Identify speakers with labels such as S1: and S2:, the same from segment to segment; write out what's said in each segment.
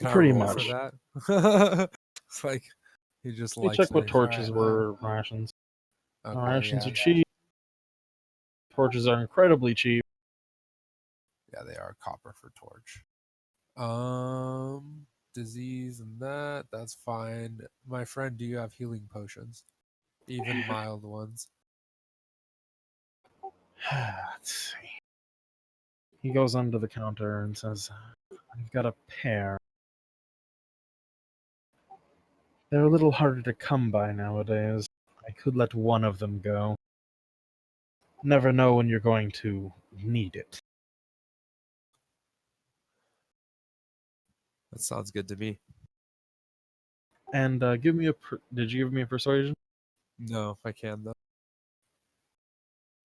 S1: Can I
S2: Pretty
S1: roll
S2: much.
S1: for that? It's like he just
S2: You
S1: likes
S2: check what
S1: me.
S2: torches
S1: Alright,
S2: were rations.
S1: okay,
S2: Rations
S1: yeah.
S2: are cheap. Torches are incredibly cheap.
S1: Yeah, they are copper for torch. Disease and that's fine. My friend, do you have healing potions? Even mild ones.
S2: Let's see. He goes under the counter and says, I've got a pair. They're a little harder to come by nowadays. I could let one of them go. Never know when you're going to need it.
S1: That sounds good to me.
S2: And give me a... Did you give me a persuasion?
S1: No, I can though.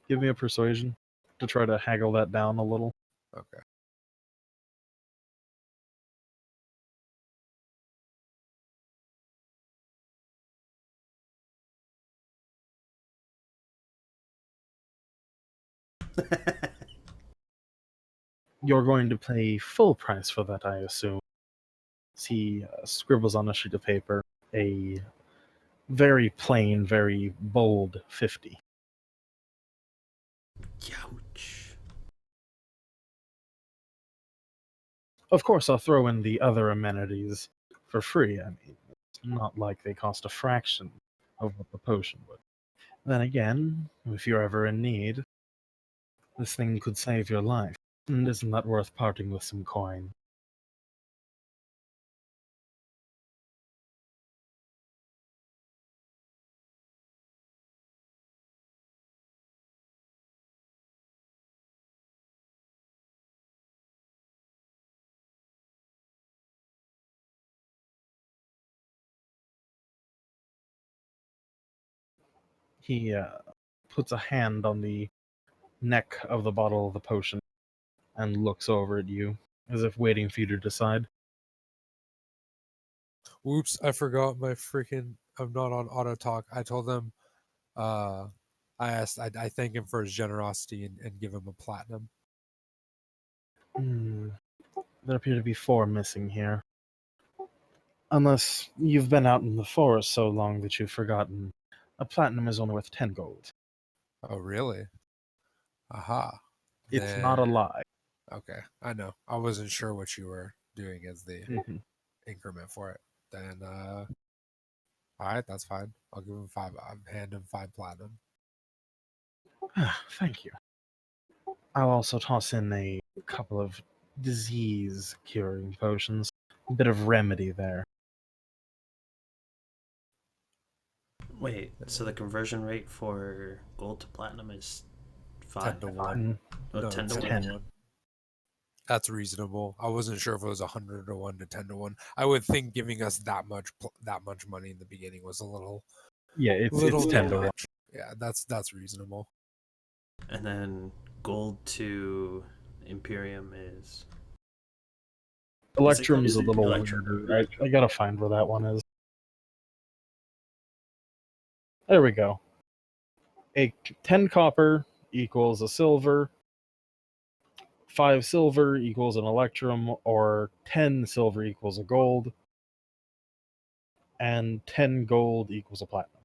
S2: Give me a persuasion to try to haggle that down a little.
S1: Okay.
S2: You're going to pay full price for that, I assume. He scribbles on a sheet of paper a very plain, very bold 50.
S3: Ouch.
S2: Of course, I'll throw in the other amenities for free. I mean, it's not like they cost a fraction of what the potion would. Then again, if you're ever in need, this thing could save your life. And isn't that worth parting with some coin? He puts a hand on the neck of the bottle of the potion and looks over at you, as if waiting for you to decide.
S1: Whoops, I forgot my freaking... I'm not on auto talk. I told him, I thank him for his generosity and give him a platinum.
S2: There appear to be 4 missing here. Unless you've been out in the forest so long that you've forgotten, a platinum is only worth 10 gold.
S1: Oh, really? Aha.
S2: It's not a lie.
S1: Okay, I know. I wasn't sure what you were doing as the increment for it. Then, alright, that's fine. I'll give him 5. I'll hand him 5 platinum.
S2: Thank you. I'll also toss in a couple of disease-curing potions. A bit of remedy there.
S3: Wait, so the conversion rate for gold to platinum is
S1: 10
S3: 5?
S1: to 1.
S3: Oh,
S1: No,
S3: 10 to
S1: 10
S3: 1.
S1: to 1. That's reasonable. I wasn't sure if it was 100 to 1 to 10 to 1. I would think giving us that much money in the beginning was a little...
S2: Yeah, it's 10 to 1.
S1: Yeah, that's reasonable.
S3: And then gold to Imperium is...
S2: Electrum's a little
S3: Electrum.
S2: weirder. I gotta find where that one is. There we go. 10 copper equals a silver. 5 silver equals an electrum, or 10 silver equals a gold. And 10 gold equals a platinum.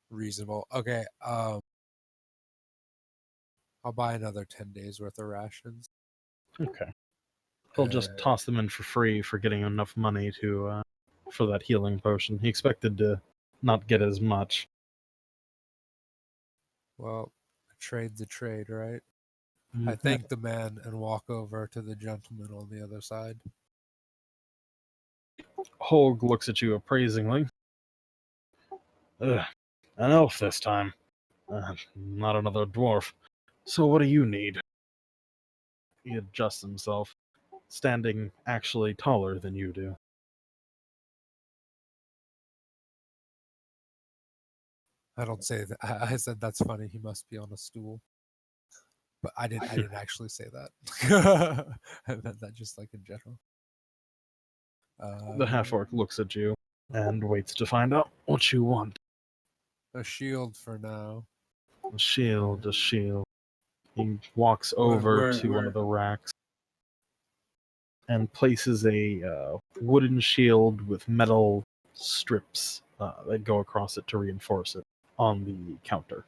S1: Reasonable. Okay, I'll buy another 10 days worth of rations.
S2: Okay. He'll just toss them in for free for getting enough money to for that healing potion. He expected to not get as much.
S1: Well, a trade's a trade, right? I thank the man and walk over to the gentleman on the other side.
S2: Holg looks at you appraisingly. Ugh, an elf this time. Not another dwarf. So what do you need? He adjusts himself, standing actually taller than you do.
S1: I don't say that. I said that's funny. He must be on a stool. But I didn't actually say that. I meant that just like in general.
S2: The half-orc looks at you and waits to find out what you want.
S1: A shield for now.
S2: A shield, a shield. He walks over to one of the racks. and places a wooden shield with metal strips that go across it to reinforce it on the counter.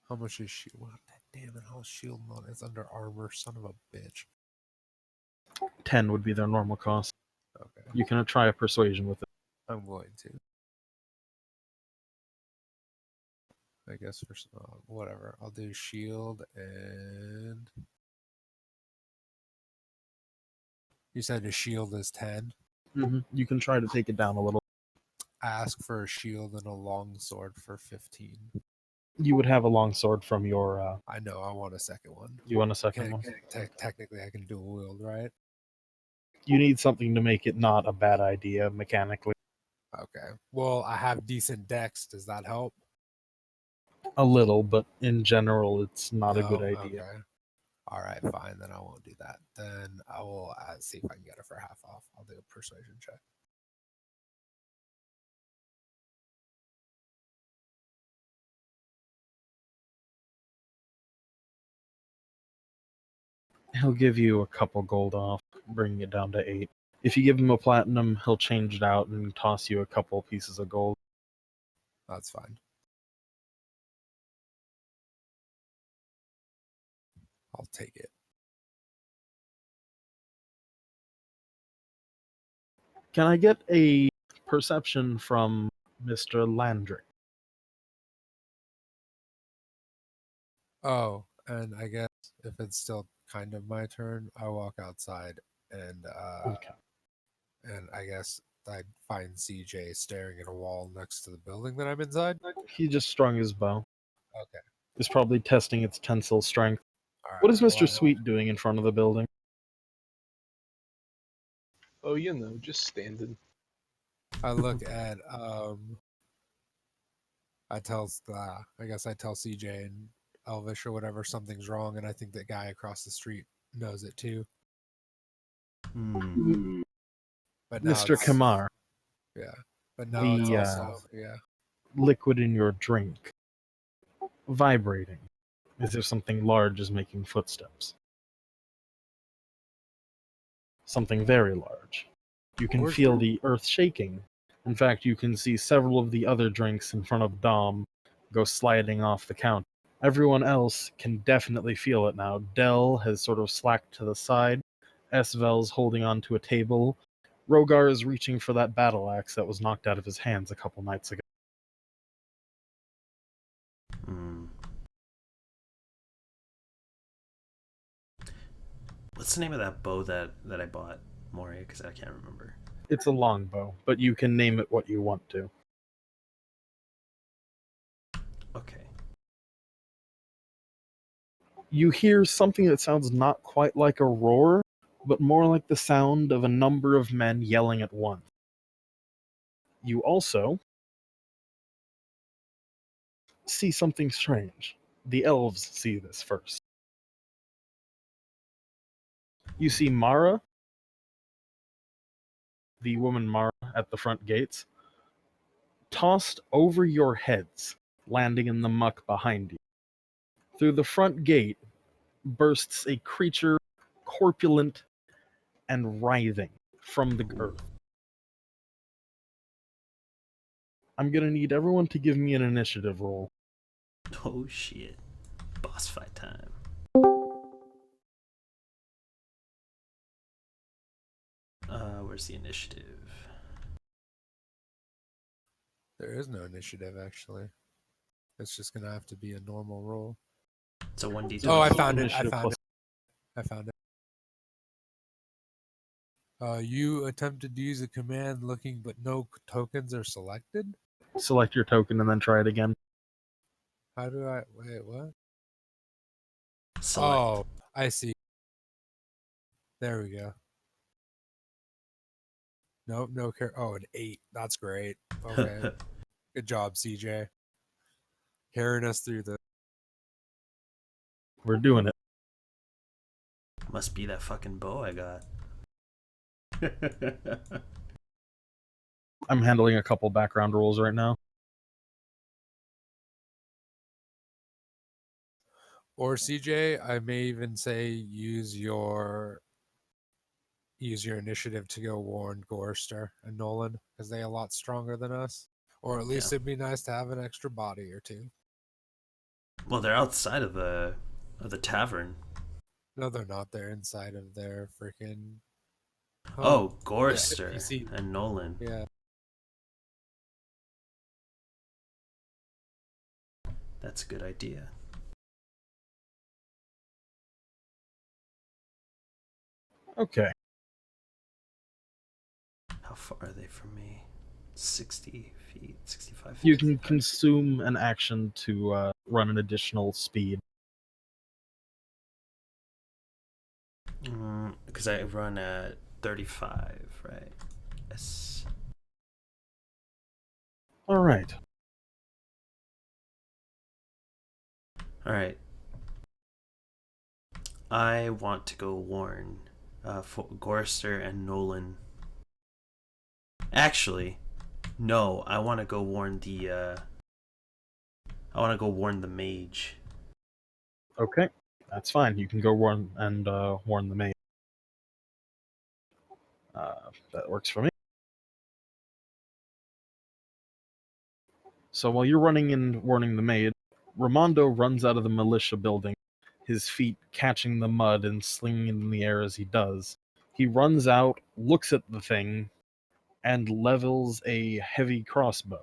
S1: How much is shield? Wow, damn it, how's shield on? It's under armor, son of a bitch.
S2: 10 would be their normal cost.
S1: Okay,
S2: You can try a persuasion with it.
S1: I'm going to. I guess for whatever. I'll do shield and. You said a shield is 10.
S2: You can try to take it down a little.
S1: Ask for a shield and a long sword for 15.
S2: You would have a long sword from your.
S1: I know. I want a second one.
S2: You want a second one?
S1: Technically, I can dual wield, right?
S2: You need something to make it not a bad idea mechanically.
S1: Okay. Well, I have decent dex. Does that help?
S2: A little, but in general, it's not a good idea.
S1: Okay. All right, fine. Then I won't do that. Then I will see if I can get it for half off. I'll do a persuasion check.
S2: He'll give you a couple gold off, bringing it down to 8. If you give him a platinum, he'll change it out and toss you a couple pieces of gold.
S1: That's fine. I'll take it.
S2: Can I get a perception from Mr. Landry?
S1: Oh, and I guess if it's still kind of my turn, I walk outside and
S2: Okay.
S1: and I guess I'd find CJ staring at a wall next to the building that I'm inside.
S2: He just strung his bow.
S1: Okay.
S2: He's probably testing its tensile strength.
S1: All right,
S2: What is Mr.
S1: well,
S2: Sweet doing in front of the building?
S4: Oh, you know, just standing.
S1: I look at I tell CJ and Elvish or whatever something's wrong, and I think that guy across the street knows it too. But now
S2: Mr. Kamar,
S1: yeah. But now it's
S2: the
S1: also
S2: liquid in your drink vibrating as if something large is making footsteps. Something very large. You can feel the earth shaking. In fact, you can see several of the other drinks in front of Dom go sliding off the counter. Everyone else can definitely feel it now. Dell has sort of slacked to the side. Esvel's holding onto a table. Rogar is reaching for that battle axe that was knocked out of his hands a couple nights ago.
S3: What's the name of that bow that I bought, Moria? Because I can't remember.
S2: It's a longbow, but you can name it what you want to.
S3: Okay.
S2: You hear something that sounds not quite like a roar, but more like the sound of a number of men yelling at once. You also see something strange. The elves see this first. You see Mara, the woman Mara at the front gates, tossed over your heads, landing in the muck behind you. Through the front gate bursts a creature corpulent and writhing from the earth. I'm gonna need everyone to give me an initiative roll.
S3: Oh shit. Boss fight time. Where's the initiative?
S1: there is no initiative actually. It's just gonna have to be a normal roll.
S3: It's a 1d20.
S1: Oh, I found it. I
S2: Initiative
S1: found
S2: plus-
S1: it. I found it. You attempted to use a command looking, but no tokens are selected.
S2: Select your token and then try it again.
S1: How do I wait? What?
S3: Select.
S1: Oh, I see. There we go. Nope, no care. Oh, an 8. That's great. Okay. Good job, CJ. Carrying us through the.
S2: We're doing it.
S3: Must be that fucking bow I got.
S2: I'm handling a couple background rules right now.
S1: Or CJ, I may even say use your initiative to go warn Gorster and Nolan because they're a lot stronger than us. Or at least it'd be nice to have an extra body or two.
S3: Well, they're outside of the tavern.
S1: No, they're not. They're inside of their freaking.
S3: Oh, Gorster
S1: NPC.
S3: and Nolan.
S1: Yeah.
S3: That's a good idea.
S2: Okay.
S3: How far are they from me? 60 feet, 65 feet.
S2: You can consume an action to run an additional speed.
S3: Because I run at 35, right? Yes.
S2: All right.
S3: All right. I want to go warn Gorster and Nolan. Actually, no. I want to go warn the. I want to go warn the mage.
S2: Okay, that's fine. You can go warn the maid. That works for me. So while you're running and warning the maid, Ramondo runs out of the militia building, his feet catching the mud and slinging in the air as he does. He runs out, looks at the thing, and levels a heavy crossbow.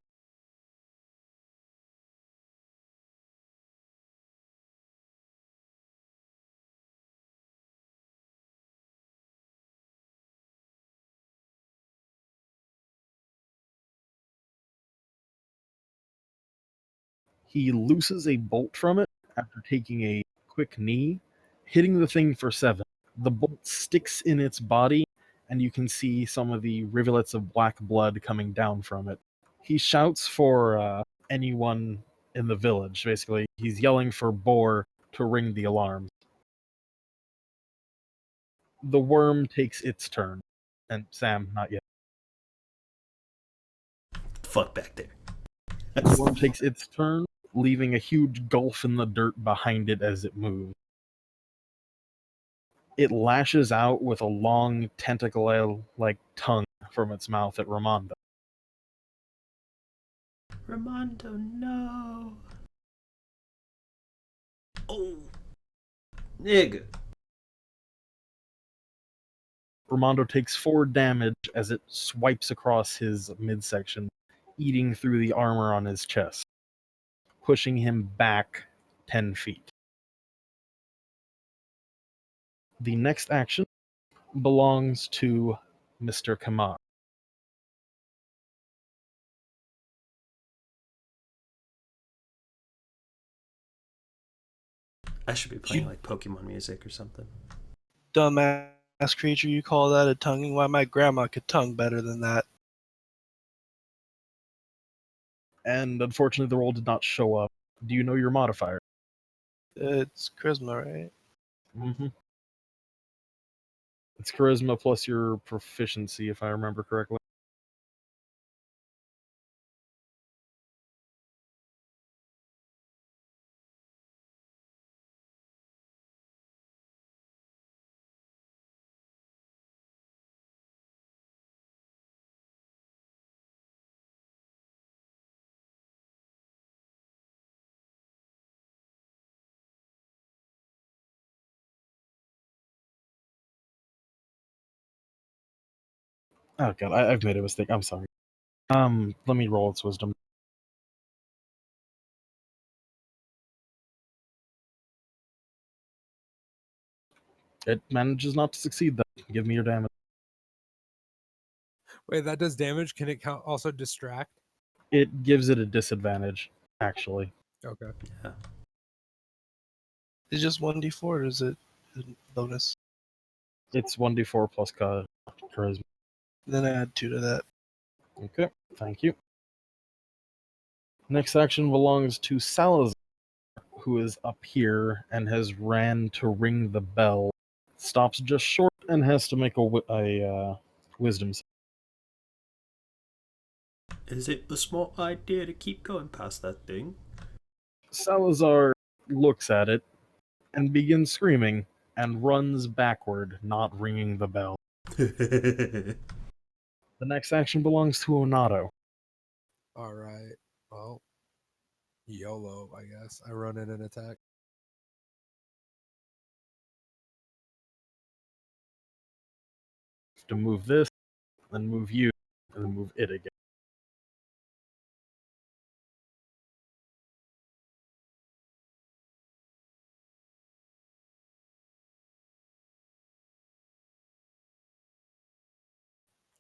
S2: He looses a bolt from it after taking a quick knee, hitting the thing for 7. The bolt sticks in its body, and you can see some of the rivulets of black blood coming down from it. He shouts for anyone in the village, basically. He's yelling for Boar to ring the alarms. The worm takes its turn. And Sam, not yet.
S3: Fuck back there.
S2: The worm takes its turn, leaving a huge gulf in the dirt behind it as it moves. It lashes out with a long tentacle-like tongue from its mouth at Ramondo.
S3: Ramondo, no. Oh. Nigga.
S2: Ramondo takes 4 damage as it swipes across his midsection, eating through the armor on his chest, pushing him back 10 feet. The next action belongs to Mr. Kamar.
S3: I should be playing like Pokemon music or something.
S5: Dumbass creature, you call that a tonguing? Why, my grandma could tongue better than that.
S2: And unfortunately, the roll did not show up. Do you know your modifier?
S5: It's charisma, right?
S2: Mm-hmm. It's charisma plus your proficiency, if I remember correctly. Oh god, I've made a mistake. I'm sorry. Let me roll its wisdom. It manages not to succeed, though. Give me your damage.
S1: Wait, that does damage. Can it count also distract?
S2: It gives it a disadvantage, actually.
S1: Okay.
S3: Yeah.
S5: It's just 1d4, or is it a bonus?
S2: It's 1d4 plus charisma.
S5: Then I add 2 to that.
S2: Okay, thank you. Next action belongs to Salazar, who is up here and has ran to ring the bell. Stops just short and has to make a Wisdom.
S3: Is it a smart idea to keep going past that thing?
S2: Salazar looks at it and begins screaming and runs backward, not ringing the bell. The next action belongs to Onato.
S1: All right. Well, YOLO, I guess. I run in and attack.
S2: To move this, then move you, and then move it again.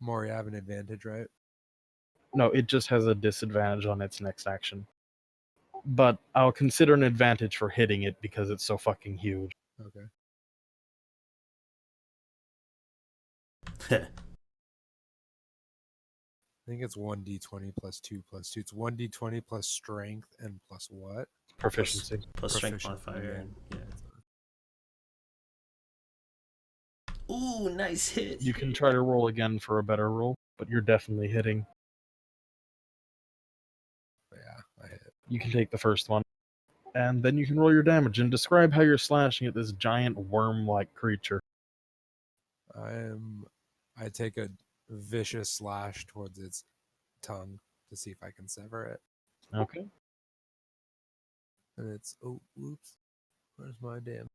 S1: Maury, I have an advantage, right?
S2: No, it just has a disadvantage on its next action. But I'll consider an advantage for hitting it because it's so fucking huge.
S1: Okay. I think it's 1d20 plus 2 plus 2. It's 1d20 plus strength and plus what?
S2: Proficiency.
S3: Plus strength
S1: Proficiency,
S3: modifier.
S1: yeah.
S3: And, yeah. Ooh, nice hit.
S2: You can try to roll again for a better roll, but you're definitely hitting.
S1: Yeah, I hit.
S2: You can take the first one. And then you can roll your damage and describe how you're slashing at this giant worm-like creature.
S1: I take a vicious slash towards its tongue to see if I can sever it.
S2: Okay.
S1: And it's oops. Where's my damn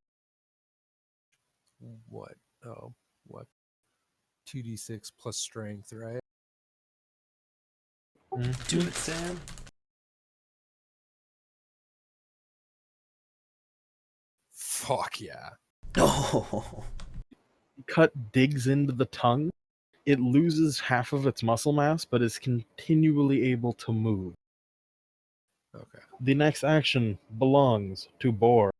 S1: what? Oh, what? 2d6 plus strength, right?
S3: Do it, Sam.
S1: Fuck yeah.
S3: Oh.
S2: Cut digs into the tongue. It loses half of its muscle mass, but is continually able to move.
S1: Okay.
S2: The next action belongs to Boar,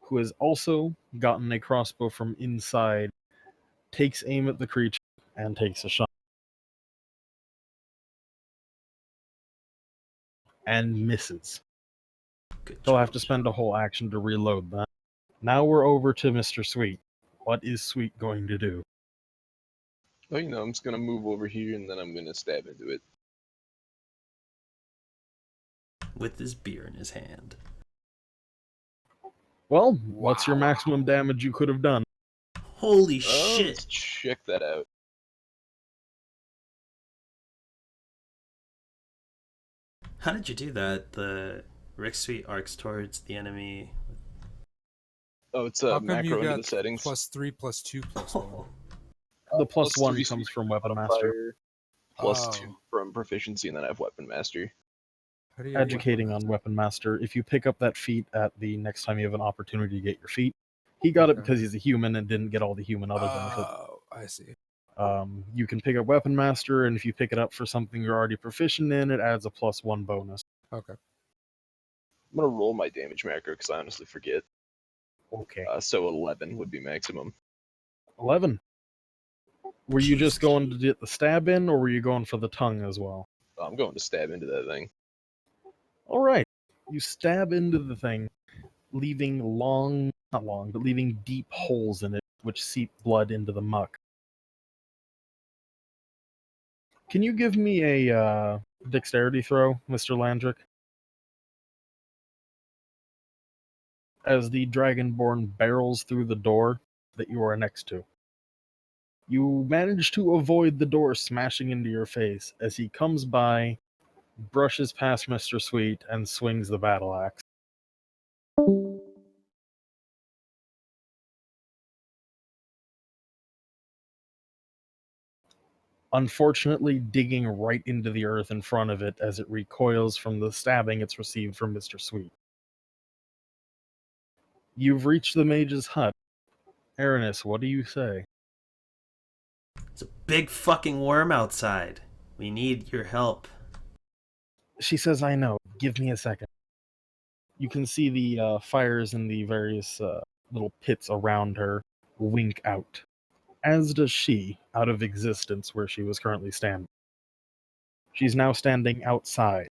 S2: who has also gotten a crossbow from inside, takes aim at the creature, and takes a shot. And misses.
S3: Good
S2: He'll
S3: job.
S2: have to spend a whole action to reload that. Now we're over to Mr. Sweet. What is Sweet going to do?
S4: Oh, I'm just gonna move over here and then I'm gonna stab into it.
S3: With his beer in his hand.
S2: Well, what's your maximum damage you could have done?
S3: Holy
S4: Let's
S3: shit.
S4: check that out.
S3: How did you do that? The Rick Suite arcs towards the enemy.
S4: Oh, it's
S1: How
S4: a
S1: come
S4: macro
S1: you
S4: into
S1: got
S4: the settings.
S1: plus 3 plus 2 plus 1?
S2: The plus
S4: Plus
S2: 1
S4: 3
S2: comes
S4: speed
S2: from Weapon Master.
S4: modifier, plus
S1: Oh.
S4: 2 from proficiency, and then I have weapon master.
S1: How do you have
S2: Educating
S1: weapon
S2: on Weapon Master. If you pick up that feat at the next time you have an opportunity to get your feat, he got it
S1: Okay.
S2: because he's a human and didn't get all the human other benefits.
S1: Oh, I see.
S2: You can pick up Weapon Master, and if you pick it up for something you're already proficient in, it adds a plus 1 bonus.
S1: Okay.
S4: I'm gonna roll my damage macro because I honestly forget.
S2: Okay.
S4: So 11 would be maximum.
S2: 11. Were you just going to get the stab in, or were you going for the tongue as well?
S4: I'm going to stab into that thing.
S2: All right. You stab into the thing, leaving leaving deep holes in it, which seep blood into the muck. Can you give me a dexterity throw, Mr. Landrick? As the Dragonborn barrels through the door that you are next to. You manage to avoid the door smashing into your face as he comes by, brushes past Mr. Sweet, and swings the battle axe. Unfortunately, digging right into the earth in front of it as it recoils from the stabbing it's received from Mr. Sweet. You've reached the mage's hut. Aranis, what do you say?
S3: It's a big fucking worm outside. We need your help.
S2: She says, I know. Give me a second. You can see the fires in the various little pits around her wink out, as does she, out of existence where she was currently standing. She's now standing outside.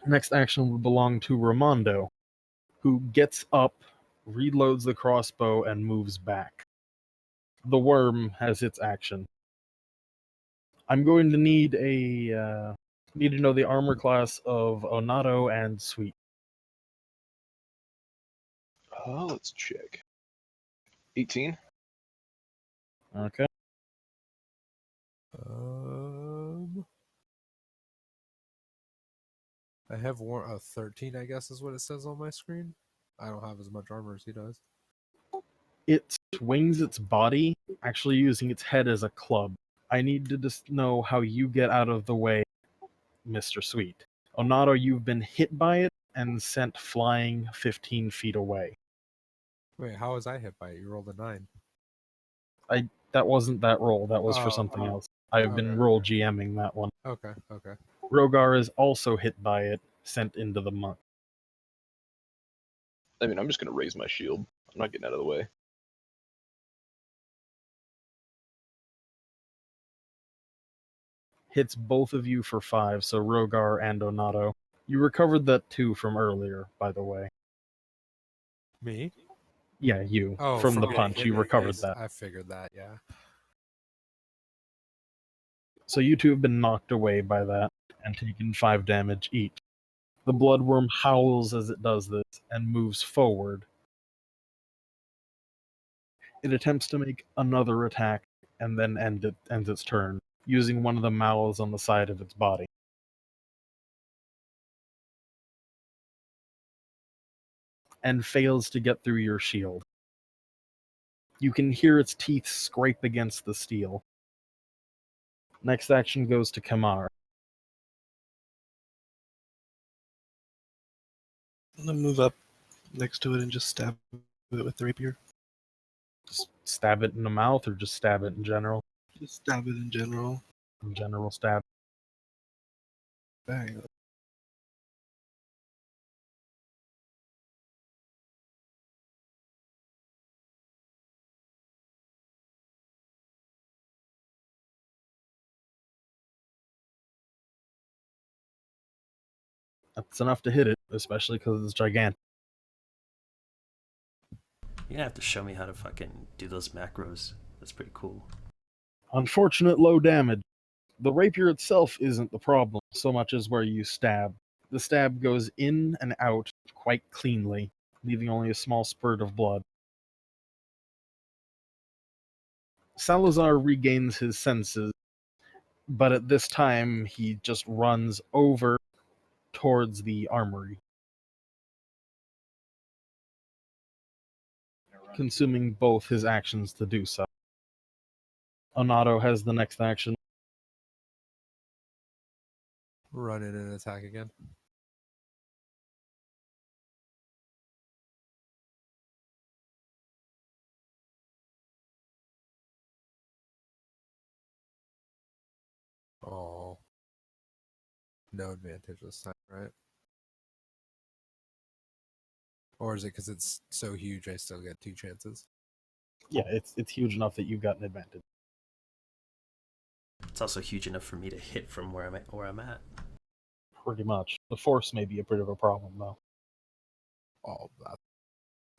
S2: Next action will belong to Ramondo, who gets up, reloads the crossbow, and moves back. The worm has its action. I'm going to need to know the armor class of Onato and Sweet.
S4: Let's check. 18.
S2: Okay.
S1: I have 13, I guess is what it says on my screen. I don't have as much armor as he does.
S2: It swings its body, actually using its head as a club. I need to just know how you get out of the way, Mr. Sweet. Onato, you've been hit by it and sent flying 15 feet away.
S1: Wait, how was I hit by it? You rolled a 9.
S2: That wasn't that roll, that was for something else. I've been roll GMing that one.
S1: Okay.
S2: Rogar is also hit by it, sent into the muck.
S4: I mean, I'm just gonna raise my shield. I'm not getting out of the way.
S2: Hits both of you for 5, so Rogar and Onato. You recovered that 2 from earlier, by the way.
S1: Me?
S2: Yeah, you.
S1: Oh,
S2: from the
S1: getting
S2: punch,
S1: hit
S2: you
S1: in the
S2: recovered
S1: face.
S2: that.
S1: I figured that, yeah.
S2: So you two have been knocked away by that and taken 5 damage each. The bloodworm howls as it does this and moves forward. It attempts to make another attack and then ends its turn, using one of the mouths on the side of its body. And fails to get through your shield. You can hear its teeth scrape against the steel. Next action goes to Kamar.
S5: I'm gonna move up next to it and just stab it with the rapier.
S2: Just stab it in the mouth or just stab it in general?
S5: Just stab it in general.
S2: In general stab.
S5: Bang.
S2: That's enough to hit it, especially because it's gigantic.
S3: You're gonna have to show me how to fucking do those macros. That's pretty cool.
S2: Unfortunate low damage. The rapier itself isn't the problem, so much as where you stab. The stab goes in and out quite cleanly, leaving only a small spurt of blood. Salazar regains his senses, but at this time he just runs over towards the armory, consuming both his actions to do so. Onato has the next action.
S1: Run in and attack again. Oh. No advantage this time, right? Or is it because it's so huge I still get 2 chances?
S2: Yeah, it's huge enough that you've got an advantage.
S3: It's also huge enough for me to hit from where I'm at.
S2: Pretty much. The force may be a bit of a problem, though.
S1: Oh, that.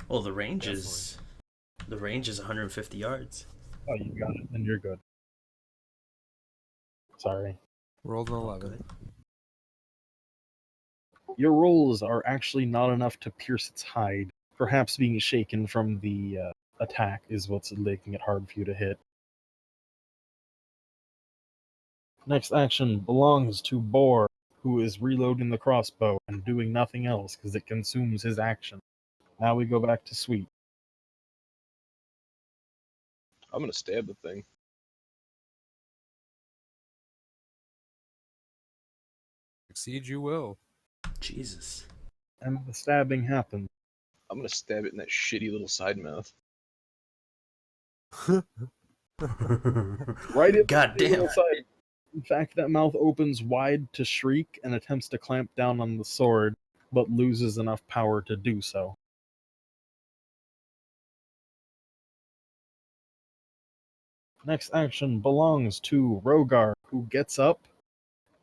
S3: Well, the range is 150 yards.
S2: Oh, you got it. Then you're good. Sorry.
S1: Rolled an 11.
S3: Good.
S2: Your rolls are actually not enough to pierce its hide. Perhaps being shaken from the attack is what's making it hard for you to hit. Next action belongs to Boar, who is reloading the crossbow and doing nothing else because it consumes his action. Now we go back to Sweet.
S4: I'm gonna stab the thing.
S1: Succeed you will.
S3: Jesus.
S2: And the stabbing happens.
S4: I'm gonna stab it in that shitty little side mouth.
S2: Right in
S3: God
S2: the
S3: damn.
S2: little side. In fact, that mouth opens wide to shriek and attempts to clamp down on the sword, but loses enough power to do so. Next action belongs to Rogar, who gets up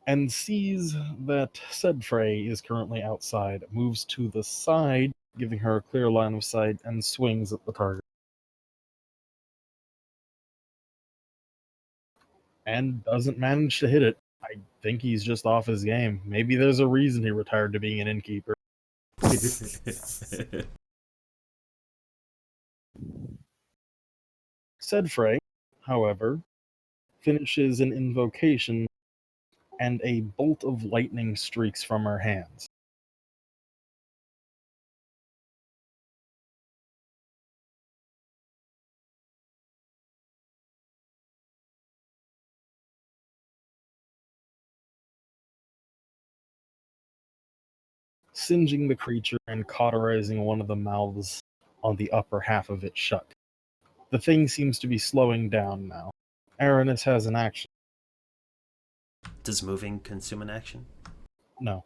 S2: and sees that Sedfrey is currently outside, moves to the side, giving her a clear line of sight, and swings at the target. And doesn't manage to hit it. I think he's just off his game. Maybe there's a reason he retired to being an innkeeper. Said Frey, however, finishes an invocation and a bolt of lightning streaks from her hands. Singeing the creature and cauterizing one of the mouths on the upper half of it shut. The thing seems to be slowing down now. Aranis has an action.
S3: Does moving consume an action?
S2: No.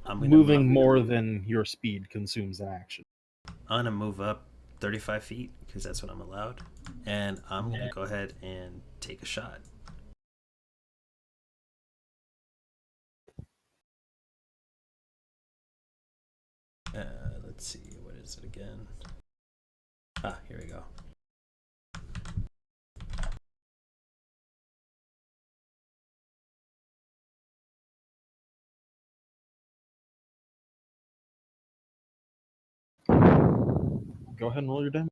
S3: I'm gonna
S2: Moving
S3: move,
S2: more than your speed consumes an action.
S3: I'm gonna move up 35 feet because that's what I'm allowed, and I'm gonna go ahead and take a shot. Let's see, what is it again? Ah, here we go.
S2: Go ahead and roll your damage.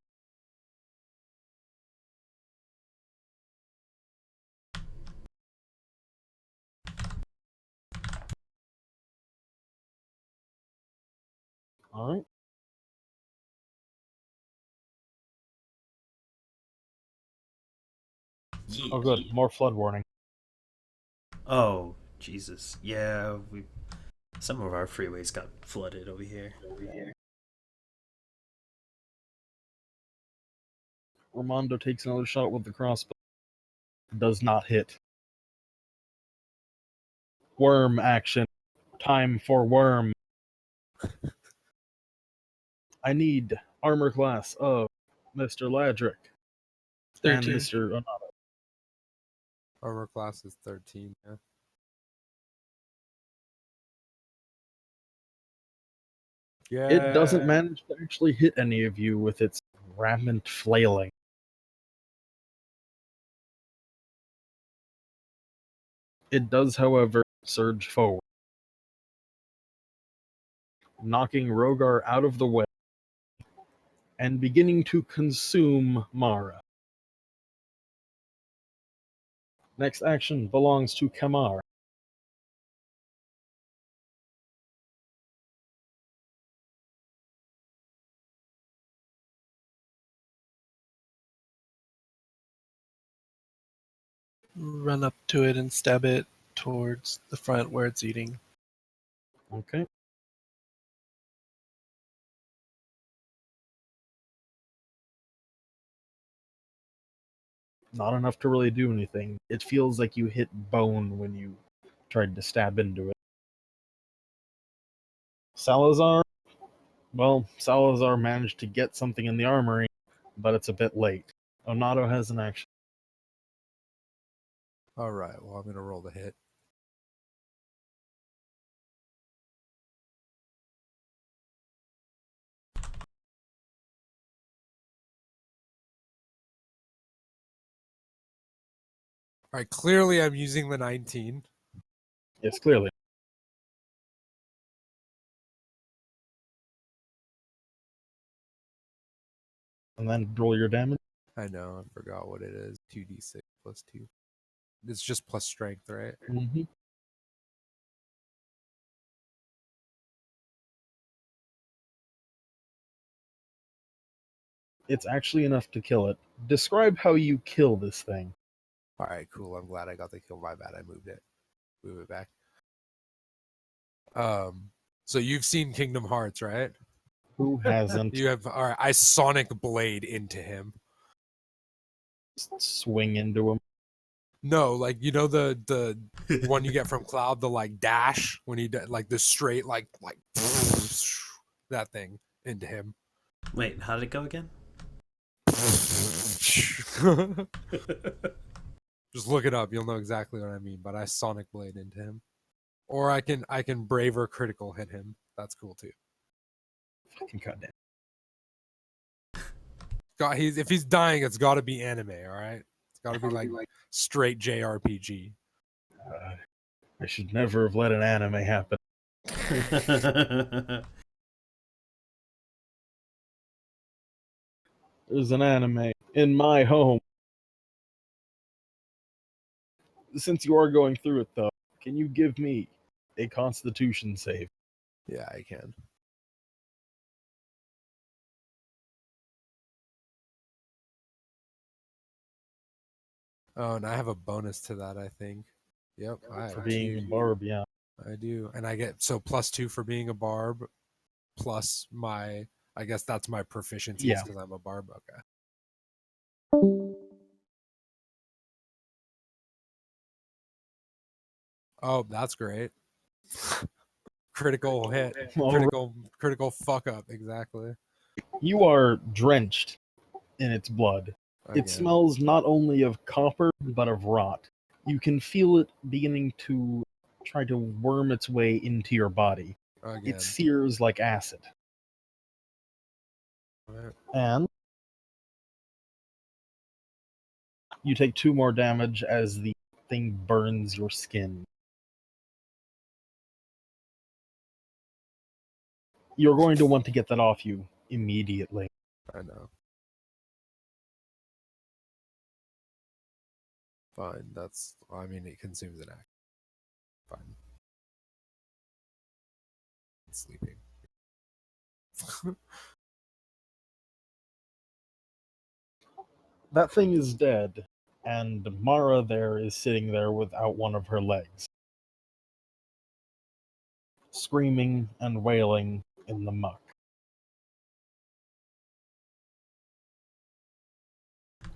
S2: Alright.
S3: Yeah.
S2: Oh good, more flood warning.
S3: Oh, Jesus. Yeah, some of our freeways got flooded over here.
S2: Ramondo takes another shot with the crossbow. Does not hit. Worm action. Time for worm. I need armor class of Mr. Ladrick and
S5: 13.
S2: Mr. Onato.
S1: Armor class is 13. Yeah. Yeah.
S2: It doesn't manage to actually hit any of you with its rampant flailing. It does, however, surge forward, knocking Rogar out of the way and beginning to consume Mara. Next action belongs to Kamar.
S5: Run up to it and stab it towards the front where it's eating.
S2: Okay. Not enough to really do anything. It feels like you hit bone when you tried to stab into it. Salazar? Well, Salazar managed to get something in the armory, but it's a bit late. Onato has an action.
S1: All right. Well, I'm gonna roll the hit. All right. Clearly, I'm using the 19.
S2: Yes, clearly. And then roll your damage.
S1: I know. I forgot what it is. 2d6 plus 2. It's just plus strength, right?
S2: Mm-hmm. It's actually enough to kill it. Describe how you kill this thing.
S1: All right. Cool. I'm glad I got the kill. My bad. I moved it. Move it back. So you've seen Kingdom Hearts, right?
S2: Who hasn't?
S1: You have. All right. I Sonic Blade into him.
S2: Swing into him.
S1: No, like you know the one you get from Cloud, the like dash when he like the straight like that thing into him.
S3: Wait, how did it go again?
S1: Just look it up, you'll know exactly what I mean. But I Sonic Blade into him, or I can Braver critical hit him. That's cool too.
S2: Fucking goddamn.
S1: God, if he's dying, it's got to be anime. All right, it's got to be like straight JRPG.
S2: I should never have let an anime happen. There's an anime in my home. Since you are going through it, though, can you give me a Constitution save?
S1: Yeah, I can. Oh, and I have a bonus to that, I think. Yep, I have
S2: For being a
S1: 2.
S2: barb, yeah.
S1: I do. And I get +2 for being a barb, plus my, I guess that's my proficiencies
S2: Yeah.
S1: because I'm a barb. Okay. Oh, that's great. Critical hit. Critical fuck up, exactly.
S2: You are drenched in its blood.
S1: Again.
S2: It smells not only of copper, but of rot. You can feel it beginning to try to worm its way into your body.
S1: Again.
S2: It sears like acid.
S1: Right.
S2: And you take 2 more damage as the thing burns your skin. You're going to want to get that off you immediately.
S1: I know. Fine. That's, I mean, it consumes an act. Fine. It's sleeping.
S2: That thing is dead, and Mara there is sitting there without one of her legs, screaming and wailing in the muck.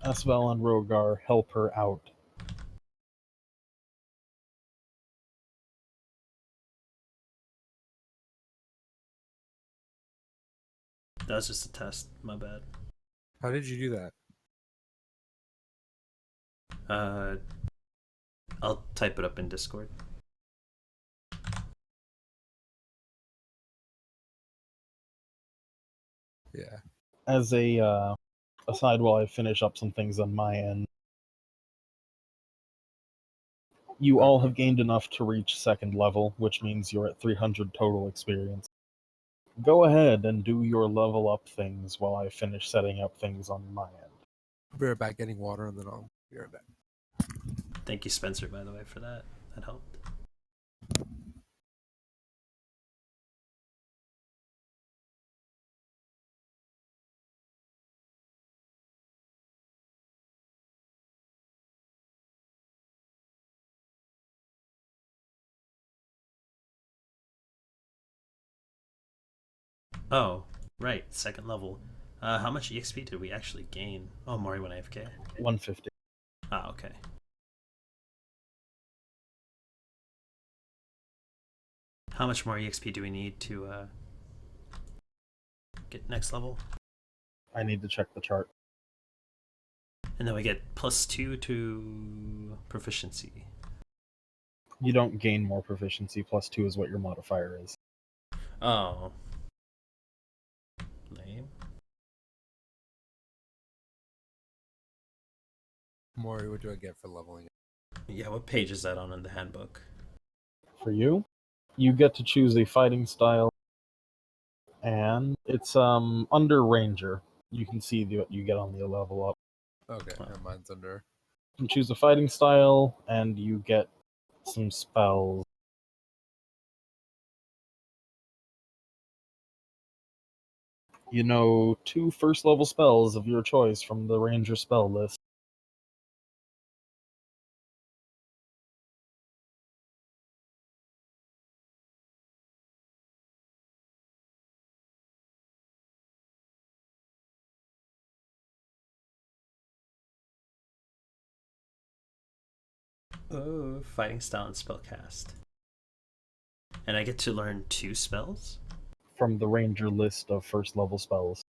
S2: Asvel and Rogar help her out.
S3: That was just a test. My bad.
S1: How did you do that?
S3: I'll type it up in Discord.
S1: Yeah.
S2: As a aside, while I finish up some things on my end, you all have gained enough to reach 2nd level, which means you're at 300 total experience. Go ahead and do your level up things while I finish setting up things on my end.
S1: I'll be right back getting water and then I'll be right back.
S3: Thank you, Spencer, by the way, for that. That helped. Oh, right. 2nd level. How much EXP did we actually gain? Oh, Mari went AFK.
S2: 150.
S3: Ah, okay. How much more EXP do we need to get next level?
S2: I need to check the chart.
S3: And then we get +2 to proficiency.
S2: You don't gain more proficiency, +2 is what your modifier is.
S3: Oh. Lame.
S1: Maury, what do I get for leveling?
S3: Yeah, what page is that on in the handbook?
S2: For you, you get to choose a fighting style, and it's under Ranger. You can see what you get on the level up.
S1: Okay, and mine's under.
S2: You can choose a fighting style, and you get some spells. You know, 2 first level spells of your choice from the Ranger spell list.
S3: Oh, fighting style and spellcast. And I get to learn 2 spells?
S2: From the Ranger list of first level spells.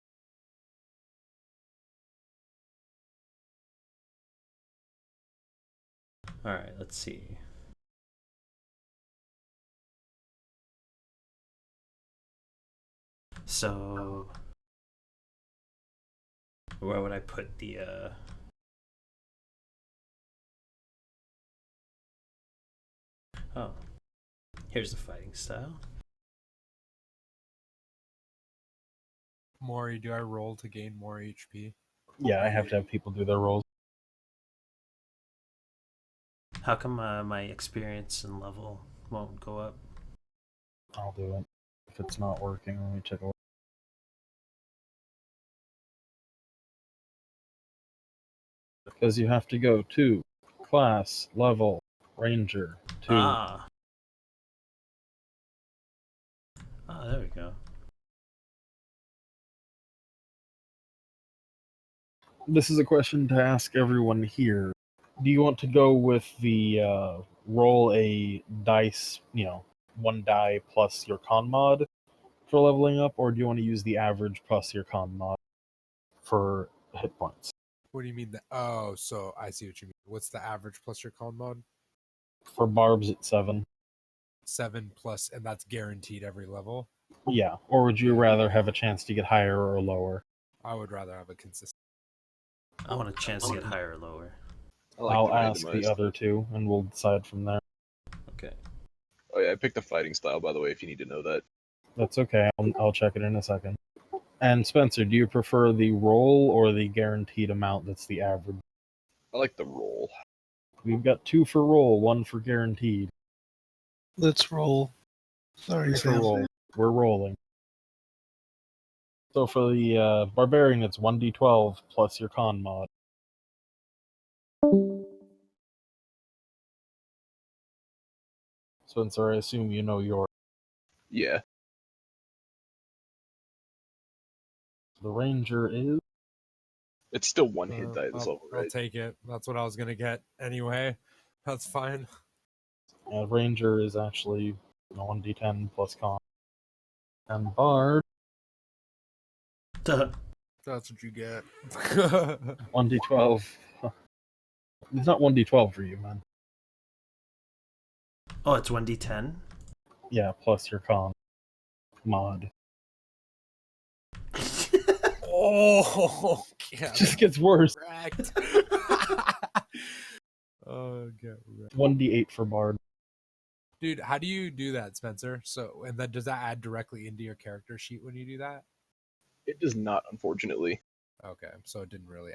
S3: Alright, let's see. So where would I put the Oh, here's the fighting style.
S1: Maury, do I roll to gain more HP?
S2: Yeah, I have to have people do their rolls.
S3: How come my experience and level won't go up?
S2: I'll do it. If it's not working, let me check a look. Because you have to go to class, level, ranger, to...
S3: Ah, there we go.
S2: This is a question to ask everyone here. Do you want to go with the roll a dice, one die plus your con mod for leveling up, or do you want to use the average plus your con mod for hit points?
S1: What do you mean? Oh, so I see what you mean. What's the average plus your con mod?
S2: For barbs, it's 7.
S1: 7 plus, and that's guaranteed every level?
S2: Yeah, or would you rather have a chance to get higher or lower?
S1: I would rather have a consistent.
S3: I want a chance to get higher or lower.
S4: I like
S2: I'll
S4: the
S2: ask the
S4: randomized.
S2: other two, and we'll decide from there.
S3: Okay.
S4: Oh yeah, I picked the fighting style, by the way, if you need to know that.
S2: That's okay. I'll check it in a second. And Spencer, do you prefer the roll or the guaranteed amount that's the average?
S4: I like the roll.
S2: We've got 2 for roll, 1 for guaranteed.
S5: Let's roll. Sorry,
S2: 3 for
S5: Sam.
S2: roll. We're rolling. So for the barbarian, it's 1d12 plus your con mod. Spencer, I assume you know your.
S4: Yeah.
S2: The ranger is.
S4: It's still one hit die this
S1: I'll,
S4: level,
S1: I'll
S4: right?
S1: take it. That's what I was gonna get anyway. That's fine.
S2: Ranger is actually 1d10 plus con. And bard.
S3: Duh.
S1: That's what you get.
S2: 1d12. It's not 1d12 for you, man.
S3: Oh, it's 1d10?
S2: Yeah, plus your con mod.
S1: Oh,
S2: It just gets worse.
S1: wrecked. Oh, get wrecked.
S2: 1d8 for bard.
S1: Dude, how do you do that, Spencer? So, and then does that add directly into your character sheet when you do that?
S4: It does not, unfortunately.
S1: Okay, so it didn't really.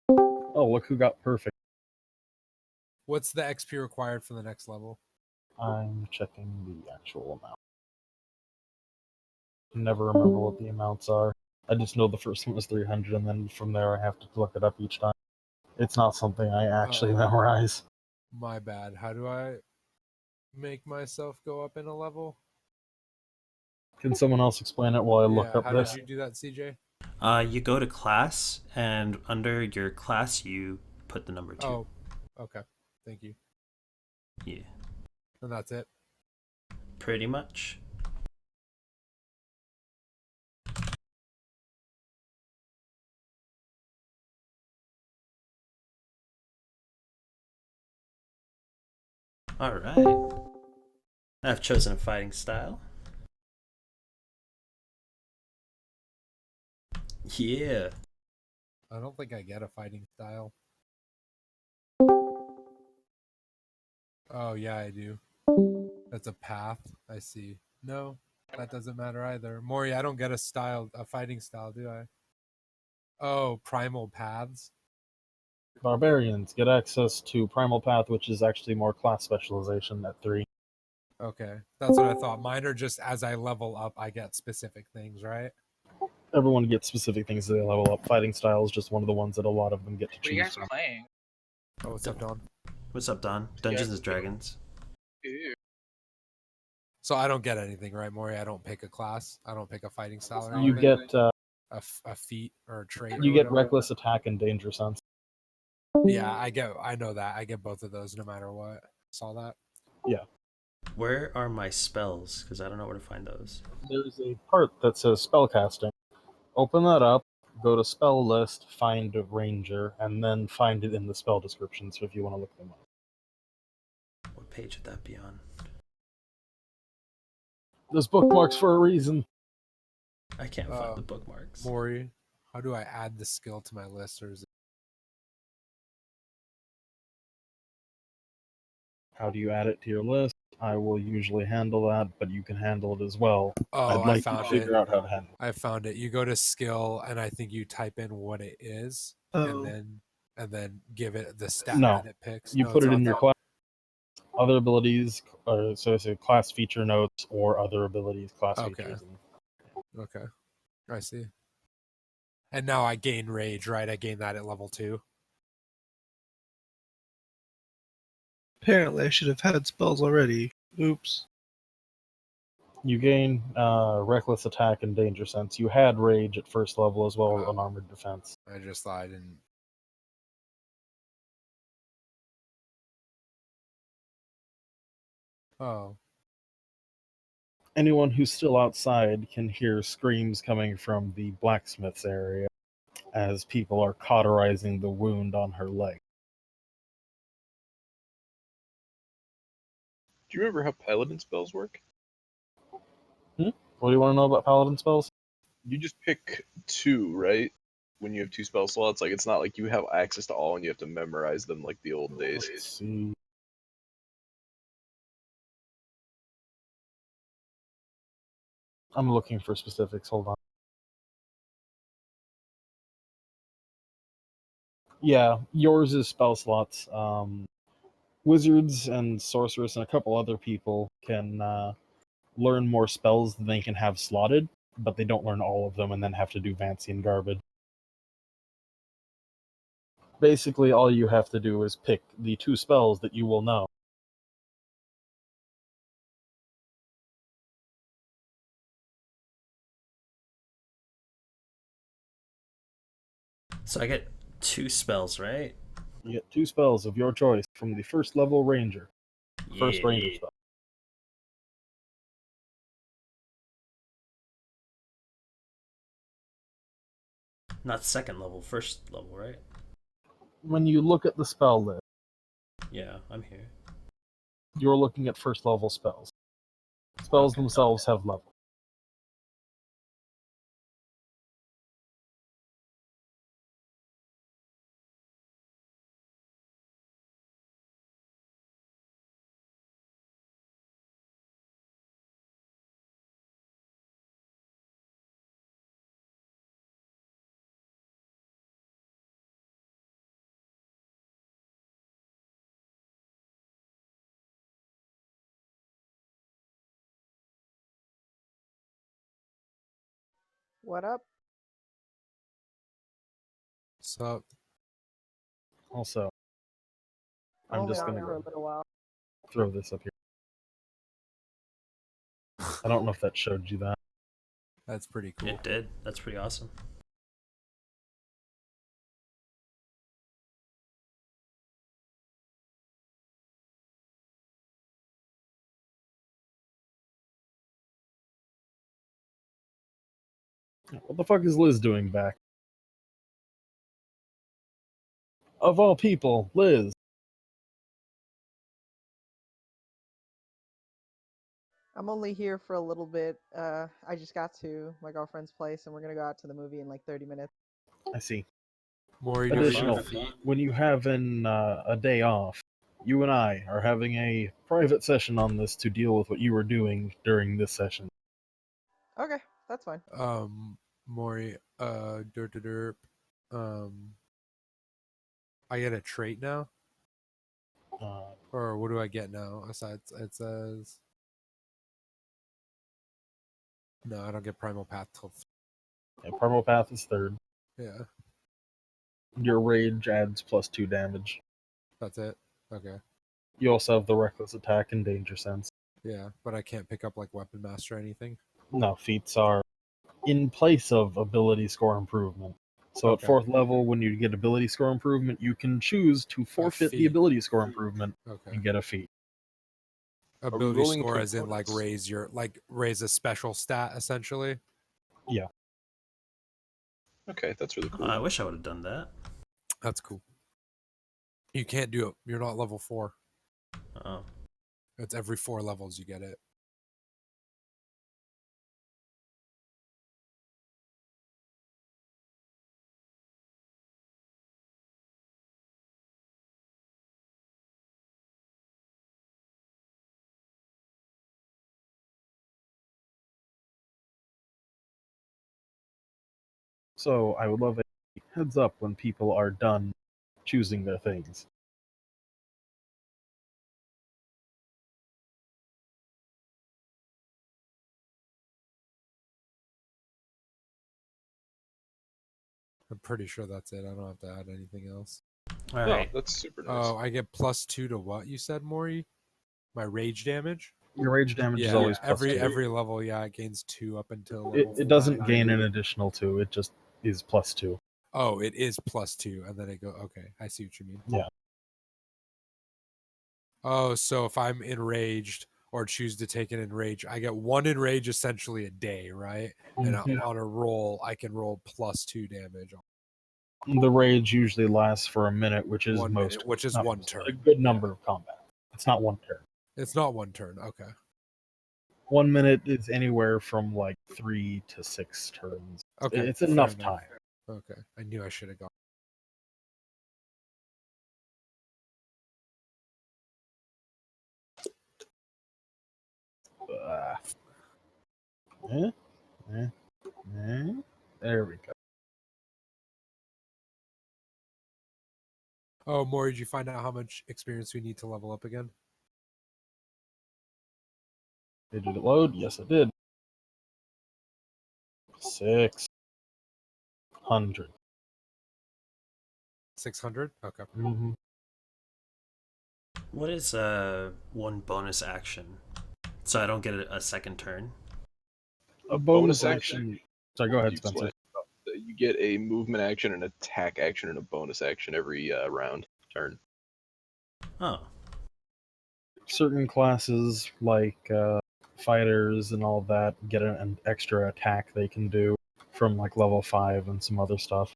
S2: Oh, look who got perfect.
S1: What's the XP required for the next level?
S2: I'm checking the actual amount. Never remember what the amounts are. I just know the first one was 300, and then from there I have to look it up each time. It's not something I actually memorize.
S1: My bad. How do I make myself go up in a level?
S2: Can someone else explain it while I look up
S1: how
S2: this?
S1: did you do that, CJ?
S3: You go to class, and under your class, you put the number 2.
S1: Oh, okay. Thank you.
S3: Yeah.
S1: And that's it.
S3: Pretty much. Alright. I've chosen a fighting style. Yeah.
S1: I don't think I get a fighting style. Oh, yeah, I do. That's a path. I see. No, that doesn't matter either. Maury, I don't get a fighting style, do I? Oh, primal paths.
S2: Barbarians get access to Primal Path, which is actually more class specialization at 3.
S1: Okay, that's what I thought. Mine are just as I level up, I get specific things, right?
S2: Everyone gets specific things as they level up. Fighting style is just one of the ones that a lot of them get to
S6: What are you
S2: choose
S6: guys
S2: from.
S6: playing?
S1: Oh, what's up, Don?
S3: What's up, Don? Dungeons and Dragons.
S6: Ooh.
S1: So I don't get anything, right, Maury? I don't pick a class. I don't pick a fighting style or
S2: You
S1: anything?
S2: get
S1: a feat or a trait.
S2: you
S1: or
S2: get
S1: whatever.
S2: reckless attack and danger sense.
S1: Yeah, I know that. I get both of those no matter what. Saw that.
S2: Yeah.
S3: Where are my spells? Because I don't know where to find those.
S2: There's a part that says spellcasting. Open that up, go to spell list, find ranger, and then find it in the spell description. So if you want to look them up.
S3: What page would that be on?
S2: There's bookmarks for a reason.
S3: I can't find the bookmarks.
S1: Maury, how do I add the skill to my list, or is it...
S2: How do you add it to your list? I will usually handle that, but you can handle it as well.
S1: Oh,
S2: I'd like
S1: I found
S2: to figure
S1: it.
S2: out how to handle it.
S1: I found it. You go to skill, and I think you type in what it is,
S5: Oh.
S1: and then give it the stat
S2: No.
S1: that it picks.
S2: You
S1: No,
S2: put
S1: it's
S2: it in
S1: not
S2: your
S1: that.
S2: class. Other abilities, so it's a class feature notes or other abilities, class
S1: Okay.
S2: features.
S1: Okay, I see. And now I gain rage, right? I gain that at level 2.
S5: Apparently, I should have had spells already. Oops.
S2: You gain reckless attack and danger sense. You had rage at first level as well as unarmored defense.
S1: I just thought I didn't. Oh,
S2: Anyone who's still outside can hear screams coming from the blacksmith's area as people are cauterizing the wound on her leg.
S4: Do you remember how paladin spells work?
S2: What do you want to know about paladin spells?
S4: You just pick 2, right? When you have 2 spell slots, like it's not like you have access to all and you have to memorize them like the old days.
S2: Let's see. I'm looking for specifics. Hold on. Yeah, yours is spell slots. Wizards and sorcerers and a couple other people can learn more spells than they can have slotted, but they don't learn all of them and then have to do Vancian garbage. Basically, all you have to do is pick the 2 spells that you will know.
S3: So I get 2 spells, right?
S2: You get 2 spells of your choice from the first level ranger. First
S3: Yeah.
S2: ranger spell.
S3: Not second level, first level, right?
S2: When you look at the spell list,
S3: Yeah, I'm here.
S2: you're looking at first level spells. Spells
S3: Okay.
S2: themselves have level.
S6: What up?
S1: so
S2: Also,
S6: I'm
S2: I'm
S6: only
S2: just
S6: on
S2: going
S6: for a
S2: to
S6: little while.
S2: throw this up here. I don't know if that showed you that.
S1: that's pretty cool.
S3: It did. That's pretty awesome.
S2: What the fuck is Liz doing back? Of all people, Liz.
S6: I'm only here for a little bit. I just got to my girlfriend's place and we're gonna go out to the movie in like 30 minutes.
S2: I see.
S1: Maury, do you
S2: Additional,
S1: have feet?
S2: when you have a day off, you and I are having a private session on this to deal with what you were doing during this session.
S6: Okay, that's fine.
S1: Maury, derp. I get a trait now, or what do I get now? Besides, it says no, I don't get primal path till.
S2: Primal Path is third.
S1: Yeah,
S2: Your rage adds +2 damage.
S1: that's it. Okay.
S2: You also have the reckless attack and danger sense.
S1: Yeah, but I can't pick up like weapon master or anything.
S2: No, feats are in place of ability score improvement. So
S1: Okay.
S2: at 4th level, when you get ability score improvement, you can choose to forfeit the
S1: feat.
S2: ability score improvement
S1: Okay.
S2: and get a feat.
S1: Ability
S4: rolling
S1: score as in like
S4: components?
S1: raise a special stat essentially.
S2: Yeah.
S4: Okay, that's really cool.
S3: I wish I would have done that.
S1: That's cool. You can't do it. You're not level 4.
S3: Oh.
S1: It's every 4 levels you get it.
S2: So I would love a heads up when people are done choosing their things.
S1: I'm pretty sure that's it. I don't have to add anything else.
S3: All
S4: No,
S3: right.
S4: that's super nice.
S1: Oh, I get +2 to what you said, Maury? My rage damage?
S2: Your rage damage is
S1: Yeah,
S2: always plus
S1: every
S2: 2.
S1: every level, yeah, it gains 2 up until
S2: It,
S1: level
S2: it doesn't
S1: 5.
S2: gain an additional 2, it just is plus 2.
S1: Oh, it is +2, and then it go. Okay, I see what you mean.
S2: Yeah.
S1: Oh, so if I'm enraged or choose to take an enrage, I get 1 enrage essentially a day, right? And
S2: Mhm.
S1: on a roll, I can roll +2 damage.
S2: The rage usually lasts for a minute, which is
S1: 1
S2: most
S1: minute, which is
S2: not
S1: 1
S2: most,
S1: turn.
S2: a good number of combat. It's not 1 turn.
S1: It's not 1 turn. Okay.
S2: 1 minute is anywhere from like 3 to 6 turns.
S1: Okay.
S2: It's
S1: fair
S2: enough
S1: enough.
S2: time.
S1: Okay. I knew I should have gone.
S2: Eh, eh, eh. There we go.
S1: Oh, Maury, did you find out how much experience we need to level up again?
S2: Did it load? Yes, it did. 600.
S1: 600? Okay.
S2: Mm-hmm.
S3: What is one bonus action? So I don't get a second turn.
S2: A bonus
S4: Bonus action?
S2: action. Sorry, go ahead,
S4: You
S2: Spencer.
S4: explain. You get a movement action, an attack action, and a bonus action every turn.
S3: Oh,
S2: Certain classes, like fighters and all that, get an extra attack they can do from like level 5 and some other stuff.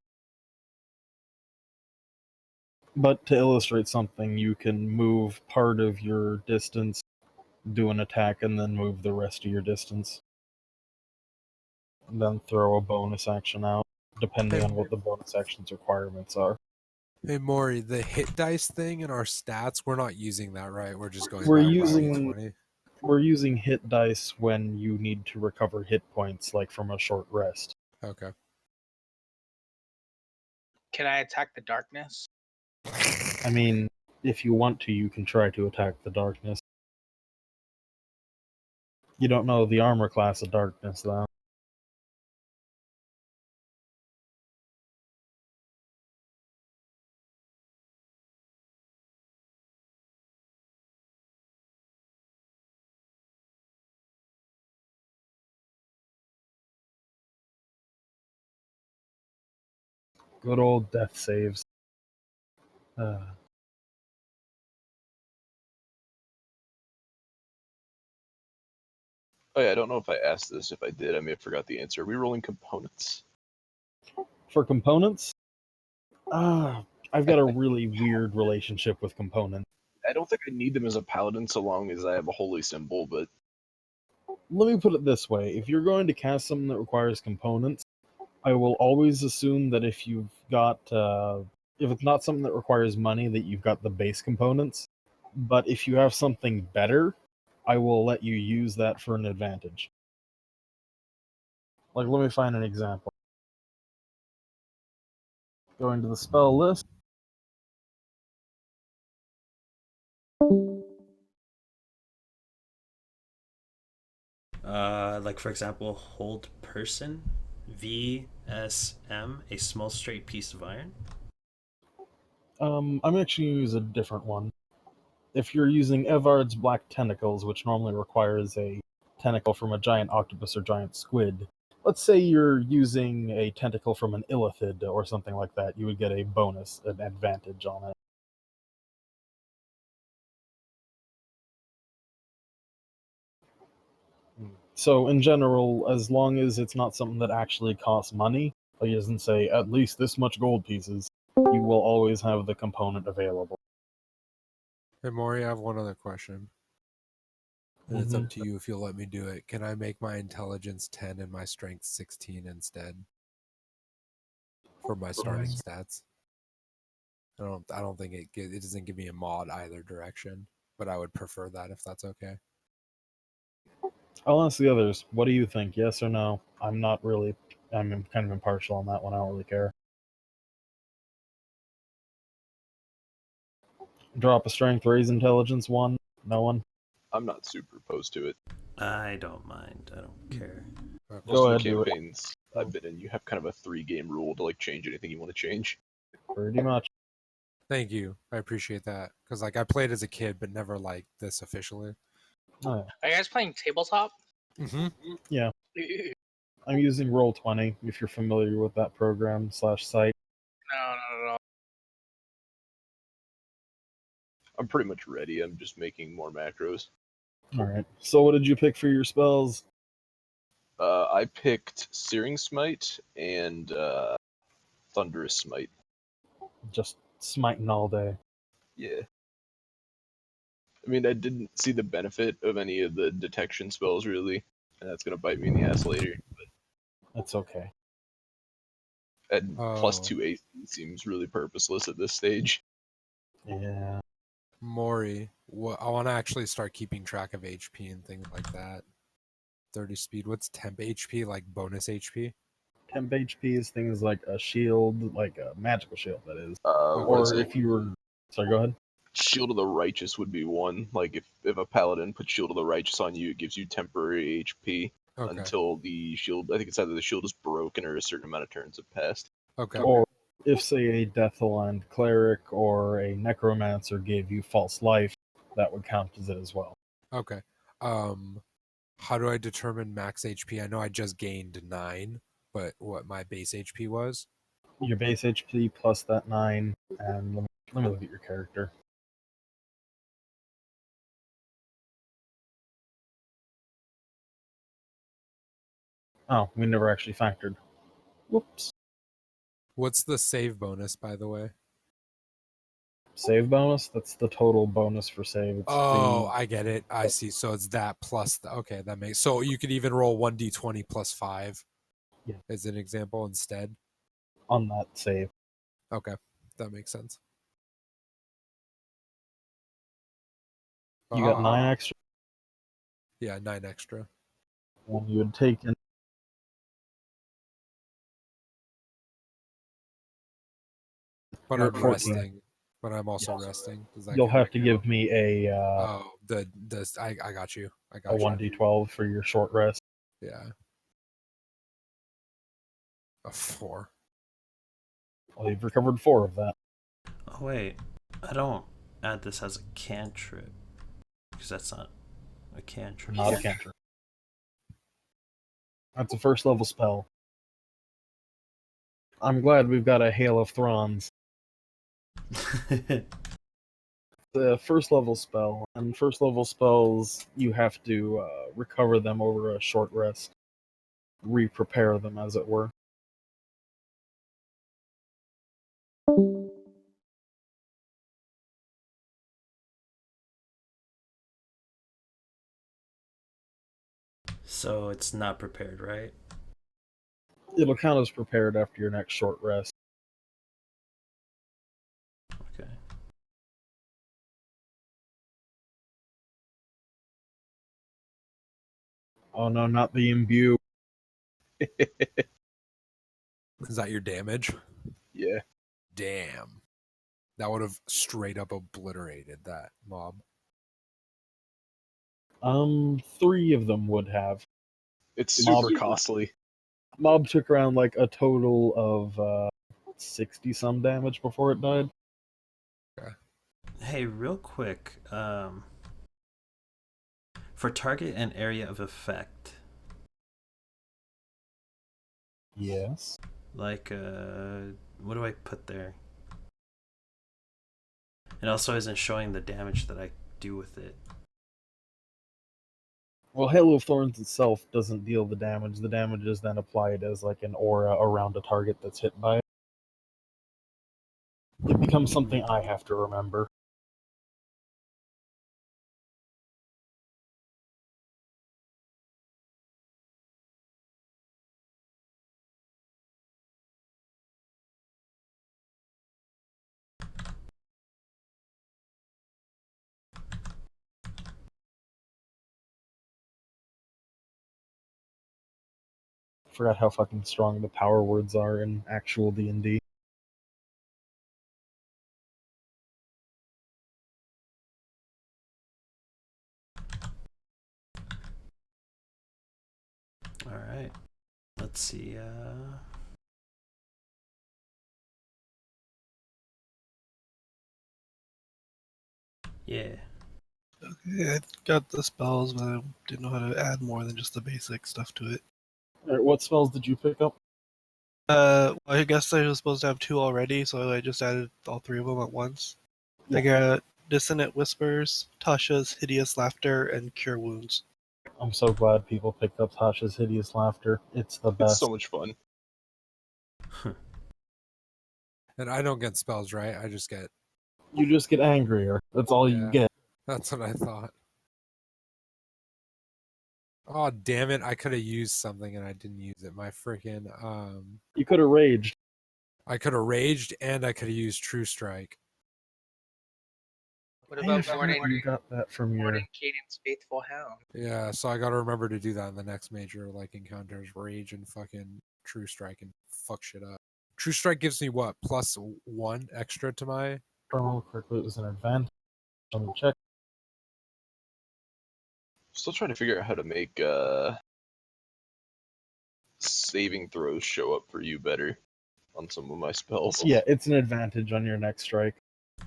S2: But to illustrate something, you can move part of your distance, do an attack, and then move the rest of your distance. And then throw a bonus action out, depending on what the bonus action's requirements are.
S1: Hey, Maury, the hit dice thing in our stats, we're not using that, right? We're just going
S2: We're
S1: by
S2: using-
S1: D20.
S2: We're using hit dice when you need to recover hit points, like from a short rest.
S1: Okay.
S7: Can I attack the darkness?
S2: I mean, if you want to, you can try to attack the darkness. You don't know the armor class of darkness, though. Good old death saves.
S4: Oh yeah, I don't know if I asked this. If I did, I may have forgot the answer. Are we rolling components?
S2: For components, I've got a really weird relationship with components.
S4: I don't think I need them as a paladin so long as I have a holy symbol, but
S2: Let me put it this way. If you're going to cast something that requires components, I will always assume that if you've got, if it's not something that requires money, that you've got the base components. But if you have something better, I will let you use that for an advantage. Like, let me find an example. Going to the spell list.
S3: like for example, hold person, VSM, a small straight piece of iron.
S2: I'm actually going to use a different one. If you're using Evard's Black Tentacles, which normally requires a tentacle from a giant octopus or giant squid, let's say you're using a tentacle from an illithid or something like that, you would get a bonus, an advantage on it. So in general, as long as it's not something that actually costs money, like it doesn't say at least this much gold pieces, you will always have the component available.
S1: Hey, Maury, I have one other question. And it's up to you if you'll let me do it. Can I make my intelligence 10 and my strength 16 instead? For my starting stats? I don't think it doesn't give me a mod either direction, but I would prefer that if that's okay.
S2: I'll ask the others, what do you think? Yes or no? I'm not really I'm kind of impartial on that one. I don't really care. Drop a strength, raise intelligence 1. No one.
S4: I'm not super opposed to it.
S3: I don't mind. I don't care.
S4: Most
S2: Go
S4: of
S2: ahead,
S4: the
S2: do it.
S4: campaigns I've been in, you have kind of a 3-game rule to like change anything you want to change.
S2: Pretty much.
S1: Thank you. I appreciate that. Because like I played as a kid, but never like this officially.
S2: Oh, yeah.
S7: Are you guys playing tabletop?
S1: Mm-hmm.
S2: Yeah. I'm using Roll20 if you're familiar with that program / site.
S7: No, not at all.
S4: I'm pretty much ready. I'm just making more macros.
S2: Alright. So what did you pick for your spells?
S4: I picked Searing Smite and Thunderous Smite.
S2: Just smiting all day.
S4: Yeah. I mean, I didn't see the benefit of any of the detection spells, really. And that's going to bite me in the ass later.
S2: That's okay.
S4: And plus
S1: Oh.
S4: 2 AC seems really purposeless at this stage.
S2: Yeah.
S1: Maury, I want to actually start keeping track of HP and things like that. 30 speed. What's temp HP? Like bonus HP?
S2: Temp HP is things like a shield, like a magical shield, that is.
S4: What is
S2: Or
S4: it?
S2: if you were... Sorry, go ahead.
S4: Shield of the Righteous would be one. Like, if a paladin puts Shield of the Righteous on you, it gives you temporary HP
S1: Okay.
S4: until the shield... I think it's either the shield is broken or a certain amount of turns have passed.
S1: Okay.
S2: Or if, say, a Death-aligned cleric or a necromancer gave you false life, that would count as it as well.
S1: Okay. How do I determine max HP? I know I just gained 9, but what my base HP was?
S2: Your base HP plus that 9, and let me look at your character. Oh, we never actually factored. Whoops.
S1: What's the save bonus, by the way?
S2: Save bonus? That's the total bonus for save. It's
S1: Oh, I get it. I see. So it's that plus okay, that makes so you could even roll 1d20 plus 5
S2: Yeah.
S1: as an example instead.
S2: on that save.
S1: Okay, that makes sense.
S2: You got 9 extra,
S1: Yeah, 9 extra.
S2: and you would take in.
S1: But
S2: You're
S1: I'm
S2: at 14.
S1: resting. But I'm also
S2: Yes.
S1: resting. Does that
S2: You'll
S1: count?
S2: have to give me a
S1: Oh, I got you. I got you.
S2: 1d12 for your short rest.
S1: Yeah. A 4.
S2: Well, you've recovered 4 of that.
S3: Oh wait, I don't add this as a cantrip because that's not a cantrip.
S2: Not a cantrip. That's a first level spell. I'm glad we've got a Hail of Thrones. The first level spell, and first level spells, you have to recover them over a short rest. Re-prepare them, as it were.
S3: So it's not prepared, right?
S2: It'll count as prepared after your next short rest.
S3: Okay.
S2: Oh no, not the imbue.
S1: Is that your damage?
S4: Yeah.
S1: Damn. That would have straight up obliterated that mob.
S2: 3 of them would have.
S4: It's super
S2: Mob-
S4: costly.
S2: Mob took around like a total of 60 some damage before it died.
S3: Hey, real quick, for target and area of effect,
S2: Yes.
S3: like, what do I put there? It also isn't showing the damage that I do with it.
S2: Well, Hail of Thorns itself doesn't deal the damage. The damage is then applied as like an aura around a target that's hit by it. It becomes something I have to remember. Forgot how fucking strong the power words are in actual D&D.
S3: All right. Let's see. Yeah.
S5: Okay, I got the spells, but I didn't know how to add more than just the basic stuff to it.
S2: Alright, what spells did you pick up?
S5: I guess I was supposed to have 2 already, so I just added all 3 of them at once.
S2: Yeah.
S5: I got Dissonant Whispers, Tasha's Hideous Laughter, and Cure Wounds.
S2: I'm so glad people picked up Tasha's Hideous Laughter. It's the
S4: It's
S2: best.
S4: so much fun.
S1: And I don't get spells, right? I just get.
S2: You just get angrier. That's all you
S1: Yeah.
S2: get.
S1: That's what I thought. Oh damn it! I could have used something and I didn't use it. My freaking
S2: You could have raged.
S1: I could have raged and I could have used True Strike.
S7: What
S2: I
S7: about
S2: forgot
S7: warning?
S2: you got that from your...
S7: Warning Cadence Faithful Hound.
S1: Yeah, so I got to remember to do that in the next major like encounters, rage and fucking True Strike and fuck shit up. True Strike gives me what, +1 extra to my.
S2: Terminal correctly, it was an advantage. Let me check.
S4: Still trying to figure out how to make saving throws show up for you better on some of my spells.
S2: Yeah, it's an advantage on your next strike.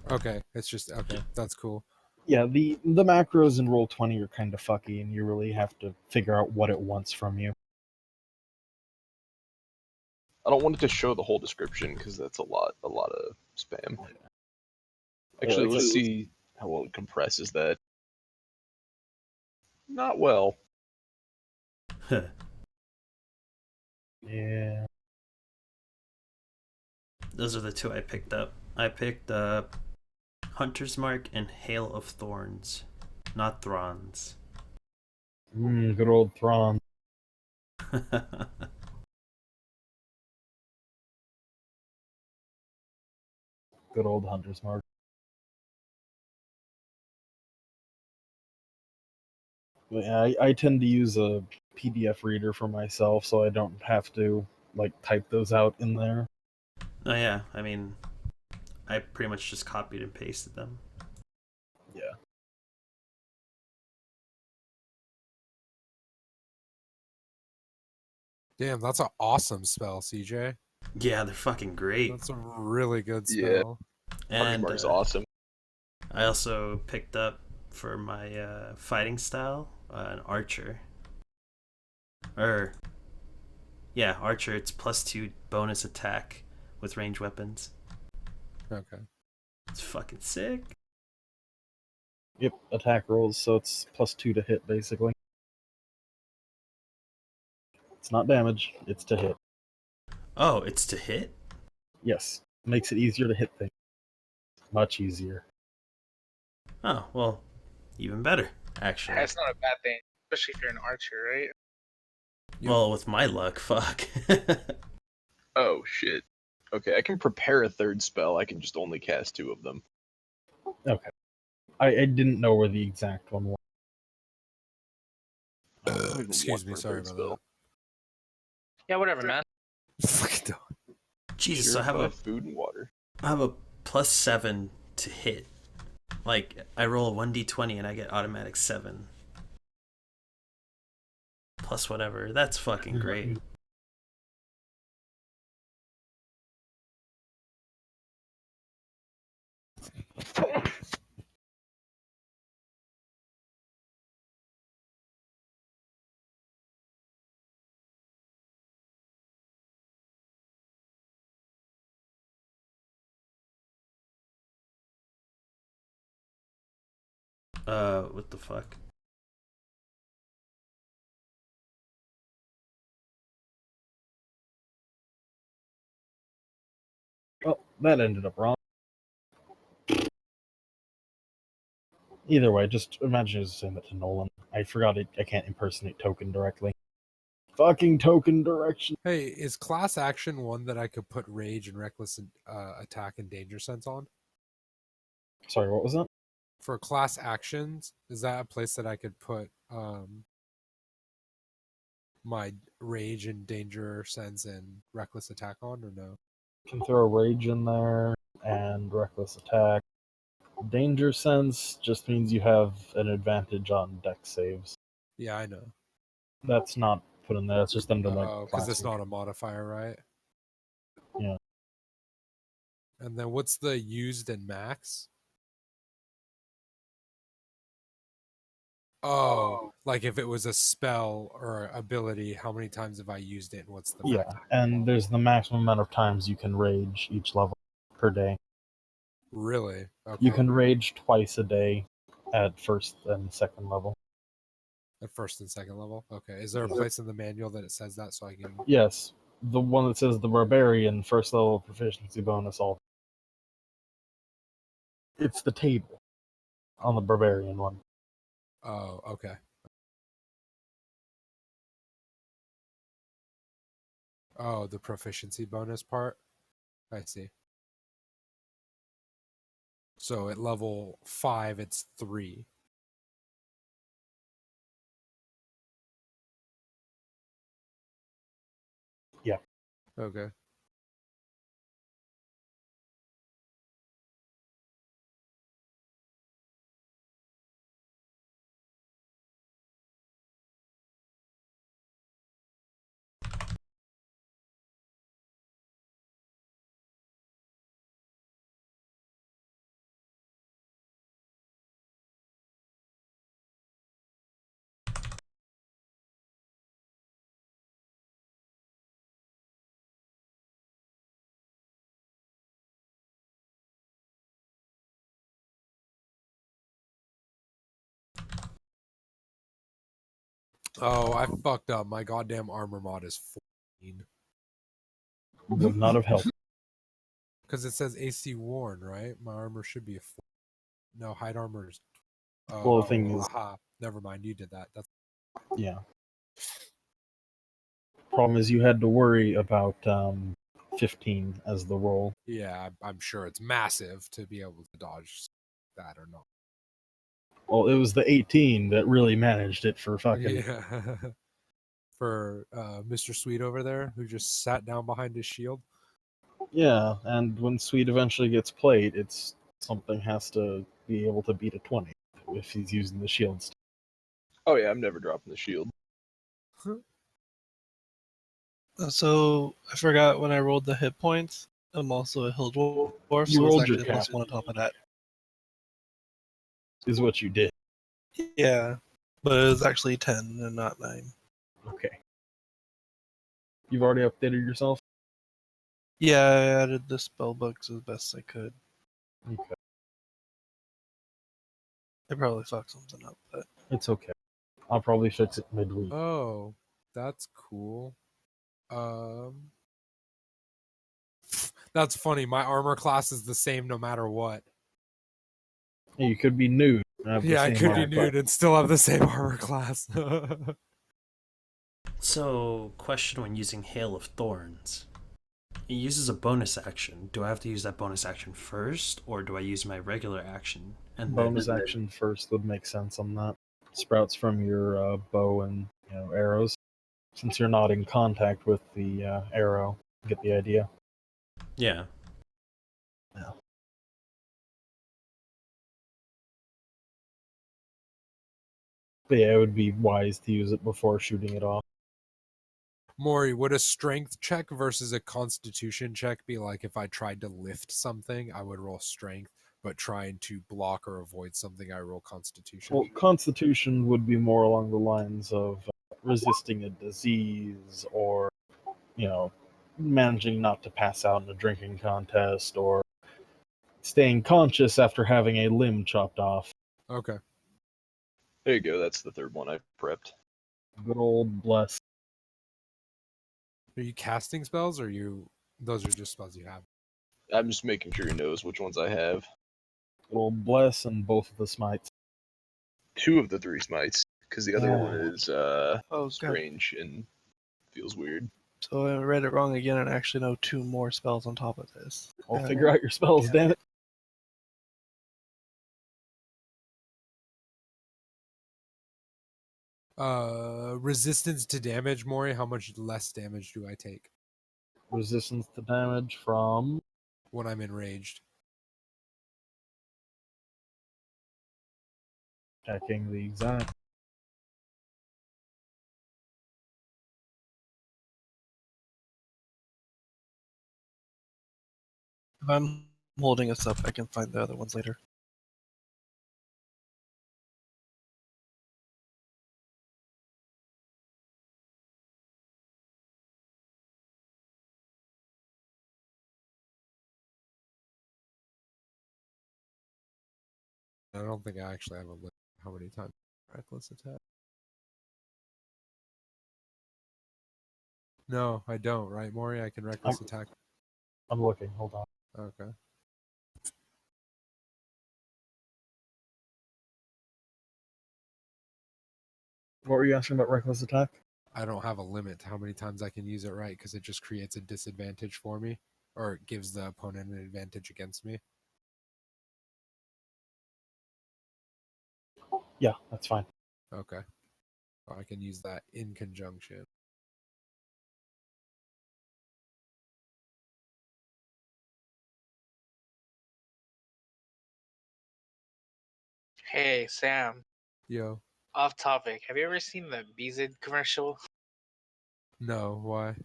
S1: Okay, it's just okay. That's cool.
S2: Yeah, the macros in Roll20 are kind of fucky, and you really have to figure out what it wants from you.
S4: I don't want it to show the whole description because that's a lot of spam. Actually, let's see how well it compresses that. Not well.
S2: Yeah.
S3: Those are the 2 I picked up. I picked up Hunter's Mark and Hail of Thorns, not Throngs.
S2: Good old Thrawn. Good old Hunter's Mark. Yeah, I tend to use a PDF reader for myself, so I don't have to like type those out in there.
S3: Oh yeah, I mean, I pretty much just copied and pasted them.
S2: Yeah.
S1: Damn, that's an awesome spell, CJ.
S3: Yeah, they're fucking great.
S1: That's a really good
S4: Yeah.
S1: spell.
S4: Hunter's
S3: And
S4: Mark's awesome.
S3: I also picked up for my fighting style an archer. Yeah, archer. It's +2 bonus attack with ranged weapons.
S1: Okay.
S3: It's fucking sick.
S2: Yep, attack rolls, so it's +2 to hit, basically. It's not damage, it's to hit.
S3: Oh, it's to hit?
S2: Yes, makes it easier to hit things. Much easier.
S3: Oh, well, even better, actually.
S7: That's not a bad thing, especially if you're an archer, right?
S1: Yep.
S3: Well, with my luck, fuck.
S4: Oh shit. Okay, I can prepare a 3rd spell. I can just only cast 2 of them.
S2: Okay. I didn't know where the exact one was.
S4: I don't even
S1: Excuse
S4: want
S1: me,
S4: for a
S1: sorry
S4: 3rd
S1: about
S7: Yeah, whatever, man.
S1: that. Fucking dog.
S3: Jesus,
S4: Sure,
S3: I have
S4: buy
S3: a
S4: food and water.
S3: +7 to hit. Like, I roll a 1d20 and I get automatic 7. Plus whatever. That's fucking great. What the fuck?
S2: Oh, that ended up wrong. Either way, just imagine just saying that to Nolan. I forgot I can't impersonate Token directly. Fucking Token direction.
S1: Hey, is class action one that I could put rage and reckless attack and danger sense on?
S2: Sorry, what was that?
S1: For class actions, is that a place that I could put my rage and danger sense and reckless attack on, or no?
S2: You can throw rage in there and reckless attack. Danger sense just means you have an advantage on deck saves.
S1: Yeah, I know.
S2: That's not put in there. It's just under like
S1: Oh, because it's
S2: classic.
S1: not a modifier, right?
S2: Yeah.
S1: And then what's the used and max? Oh, like if it was a spell or ability, how many times have I used it, and what's the
S2: Yeah,
S1: max?
S2: and there's the maximum amount of times you can rage each level per day.
S1: Really? Okay.
S2: You can rage twice a day at first and second level.
S1: At first and second level? Okay. Is there a
S2: Yes.
S1: place in the manual that it says that so I can...
S2: Yes, the one that says the barbarian first level proficiency bonus all. It's the table on the barbarian one.
S1: Oh, okay. Oh, the proficiency bonus part? I see. So at level 5, it's 3.
S2: Yeah.
S1: Okay. Oh, I fucked up. My goddamn armor mod is 14.
S2: Would not have helped.
S1: Because it says AC worn, right? My armor should be a 4. No, hide armor is... Oh,
S2: Well, the thing is,
S1: aha. Never mind. You did that. That's...
S2: yeah. Problem is, you had to worry about 15 as the roll.
S1: Yeah, I'm sure it's massive to be able to dodge that or not.
S2: Well, it was the 18 that really managed it for fucking.
S1: Yeah. For Mr. Sweet over there, who just sat down behind his shield.
S2: Yeah, and when Sweet eventually gets played, it's something has to be able to beat a 20 if he's using the shields.
S4: Oh yeah, I'm never dropping the shield.
S5: So I forgot when I rolled the hit points. I'm also a hill dwarf,
S2: You
S5: so it's
S2: rolled your
S5: actually plus
S2: cap.
S5: 1 on top of that.
S2: Is what you did.
S5: Yeah, but it was actually 10 and not 9.
S2: Okay. You've already updated yourself?
S5: Yeah, I added the spell books as best I could.
S2: Okay.
S5: I probably fucked something up, but
S2: It's okay. I'll probably fix it midweek.
S1: Oh, that's cool. That's funny. My armor class is the same no matter what.
S2: You could be nude. And have the
S1: Yeah, I
S2: same
S1: could be
S2: armor class.
S1: nude and still have the same armor class.
S3: So, question when using Hail of Thorns. It uses a bonus action. Do I have to use that bonus action first, or do I use my regular action? And
S2: Bonus
S3: then,
S2: action first would make sense on that. Sprouts from your bow and arrows. Since you're not in contact with the arrow, get the idea.
S3: Yeah.
S2: Yeah. But yeah, it would be wise to use it before shooting it off.
S1: Maury, would a strength check versus a constitution check be like if I tried to lift something, I would roll strength, but trying to block or avoid something, I roll constitution?
S2: Well, Constitution would be more along the lines of resisting a disease or, managing not to pass out in a drinking contest or staying conscious after having a limb chopped off.
S1: Okay.
S4: There you go. That's the third one I prepped.
S2: Good old bless.
S1: Are you casting spells, or those are just spells you have?
S4: I'm just making sure he knows which ones I have.
S2: Good old bless and both of the smites.
S4: 2 of the 3 smites, because the other
S2: Yeah.
S4: one is
S5: oh god.
S4: strange and feels weird.
S5: So I read it wrong again and actually know 2 more spells on top of this.
S2: I'll
S5: Yeah.
S2: figure out your spells, damn it.
S1: Resistance to damage, Mori. How much less damage do I take
S2: Resistance to damage from.
S1: when I'm enraged?
S2: Checking the exact.
S5: If I'm holding us up, I can find the other ones later.
S1: I don't think I actually have a limit. How many times reckless attack? No, I don't. Right, Mori? I can reckless attack.
S2: I'm looking. Hold on.
S1: Okay.
S2: What were you asking about reckless attack?
S1: I don't have a limit to how many times I can use it right because it just creates a disadvantage for me, or it gives the opponent an advantage against me.
S2: Yeah, that's fine.
S1: Okay. I can use that in conjunction.
S7: Hey, Sam.
S1: Yo.
S7: Off topic. Have you ever seen the BZ commercial?
S1: No, why?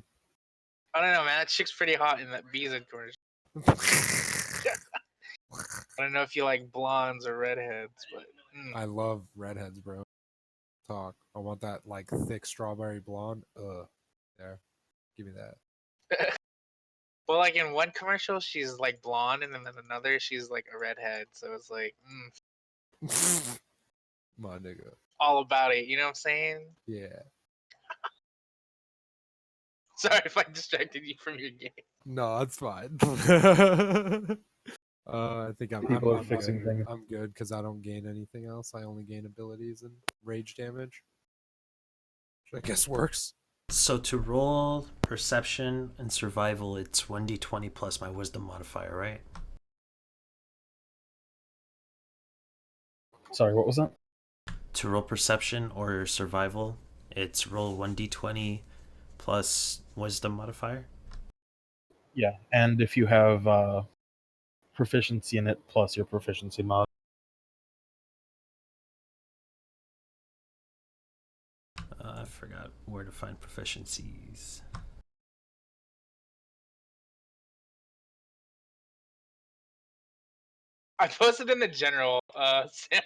S7: I don't know, man. That chick's pretty hot in that BZ commercial. I don't know if you like blondes or redheads, but
S1: I love redheads, bro. Talk. I want that like thick strawberry blonde. There. Give me that.
S7: well, like in one commercial she's like blonde, and then in another she's like a redhead. So it's like
S1: My nigga.
S7: all about it. You know what I'm saying?
S1: Yeah.
S7: Sorry if I distracted you from your game.
S1: No, that's fine. I think I'm
S2: People are
S1: I'm
S2: fixing
S1: good.
S2: things.
S1: I'm good because I don't gain anything else. I only gain abilities and rage damage. Which I guess works.
S3: So to roll perception and survival, it's 1d20 plus my wisdom modifier, right?
S2: Sorry, what was that?
S3: To roll perception or survival, it's roll 1d20 plus wisdom modifier.
S2: Yeah, and if you have proficiency in it plus your proficiency mod.
S3: I forgot where to find proficiencies.
S7: I posted in the general, Sam.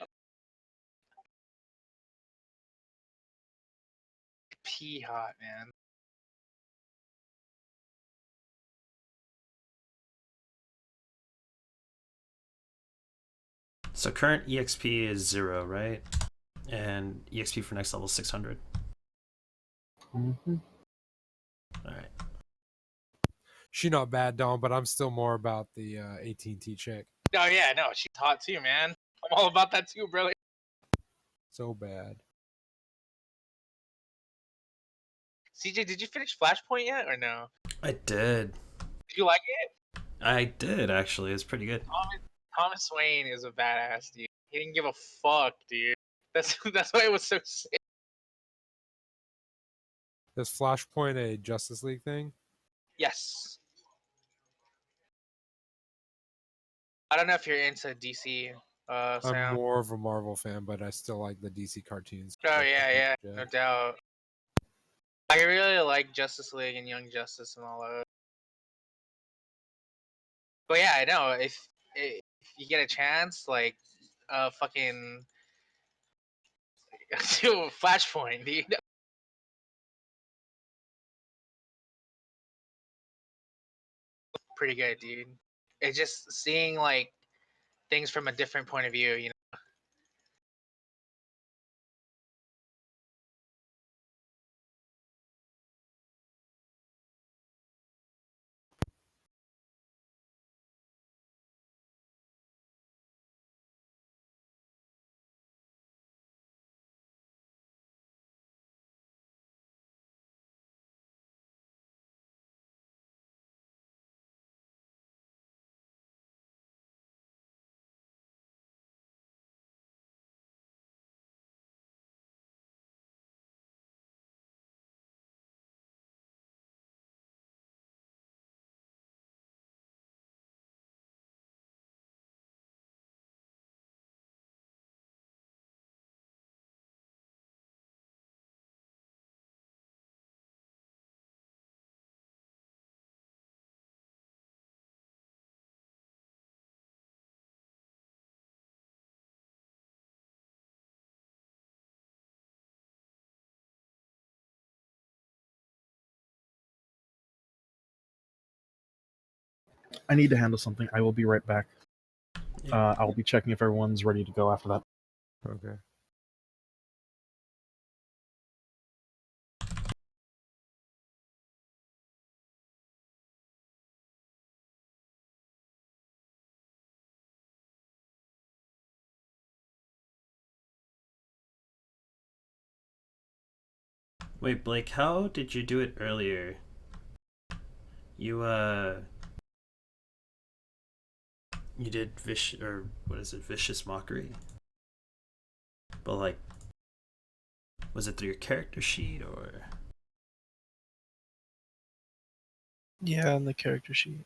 S7: Pee hot, man.
S3: So current EXP is 0, right? And EXP for next level is 600.
S2: Mm-hmm.
S3: Alright.
S1: She not bad, Dom, but I'm still more about the AT&T chick.
S7: Oh yeah, no, she's hot too, man. I'm all about that too, brother.
S1: So bad.
S7: CJ, did you finish Flashpoint yet or no?
S3: I did.
S7: Did you like it?
S3: I did, actually. It's pretty good.
S7: Thomas Wayne is a badass, dude. He didn't give a fuck, dude. That's why it was so sick.
S1: Is Flashpoint a Justice League thing?
S7: Yes. I don't know if you're into DC,
S1: I'm
S7: Sam.
S1: more of a Marvel fan, but I still like the DC cartoons.
S7: Oh yeah, no doubt. I really like Justice League and Young Justice and all that. But yeah, I know if you get a chance, like, fucking do Flashpoint, dude. Pretty good, dude. It's just seeing like things from a different point of view, you know.
S2: I need to handle something. I will be right back.
S3: Yeah.
S2: I'll be checking if everyone's ready to go after that.
S1: Okay.
S3: Wait, Blake, how did you do it earlier? You you did vicious mockery? But like, was it through your character sheet or?
S5: Yeah, on the character sheet.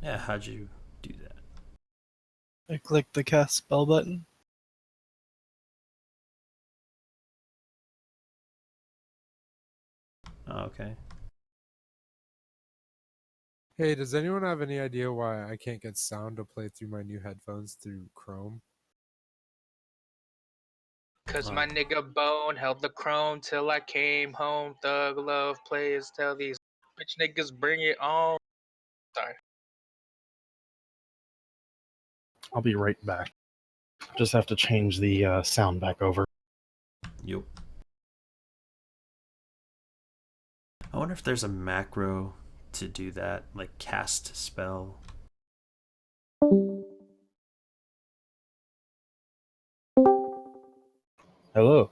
S3: Yeah, how'd you do that?
S5: I clicked the cast spell button.
S3: Oh, okay.
S1: Hey, does anyone have any idea why I can't get sound to play through my new headphones through Chrome?
S7: Cause
S3: Oh.
S7: my nigga Bone held the chrome till I came home. Thug love players tell these bitch niggas bring it on. Sorry.
S2: I'll be right back. Just have to change the sound back over.
S3: Yup. I wonder if there's a macro to do that, like cast spell.
S2: Hello.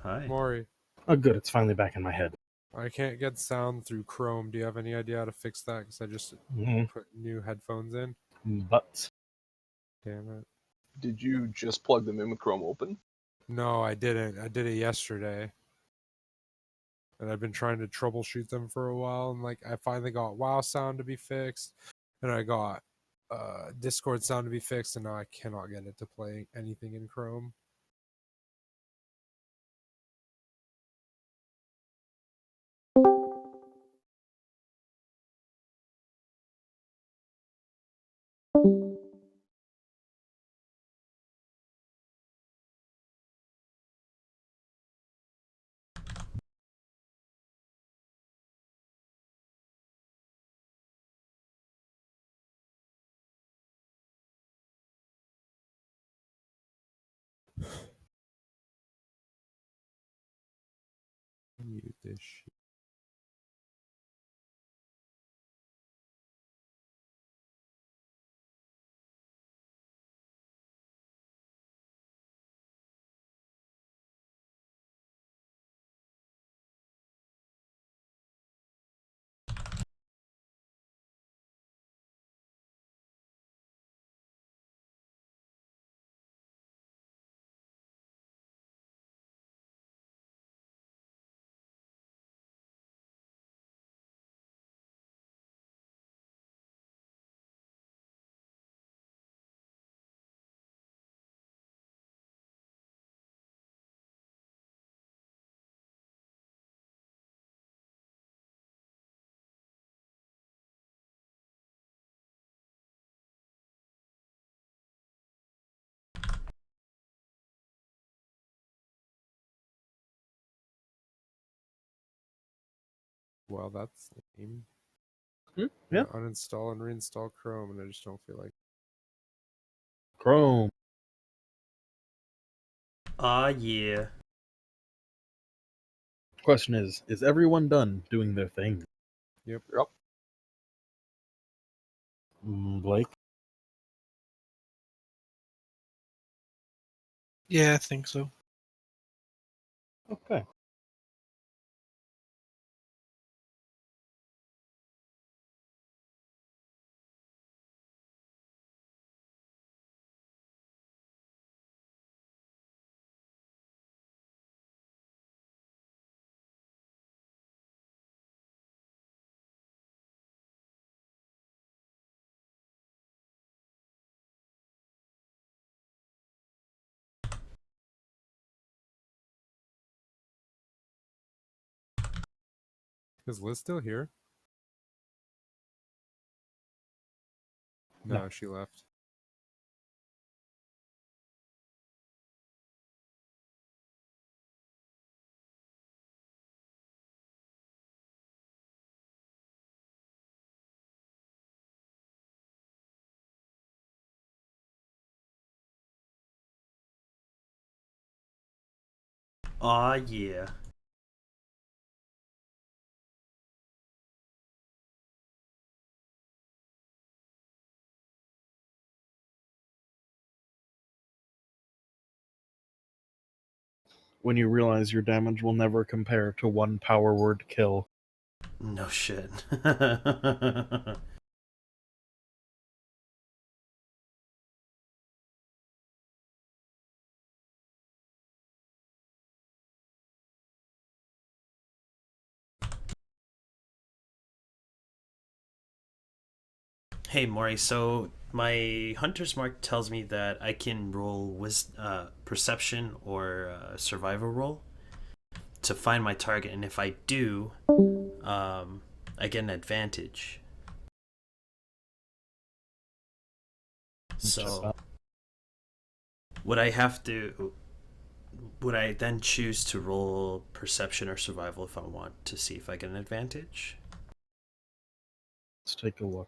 S3: Hi.
S1: Maury,
S2: Oh, good. It's finally back in my head.
S1: I can't get sound through Chrome. Do you have any idea how to fix that? Because I just
S2: Mhm.
S1: put new headphones in.
S2: But
S1: Damn it.
S4: Did you just plug them in with Chrome open?
S1: No, I didn't. I did it yesterday. And I've been trying to troubleshoot them for a while. And like, I finally got WoW sound to be fixed. And I got Discord sound to be fixed. And now I cannot get it to play anything in Chrome. Mute this shit. Well, that's lame.
S2: yeah,
S1: Uninstall and reinstall Chrome, and I just don't feel like.
S2: Chrome.
S3: Ah, yeah.
S2: Question is everyone done doing their thing?
S1: Yep.
S2: Blake?
S5: Yeah, I think so.
S2: Okay.
S1: Is Liz still here?
S2: No.
S1: No, she left.
S3: Aw, yeah.
S2: When you realize your damage will never compare to one power word kill.
S3: No shit. Hey Maury, so my hunter's mark tells me that I can roll perception or survival roll to find my target, and if I do, I get an advantage. So would I have to? Would I then choose to roll perception or survival if I want to see if I get an advantage?
S2: Let's take a look.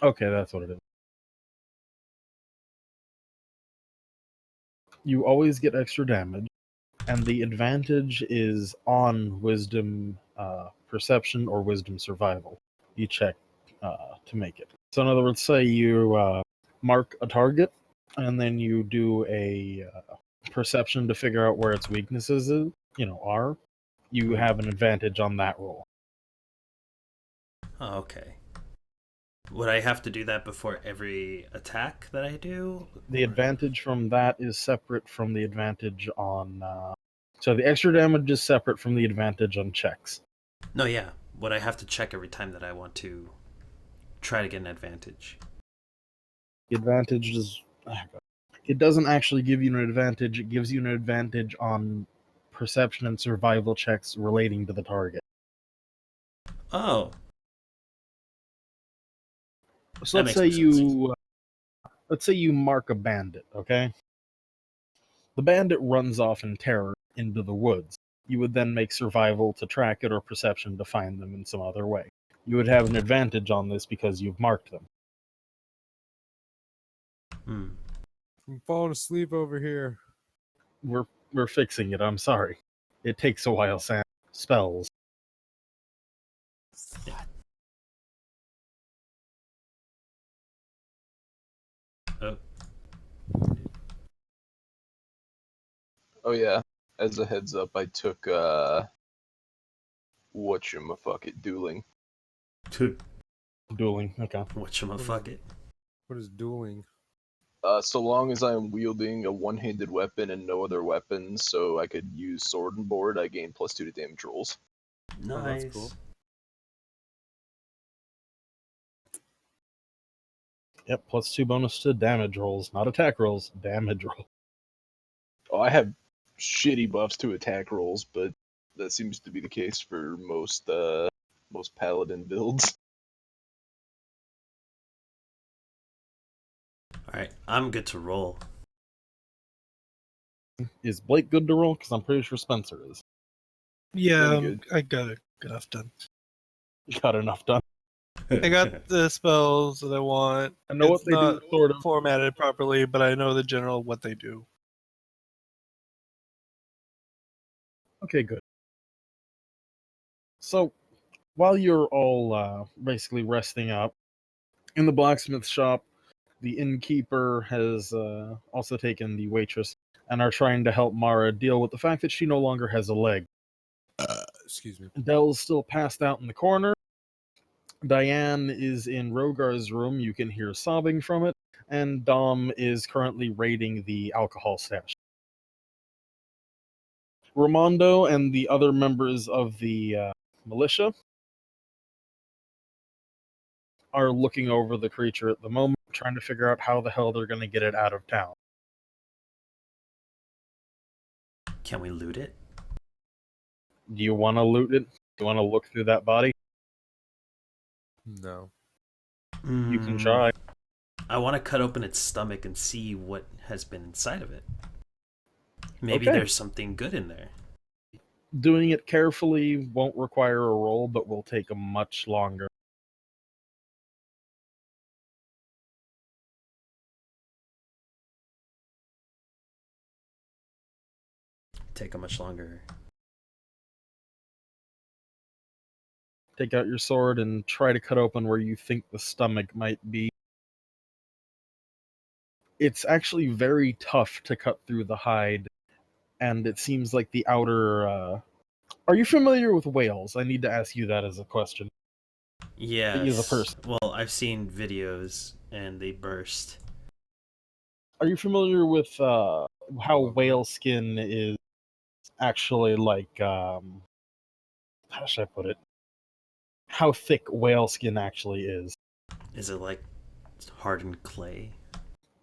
S2: Okay, that's what it is. You always get extra damage, and the advantage is on wisdom perception or wisdom survival. You check to make it. So in other words, say you mark a target, and then you do a perception to figure out where its weaknesses are. You have an advantage on that roll.
S3: Oh, okay. Would I have to do that before every attack that I do?
S2: The advantage from that is separate from the advantage on. So the extra damage is separate from the advantage on checks.
S3: No, yeah. Would I have to check every time that I want to try to get an advantage?
S2: The advantage is. It doesn't actually give you an advantage, it gives you an advantage on perception and survival checks relating to the target.
S3: Oh.
S2: So
S3: That
S2: let's
S3: makes
S2: say
S3: more sense.
S2: let's say you mark a bandit, okay? The bandit runs off in terror into the woods. You would then make survival to track it or perception to find them in some other way. You would have an advantage on this because you've marked them.
S3: Hmm.
S1: I'm falling asleep over here.
S2: We're fixing it, I'm sorry. It takes a while, Sam. Spells.
S3: Oh.
S4: Oh yeah. As a heads up, I took whatchamafuck dueling.
S2: Dueling, okay.
S3: Whatchamafuck it.
S1: What is dueling?
S4: So long as I am wielding a one-handed weapon and no other weapons, so I could use sword and board, I gain +2 to damage rolls.
S3: Nice.
S1: Oh, that's cool.
S2: Yep, +2 bonus to damage rolls, not attack rolls, damage rolls.
S4: Oh, I have shitty buffs to attack rolls, but that seems to be the case for most paladin builds.
S3: Alright, I'm good to roll.
S2: Is Blake good to roll? Because I'm pretty sure Spencer is.
S5: Yeah,
S4: Pretty good.
S5: I got enough done.
S2: Got enough done.
S5: I got the spells that I want.
S2: I know what
S5: It's
S2: they do,
S5: not
S2: sort of.
S5: formatted properly, but I know the general what they do.
S2: Okay, good. So, while you're all basically resting up, in the blacksmith shop, the innkeeper has also taken the waitress and are trying to help Mara deal with the fact that she no longer has a leg.
S1: Excuse me.
S2: Dell's still passed out in the corner. Diane is in Rogar's room. You can hear sobbing from it. And Dom is currently raiding the alcohol stash. Ramondo and the other members of the militia are looking over the creature at the moment, trying to figure out how the hell they're going to get it out of town.
S3: Can we loot it?
S2: Do you want to loot it? Do you want to look through that body?
S1: No.
S2: You can try.
S3: I want to cut open its stomach and see what has been inside of it. Maybe
S2: Okay.
S3: there's something good in there.
S2: Doing it carefully won't require a roll, but will take a much longer.
S3: take a much longer.
S2: Take out your sword and try to cut open where you think the stomach might be. It's actually very tough to cut through the hide, and it seems like the outer... Are you familiar with whales? I need to ask you that as a question. You as a
S3: Yes.
S2: person.
S3: Well, I've seen videos and they burst.
S2: Are you familiar with how
S1: What,
S2: whale skin is actually like... how should I put it? How thick whale skin actually is.
S3: Is it like hardened clay?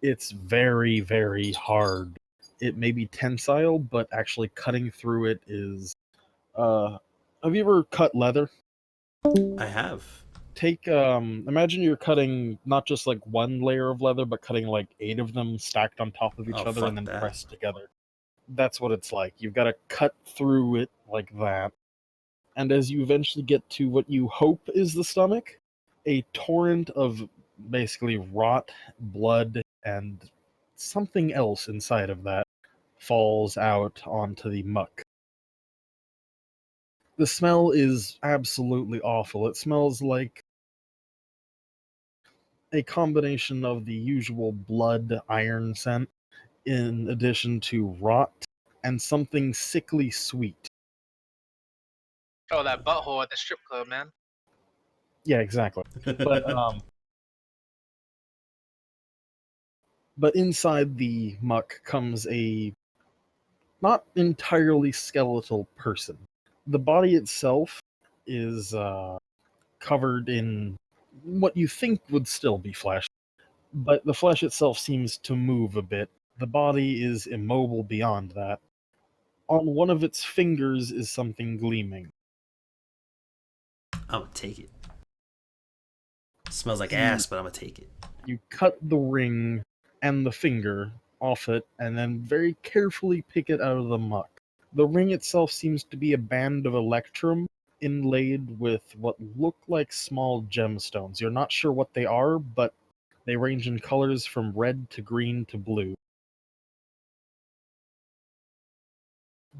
S2: It's very, very hard. It may be tensile, but actually cutting through it is... have you ever cut leather?
S3: I have.
S2: Take imagine you're cutting not just like one layer of leather, but cutting like 8 of them stacked on top of each
S3: Oh,
S2: other
S3: fuck
S2: and then
S3: that.
S2: pressed together. That's what it's like. You've got to cut through it like that. And as you eventually get to what you hope is the stomach, a torrent of basically rot, blood, and something else inside of that falls out onto the muck. The smell is absolutely awful. It smells like a combination of the usual blood iron scent in addition to rot and something sickly sweet.
S7: Oh, that butthole at the strip club, man.
S2: Yeah, exactly. But inside the muck comes a not entirely skeletal person. The body itself is covered in what you think would still be flesh, but the flesh itself seems to move a bit. The body is immobile beyond that. On one of its fingers is something gleaming.
S3: I'm gonna take it. Smells like ass, but I'm gonna take it.
S2: You cut the ring and the finger off it, and then very carefully pick it out of the muck. The ring itself seems to be a band of electrum inlaid with what look like small gemstones. You're not sure what they are, but they range in colors from red to green to blue.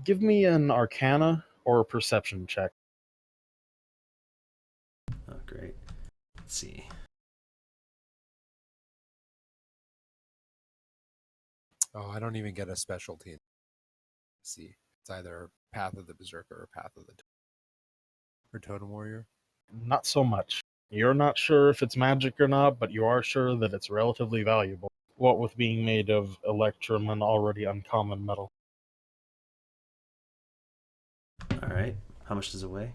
S2: Give me an Arcana or a Perception check.
S3: Oh, great. Let's see.
S1: Oh, I don't even get a specialty. See, it's either Path of the Berserker or Path of the or Totem Warrior.
S2: Not so much. You're not sure if it's magic or not, but you are sure that it's relatively valuable. What with being made of electrum, an already uncommon metal.
S3: All right. How much does it weigh?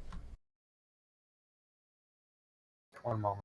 S2: 1 moment.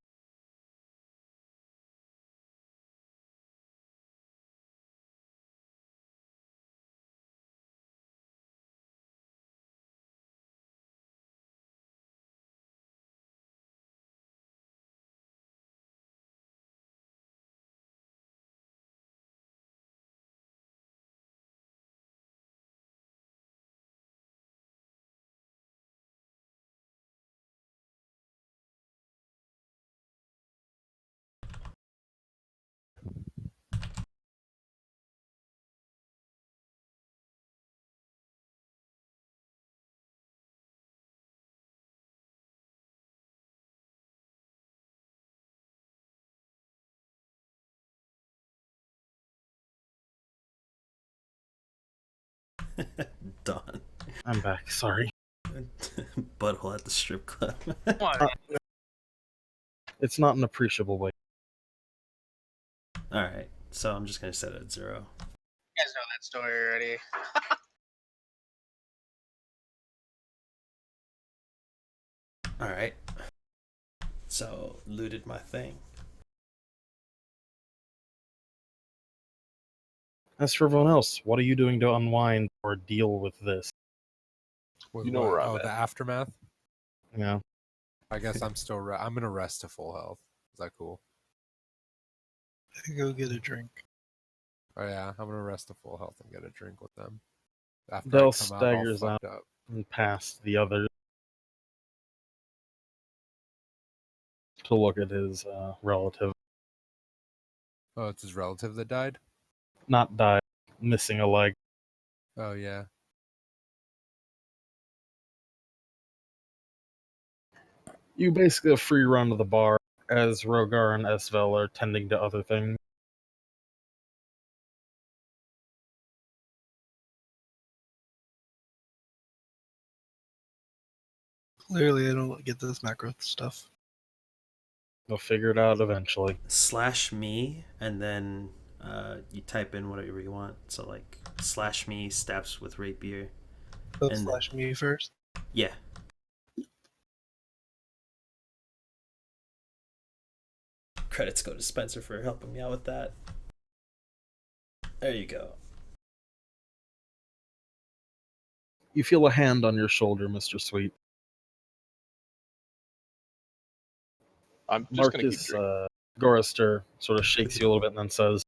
S3: Done.
S2: I'm back, sorry.
S3: Butthole at the strip club.
S7: Come on, man.
S2: It's not an appreciable way.
S3: All right. So I'm just gonna set it at 0.
S7: You guys know that story already.
S3: All right. So looted my thing.
S2: As for everyone else, what are you doing to unwind or deal with this?
S1: With
S4: You know
S1: what?
S4: where I'm
S1: Oh,
S4: at.
S1: the aftermath.
S2: Yeah.
S1: I guess I'm still. I'm gonna rest to full health. Is that cool?
S5: I think go get a drink.
S1: Oh yeah, I'm gonna rest to full health and get a drink with them. After
S2: Del
S1: I come out all
S2: staggers
S1: fucked
S2: out
S1: up.
S2: and past the others to look at his relative.
S1: Oh, it's his relative that died.
S2: Not died, missing a leg.
S1: Oh yeah.
S2: You basically a free run to the bar as Rogar and Esvel are tending to other things.
S5: Clearly, I don't get this macro stuff.
S2: They'll figure it out eventually.
S3: /me, and then you type in whatever you want. So like /me stabs with rapier.
S5: So
S3: And
S5: slash me first.
S3: Yeah. Credits go to Spencer for helping me out with that. There you go.
S2: You feel a hand on your shoulder, Mr. Sweet.
S4: I'm just gonna keep
S2: Marcus
S4: drinking.
S2: Gorister sort of shakes you a little bit and then says,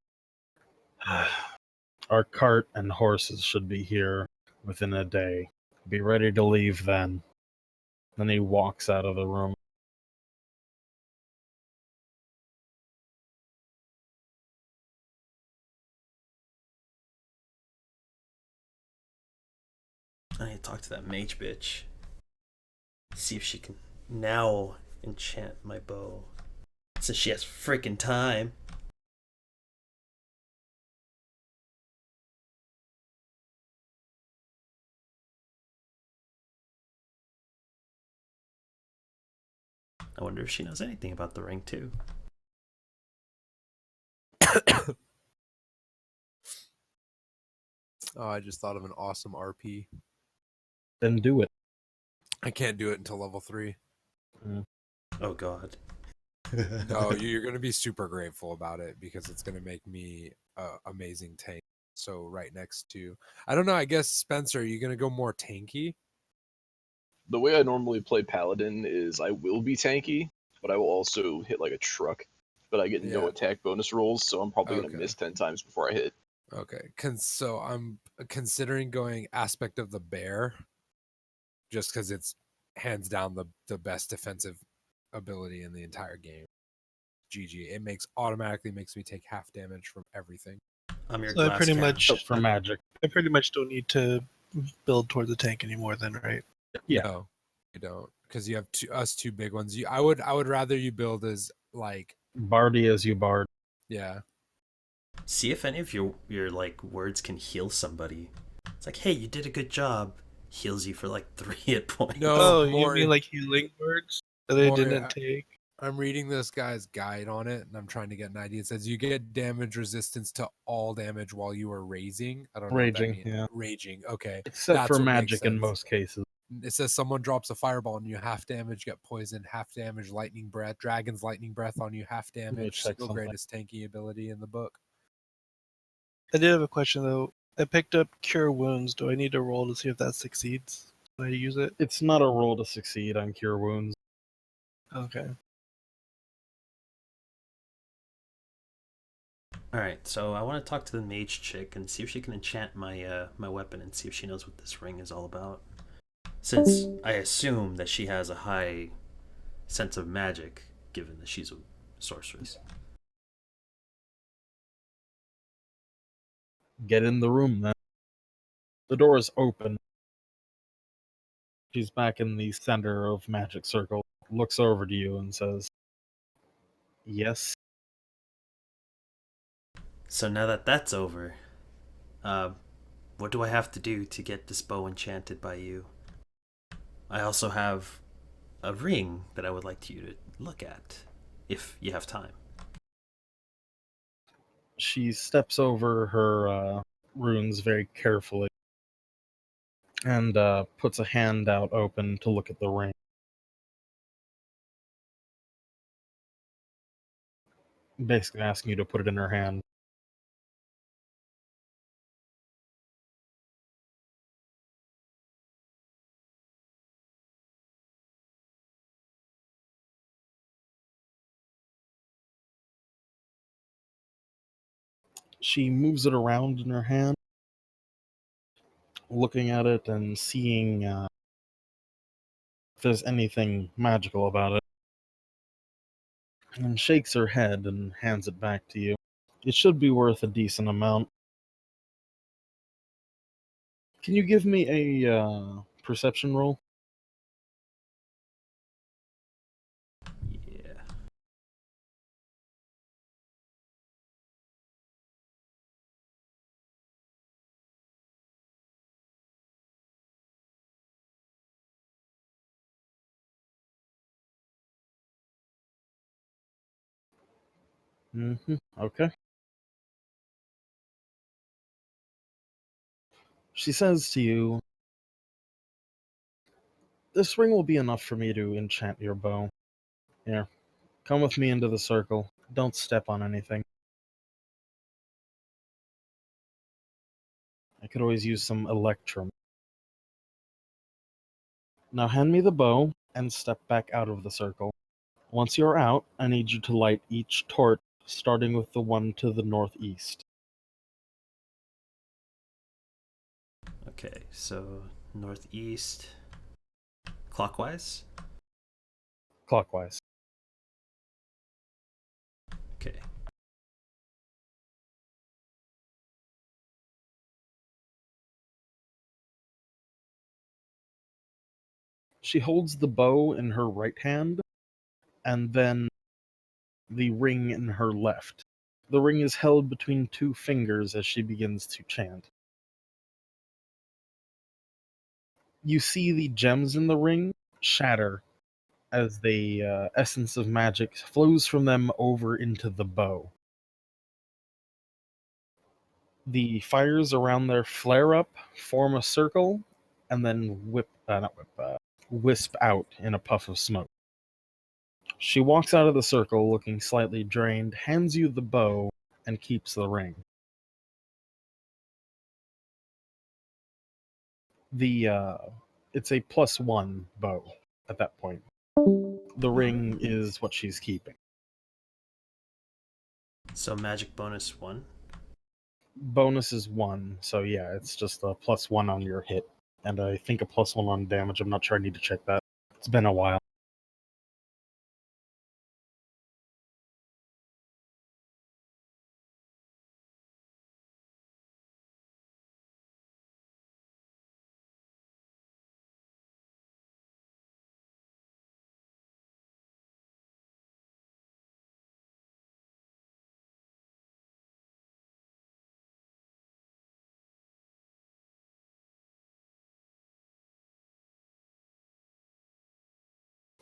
S2: "Our cart and horses should be here within a day. Be ready to leave then." Then he walks out of the room.
S3: I need to talk to that mage bitch. See if she can now enchant my bow. Since she has freaking time. I wonder if she knows anything about the ring too.
S1: Oh, I just thought of an awesome RP.
S2: Then do it.
S1: I can't do it until level 3.
S3: Oh god.
S1: No, you're going to be super grateful about it because it's going to make me amazing tank. So right next to, I don't know, I guess Spencer, are you going to go more tanky?
S4: The way I normally play Paladin is I will be tanky, but I will also hit like a truck. But I get no
S1: Yeah.
S4: attack bonus rolls, so I'm probably
S1: Okay.
S4: gonna miss 10 times before I hit.
S1: Okay, so I'm considering going aspect of the bear, just because it's hands down the best defensive ability in the entire game. GG. It automatically makes me take half damage from everything.
S3: I'm your
S5: So I
S3: glass
S5: pretty
S3: cannon.
S5: much
S2: Except for magic.
S5: I pretty much don't need to build toward the tank anymore then, right?
S2: Yeah.
S1: No, you don't, because you have two big ones. I would rather you build as like,
S2: Bardy as you bard.
S1: yeah.
S3: See if any of your like words can heal somebody. It's like, hey, you did a good job. Heals you for like 3 hit points.
S1: No,
S5: Oh, you
S1: Maury-
S5: mean like healing words that I
S1: Maury,
S5: didn't take?
S1: I'm reading this guy's guide on it, and I'm trying to get an idea. It says you get damage resistance to all damage while you are raising. I don't know what that
S2: Raging,
S1: means.
S2: yeah.
S1: Raging, okay.
S2: Except
S1: That's
S2: for
S1: what makes
S2: magic in
S1: sense.
S2: most cases.
S1: It says someone drops a fireball on you, half damage, get poisoned, half damage, lightning breath, dragon's lightning breath on you, half damage.
S2: check
S1: Single
S2: something.
S1: greatest tanky ability in the book.
S5: I did have a question though. I picked up Cure Wounds. Do I need to roll to see if that succeeds when I use it?
S2: It's not a roll to succeed on Cure Wounds.
S5: Okay.
S3: Alright, so I want to talk to the mage chick and see if she can enchant my my weapon and see if she knows what this ring is all about. Since I assume that she has a high sense of magic, given that she's a sorceress.
S2: Get in the room then. The door is open. She's back in the center of Magic Circle, looks over to you and says, "Yes."
S3: So now that that's over, what do I have to do to get this bow enchanted by you? I also have a ring that I would like you to look at, if you have time.
S2: She steps over her runes very carefully and puts a hand out open to look at the ring. Basically asking you to put it in her hand. She moves it around in her hand, looking at it and seeing if there's anything magical about it, and shakes her head and hands it back to you. It should be worth a decent amount. Can you give me a perception roll? Okay. She says to you, "This ring will be enough for me to enchant your bow. Here, come with me into the circle. Don't step on anything. I could always use some electrum. Now hand me the bow and step back out of the circle. Once you're out, I need you to light each torch, starting with the one to the northeast."
S3: Okay, so northeast, clockwise.
S2: Clockwise.
S3: Okay.
S2: She holds the bow in her right hand, and then the ring in her left. The ring is held between two fingers as she begins to chant. You see the gems in the ring shatter as the essence of magic flows from them over into the bow. The fires around there flare up, form a circle, and then wisp out in a puff of smoke. She walks out of the circle looking slightly drained, hands you the bow, and keeps the ring. It's a +1 bow at that point. The ring is what she's keeping.
S3: So magic bonus 1.
S2: Bonus is 1, so yeah, it's just a +1 on your hit, and I think a +1 on damage. I'm not sure, I need to check that. It's been a while.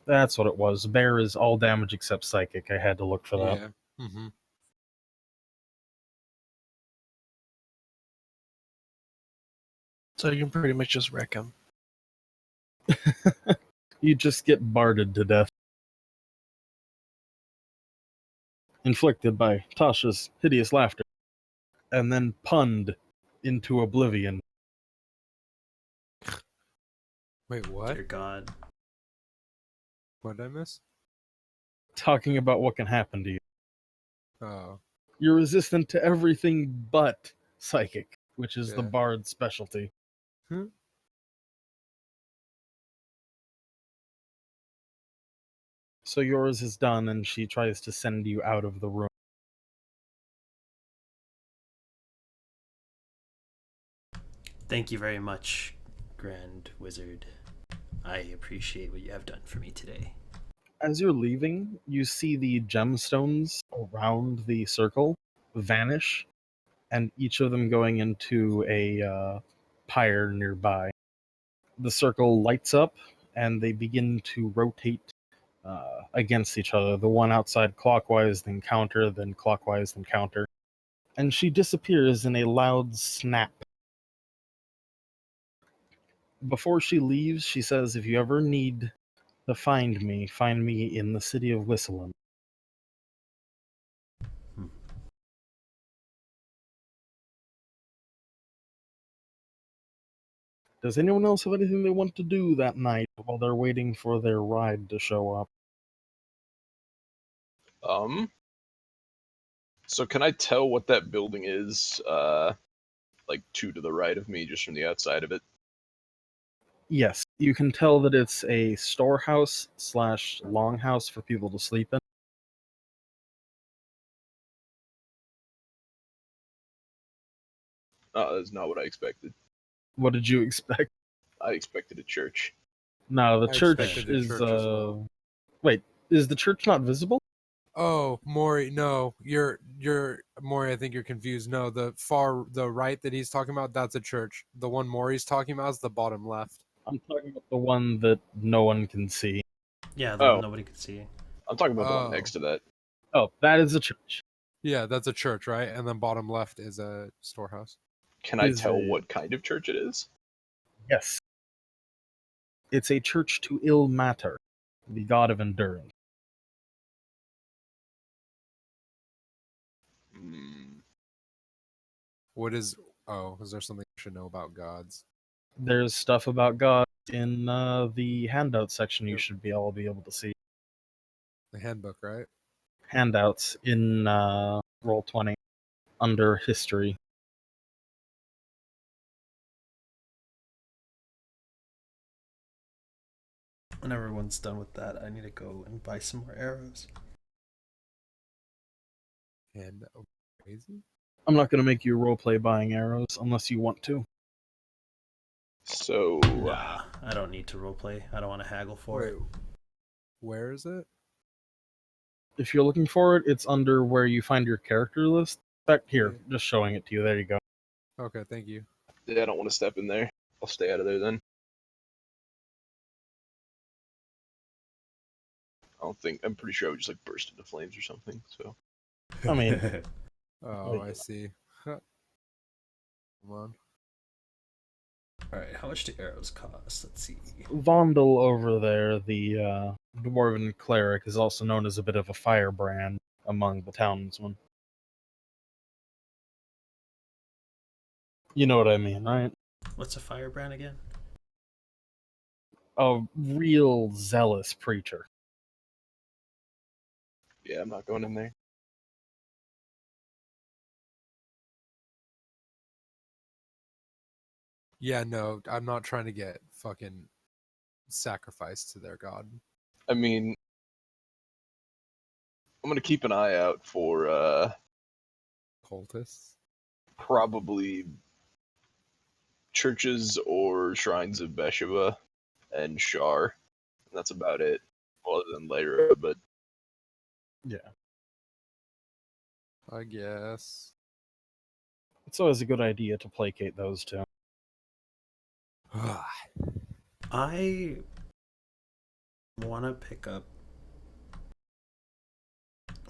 S2: That's what it was. Bear is all damage except psychic. I had to look for that.
S1: Yeah. Mm-hmm.
S5: So you can pretty much just wreck him.
S2: You just get barded to death. Inflicted by Tasha's hideous laughter, and then punned into oblivion.
S1: Wait, what?
S3: Dear God.
S1: What did I miss?
S2: Talking about what can happen to you.
S1: Oh.
S2: You're resistant to everything but psychic, which is the
S1: Yeah.
S2: bard's specialty.
S1: Hmm.
S2: So yours is done, and she tries to send you out of the room.
S3: Thank you very much, Grand Wizard. I appreciate what you have done for me today.
S2: As you're leaving, you see the gemstones around the circle vanish, and each of them going into a pyre nearby. The circle lights up, and they begin to rotate against each other. The one outside clockwise, then counter, then clockwise, then counter. And she disappears in a loud snap. Before she leaves, she says, "If you ever need to find me in the city of Whistleland." Does anyone else have anything they want to do that night while they're waiting for their ride to show up?
S4: So can I tell what that building is, like 2 to the right of me, just from the outside of it?
S2: Yes, you can tell that it's a storehouse / longhouse for people to sleep in.
S4: That's not what I expected.
S2: What did you expect?
S4: I expected a church.
S2: No, the
S1: I
S2: church
S1: expected the
S2: is
S1: church as well.
S2: Wait, is the church not visible?
S1: Oh, Maury, no, you're Maury. I think you're confused. No, the right that he's talking about, that's a church. The one Maury's talking about is the bottom left.
S2: I'm talking about the one that no one can see.
S3: Yeah,
S4: Oh.
S3: nobody could see.
S4: I'm talking about the one
S1: Oh.
S4: next to that.
S2: Oh, that is a church.
S1: Yeah, that's a church, right? And then bottom left is a storehouse.
S4: Can I
S2: Is
S4: tell
S2: a-
S4: what kind of church it is?
S2: Yes. It's a church to ill matter, the god of endurance.
S4: Hmm.
S1: What is? Oh, is there something I should know about gods?
S2: There's stuff about God in the handout section you
S1: Yep.
S2: should be able to see.
S1: The handbook, right?
S2: Handouts in Roll20 under history.
S3: When everyone's done with that, I need to go and buy some more arrows.
S1: And crazy.
S2: I'm not going to make you roleplay buying arrows unless you want to.
S4: So
S3: Nah, I don't need to roleplay. I don't want to haggle for it.
S1: Where is it?
S2: If you're looking for it, it's under where you find your character list. Back here,
S1: Yeah.
S2: just showing it to you. There you go.
S1: Okay, thank you.
S4: yeah, I don't want to step in there. I'll stay out of there then. I'm pretty sure I would just like burst into flames or something. So
S2: I mean,
S1: Oh, I see. Come on.
S3: Alright, how much do arrows cost? Let's see.
S2: Vondel over there, the dwarven cleric, is also known as a bit of a firebrand among the townsmen. You know what I mean, right?
S3: What's a firebrand again?
S2: A real zealous preacher.
S4: yeah, I'm not going in there.
S1: Yeah, no, I'm not trying to get fucking sacrificed to their god.
S4: I mean, I'm gonna keep an eye out for
S1: Cultists.
S4: probably churches or shrines of Besheva and Shar. And that's about it. Other than Lyra, but
S2: Yeah.
S1: I guess.
S2: It's always a good idea to placate those two.
S3: I want to pick up.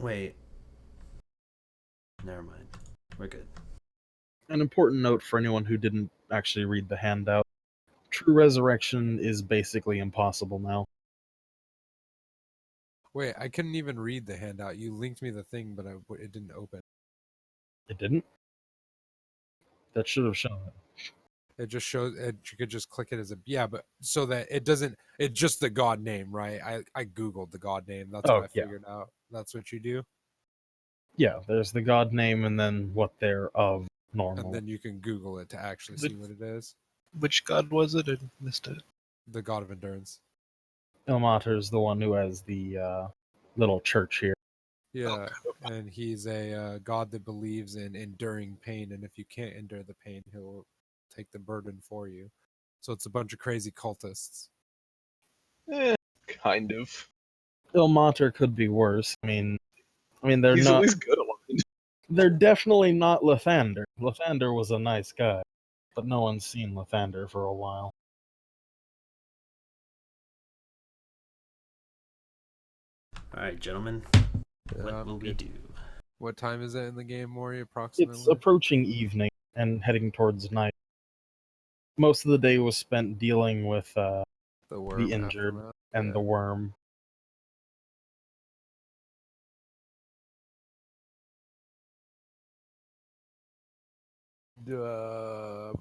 S3: Wait. Never mind. We're good.
S2: An important note for anyone who didn't actually read the handout. True resurrection is basically impossible now.
S1: Wait, I couldn't even read the handout. You linked me the thing, but it didn't open.
S2: It didn't? That should have shown it.
S1: It just shows it. You could just click it as a but so that it doesn't. It's just the god name, right? I googled the god name. That's
S2: Oh,
S1: what I
S2: yeah.
S1: figured out. That's what you do,
S2: Yeah, there's the god name and then what they're of normal.
S1: and then you can Google it to actually see what it is.
S5: Which god was it? I missed it.
S1: The god of endurance.
S2: Ilmater is the one who has the little church here.
S1: Yeah, and he's a god that believes in enduring pain, and if you can't endure the pain, he'll take the burden for you. So it's a bunch of crazy cultists.
S4: kind of.
S2: Ilmater could be worse. I mean they're
S4: He's at
S2: not.
S4: least good aligned.
S2: They're definitely not Lathander. Lathander was a nice guy, but no one's seen Lathander for a while.
S3: Alright, gentlemen. What will we do?
S1: What time is it in the game, Maury, approximately?
S2: It's approaching evening and heading towards night. Most of the day was spent dealing with
S1: the worm
S2: the injured
S1: aftermath?
S2: and
S1: Yeah.
S2: the worm.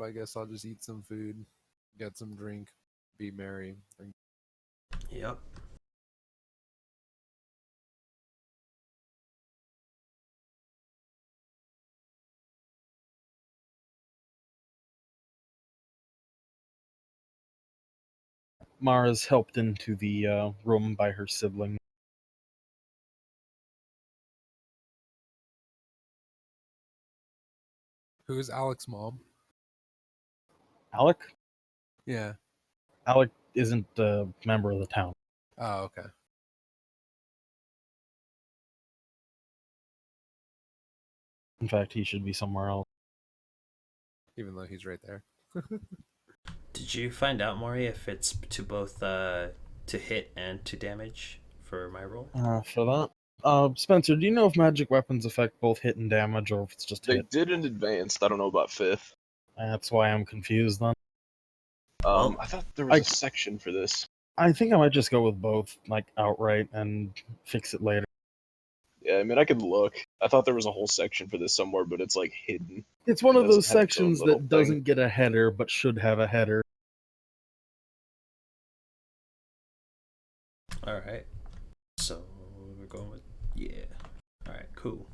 S1: I guess I'll just eat some food, get some drink, be merry.
S3: Yep.
S2: Mara's helped into the room by her sibling.
S1: Who is Alec's mom?
S2: Alec?
S1: Yeah.
S2: Alec isn't a member of the town.
S1: Oh, okay.
S2: In fact, he should be somewhere else.
S1: Even though he's right there.
S3: Did you find out, Maury, if it's to both to hit and to damage for my roll?
S2: For that, Spencer, do you know if magic weapons affect both hit and damage, or if it's just
S4: They
S2: hit?
S4: did in advanced. I don't know about 5th.
S2: That's why I'm confused then.
S3: Well,
S4: I thought there was a section for this.
S2: I think I might just go with both, like, outright, and fix it later.
S4: Yeah, I mean, I could look. I thought there was a whole section for this somewhere, but it's like hidden.
S2: It's one
S4: It
S2: of those
S4: doesn't have its own
S2: sections
S4: little
S2: that
S4: thing.
S2: doesn't get a header, but should have a header.
S3: alright. So, we're going with... Yeah. Alright, cool.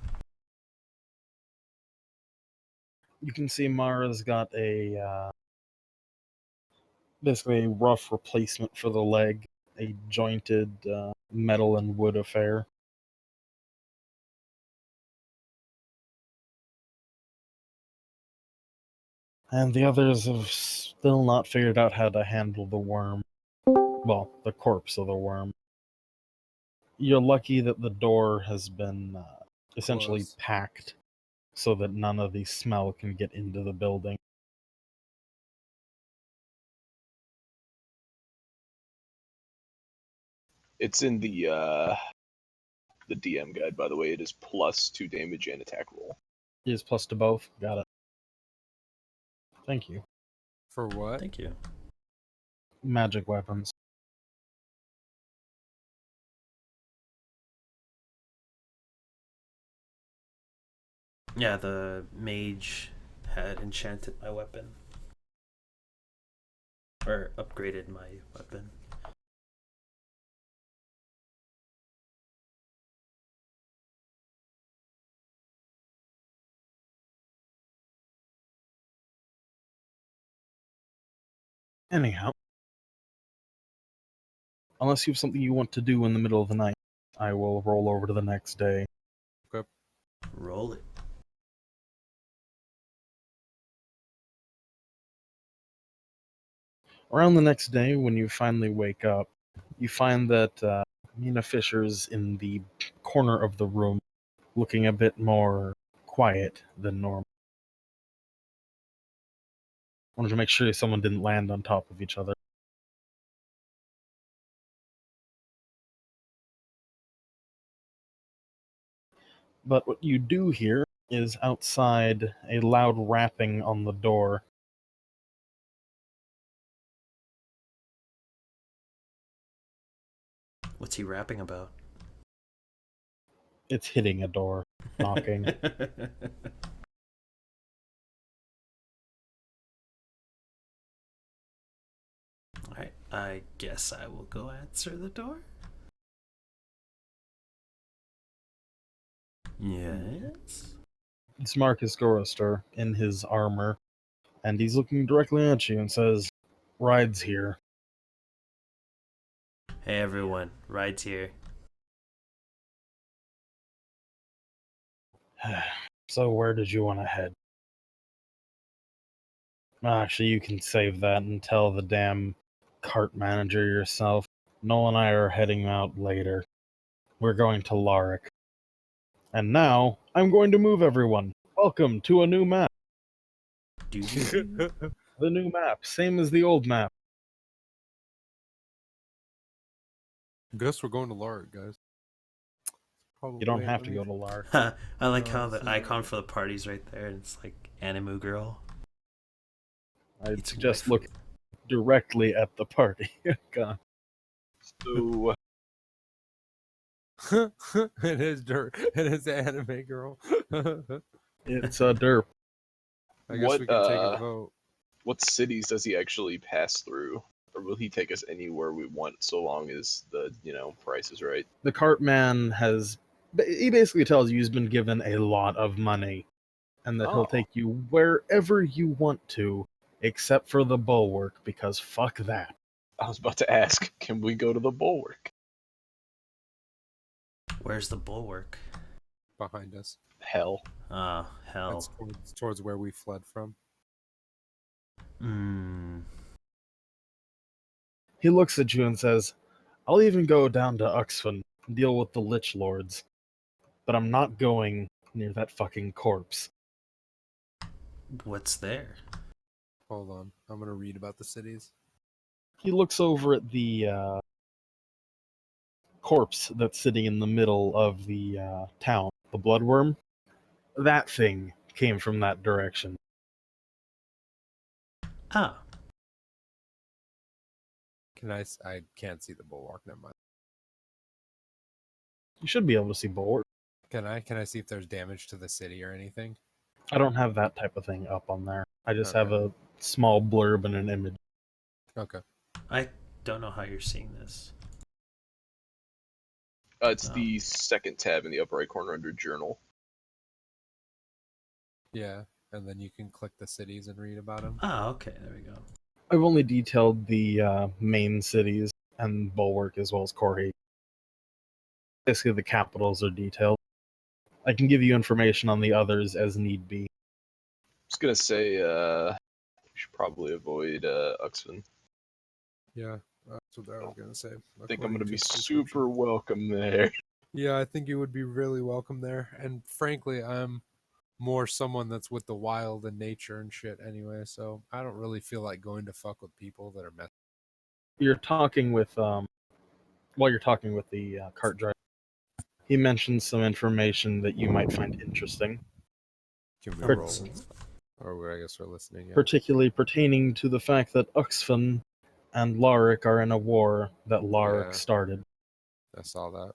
S2: You can see Mara's got a, basically a rough replacement for the leg, a jointed metal and wood affair. And the others have still not figured out how to handle the worm. Well, the corpse of the worm. You're lucky that the door has been essentially
S1: Closed.
S2: packed so that none of the smell can get into the building.
S4: It's in the DM guide, by the way. It is +2 damage and attack roll.
S2: It is plus to both. Got it. Thank you.
S1: For what?
S3: Thank you.
S2: Magic weapons.
S3: Yeah, the mage had enchanted my weapon. Or upgraded my weapon.
S2: Anyhow, unless you have something you want to do in the middle of the night, I will roll over to the next day.
S3: Roll it.
S2: Around the next day, when you finally wake up, you find that Mina Fisher's in the corner of the room, looking a bit more quiet than normal. Wanted to make sure someone didn't land on top of each other. But what you do hear is outside a loud rapping on the door.
S3: What's he rapping about?
S2: It's hitting a door, knocking.
S3: Alright, I guess I will go answer the door. Yes?
S2: It's Marcus Gorister in his armor, and he's looking directly at you and says, "Ride's here."
S3: Hey everyone, Ride's here.
S2: So where did you want to head? Actually, you can save that and tell the damn cart manager yourself. Noel and I are heading out later. We're going to Larik. And now, I'm going to move everyone. Welcome to a new map.
S3: Do
S2: The new map, same as the old map.
S1: Guess we're going to Lark, guys. Probably,
S2: You don't
S1: wait,
S2: have
S1: let
S2: to
S1: me-
S2: go to Larik.
S3: I like
S1: No,
S3: how
S1: this
S3: the
S1: is
S3: icon
S1: right.
S3: for the party's right there, and it's like Animu Girl.
S2: I'd
S3: It's
S2: suggest
S3: waifu.
S2: look directly at the party. God.
S4: So
S1: it is dirt. It is anime girl.
S2: It's a derp.
S1: I guess we can take a vote.
S4: what cities does he actually pass through? Or will he take us anywhere we want so long as the, price is right?
S2: The cart man he basically tells you he's been given a lot of money and that he'll
S4: Oh.
S2: take you wherever you want to, except for the bulwark, because fuck that.
S4: I was about to ask, can we go to the bulwark?
S3: Where's the bulwark?
S1: Behind us.
S4: Hell.
S3: Ah, hell.
S1: That's towards where we fled from.
S2: He looks at you and says, "I'll even go down to Uxfan and deal with the Lich Lords, but I'm not going near that fucking corpse."
S3: What's there?
S1: Hold on. I'm gonna read about the cities.
S2: He looks over at the corpse that's sitting in the middle of the town, the bloodworm, that thing came from that direction.
S3: Ah,
S1: Can I can't see the bulwark. Never mind.
S2: You should be able to see bulwark.
S1: Can I see if there's damage to the city or anything?
S2: I don't have that type of thing up on there. I just have
S1: Okay.
S2: a small blurb and an image.
S1: Okay.
S3: I don't know how you're seeing this.
S4: It's
S3: Oh.
S4: the second tab in the upper right corner under Journal.
S1: Yeah, and then you can click the cities and read about them.
S3: Ah, okay, there we go.
S2: I've only detailed the main cities and bulwark as well as Corhage. Basically, the capitals are detailed. I can give you information on the others as need be.
S4: I was gonna say, you should probably avoid Uxvan.
S1: Yeah, that's what I was gonna say.
S4: I think I'm
S1: according
S4: gonna be
S1: to the
S4: super
S1: description.
S4: welcome there.
S1: Yeah, I think you would be really welcome there. And frankly, I'm more someone that's with the wild and nature and shit anyway, so I don't really feel like going to fuck with people that are messing.
S2: You're talking with while you're talking with the cart driver, he mentioned some information that you might find interesting,
S1: Can we
S2: Per-
S1: roll? Or I guess we're listening. Yeah.
S2: particularly pertaining to the fact that Uxvan and Larik are in a war that Larik
S1: Yeah.
S2: started.
S1: I saw that.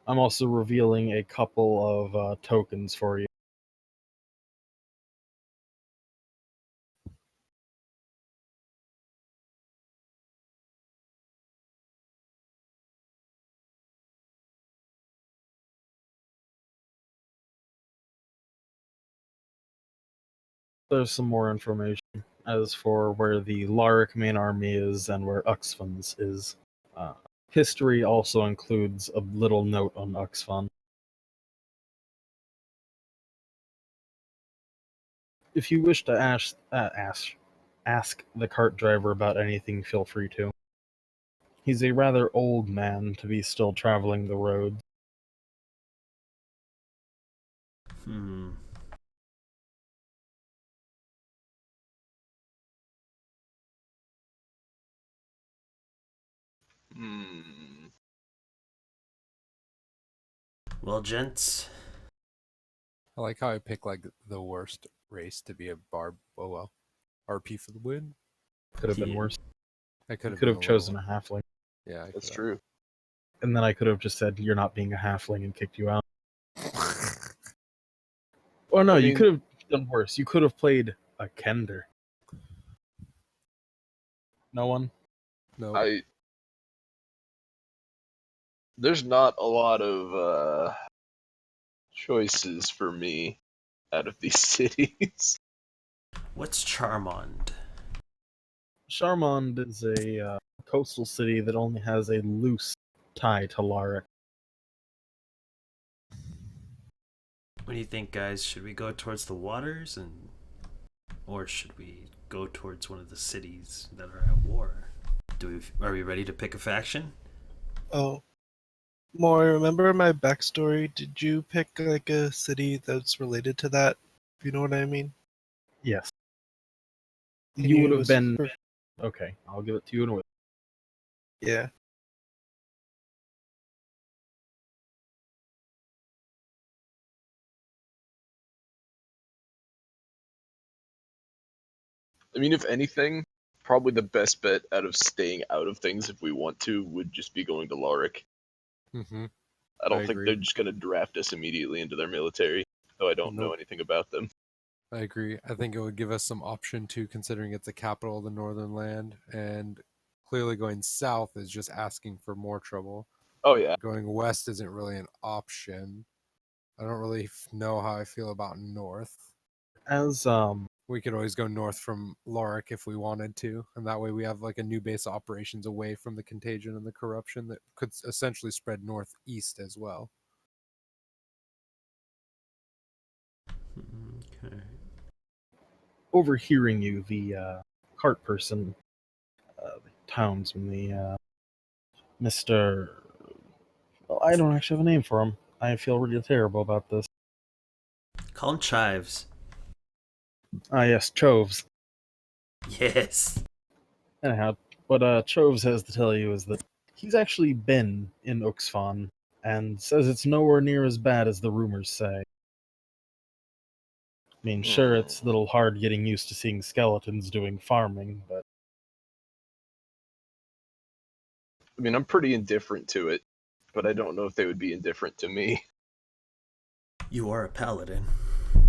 S2: I'm also revealing a couple of tokens for you. There's some more information as for where the Larik main army is and where Uxvan's is. History also includes a little note on Uxvan. If you wish to ask the cart driver about anything, feel free to. He's a rather old man to be still traveling the road.
S3: Hmm.
S4: Hmm.
S3: Well, gents,
S1: I like how I pick like the worst race to be a barb. Oh well, RP for the win.
S2: Could have been
S3: Yeah.
S2: worse.
S1: I
S2: You
S1: could
S2: could have chosen a halfling.
S1: Yeah, I
S4: That's
S1: could've.
S4: true.
S2: And then I could have just said, you're not being a halfling and kicked you out. Or no,
S4: I
S2: you
S4: mean-
S2: could have done worse. You could have played a Kender. No one?
S1: No.
S4: There's not a lot of choices for me out of these cities.
S3: what's Charmond?
S2: Charmond is a coastal city that only has a loose tie to Larik.
S3: What do you think, guys? Should we go towards the waters, or should we go towards one of the cities that are at war? Are we ready to pick a faction?
S5: Oh. More, remember my backstory? Did you pick like a city that's related to that? If you know what I mean?
S2: Yes.
S5: Can
S2: You would have
S5: was-
S2: been... Okay, I'll give it to you in a while.
S5: Yeah.
S4: I mean, if anything, probably the best bet out of staying out of things if we want to would just be going to Larik.
S1: Mm-hmm.
S4: I don't
S1: I
S4: think
S1: agree.
S4: they're just going to draft us immediately into their military, though I don't know
S1: Nope.
S4: anything about them.
S1: I agree. I think it would give us some option too, considering it's the capital of the northern land, and clearly going south is just asking for more trouble.
S4: Oh, yeah.
S1: Going west isn't really an option. I don't really know how I feel about north.
S2: As
S1: We could always go north from Lorik if we wanted to, and that way we have like a new base of operations away from the contagion and the corruption that could essentially spread northeast as well.
S3: Okay.
S2: overhearing you, the cart person, the townsman, the Mr. Well, I don't actually have a name for him. I feel really terrible about this.
S3: Call him Chives.
S2: Ah, yes, Choves.
S3: Yes.
S2: Anyhow, what Choves has to tell you is that He's actually been in Uxfan and says it's nowhere near as bad as the rumors say. I mean, sure, it's a little hard getting used to seeing skeletons doing farming, but
S4: I mean, I'm pretty indifferent to it, but I don't know if they would be indifferent to me.
S3: You are a paladin.
S4: I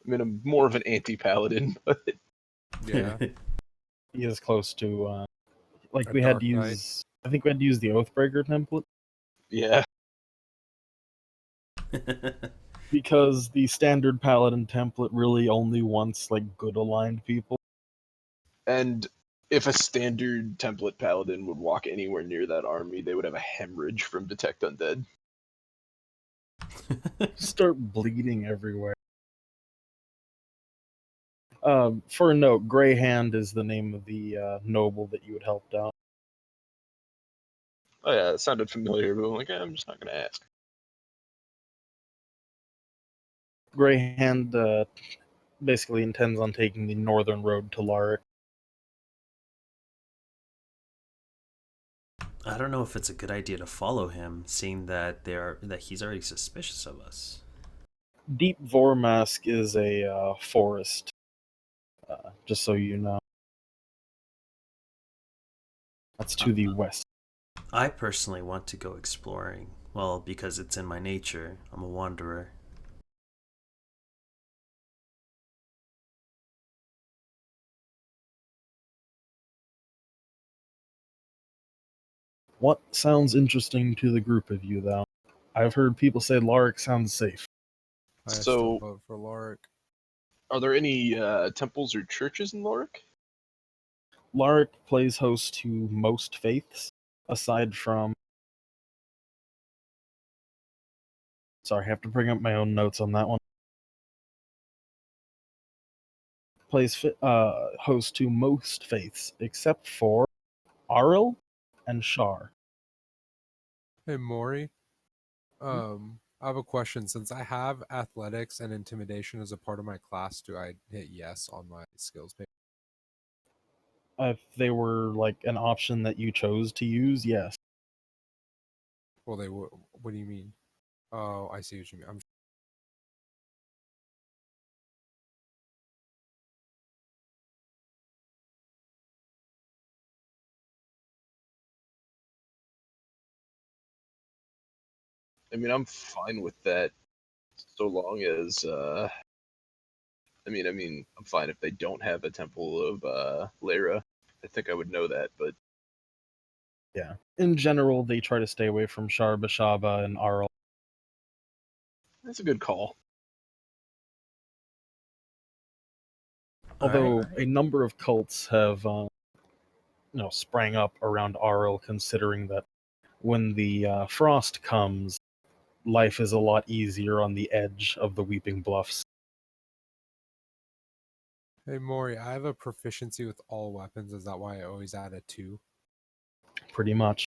S4: mean, I'm more of an anti-paladin, but
S1: Yeah.
S2: he is close to, like,
S1: A
S2: we had
S1: dark
S2: to
S1: knight.
S2: use, I think we had to use the Oathbreaker template,
S4: yeah.
S2: because the standard paladin template really only wants, like, good aligned people.
S4: And if a standard template paladin would walk anywhere near that army, they would have a hemorrhage from Detect Undead.
S2: Start bleeding everywhere. For a note, Greyhand is the name of the noble that you had helped out.
S4: Oh yeah, it sounded familiar, but I'm like, I'm just not gonna ask.
S2: Greyhand basically intends on taking the northern road to Larik.
S3: I don't know if it's a good idea to follow him, seeing that he's already suspicious of us.
S2: Deep Vormask is a forest, just so you know. That's to the west.
S3: I personally want to go exploring. Well, because it's in my nature. I'm a wanderer.
S2: What sounds interesting to the group of you, though? I've heard people say Larik sounds safe.
S1: I still
S4: So,
S1: vote for Lorik.
S4: are there any temples or churches in Lorik?
S2: Larik plays host to most faiths, aside from... Sorry, I have to bring up my own notes on that one. Plays host to most faiths, except for Aril and Shar.
S1: Hey, Maury. I have a question. Since I have athletics and intimidation as a part of my class, do I hit yes on my skills page?
S2: If they were like an option that you chose to use, yes.
S1: Well, they would. What do you mean? Oh, I see what you mean.
S4: I mean, I'm fine with that, so long as I mean, I'm fine if they don't have a temple of Lyra. I think I would know that, but
S2: Yeah. In general, they try to stay away from Shar, Bashaba, and Arl.
S4: that's a good call.
S2: Although
S3: Alright.
S2: a number of cults have, sprang up around Arl, considering that when the frost comes, life is a lot easier on the edge of the Weeping Bluffs.
S1: Hey, Maury, I have a proficiency with all weapons. Is that why I always add a 2?
S2: Pretty much.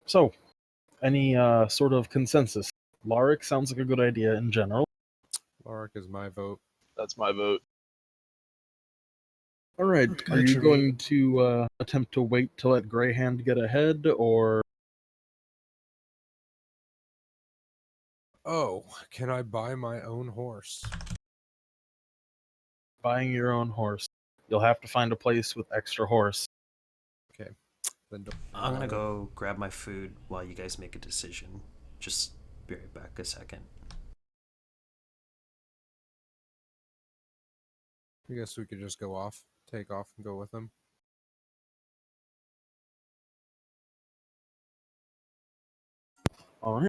S2: So, any sort of consensus? Larik sounds like a good idea in general.
S1: Lorik is my vote.
S4: That's my vote.
S2: All right, are
S5: Good
S2: you
S5: for me.
S2: going to attempt to wait to let Greyhand get ahead, or
S1: Oh, can I buy my own horse?
S2: buying your own horse? You'll have to find a place with extra horse.
S1: Okay, then don't
S3: I'm gonna
S1: about it.
S3: go grab my food while you guys make a decision. Just be right back a second.
S1: I guess we could just go off, take off, and go with them.
S2: All right.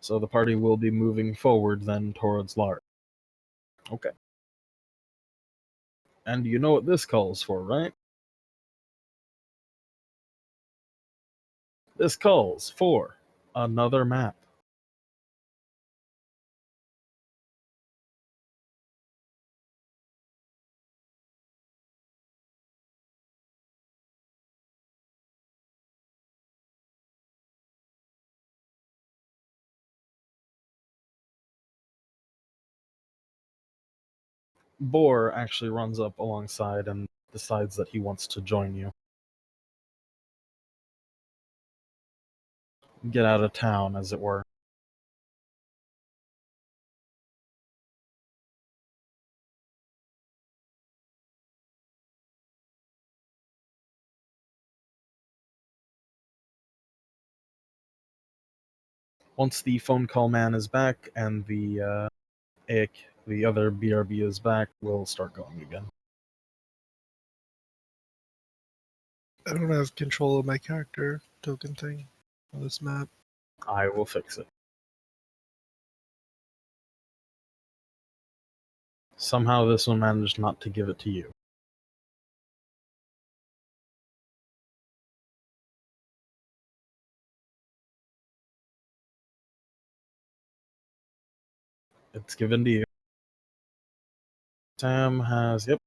S2: So the party will be moving forward then towards Lark. Okay. And you know what this calls for, right? This calls for another map. Boar actually runs up alongside and decides that he wants to join you. Get out of town, as it were. Once the phone call man is back and the the other BRB is back, we'll start going again.
S5: I don't have control of my character token thing on this map.
S2: I will fix it. Somehow this one managed not to give it to you. It's given to you. Sam has, yep.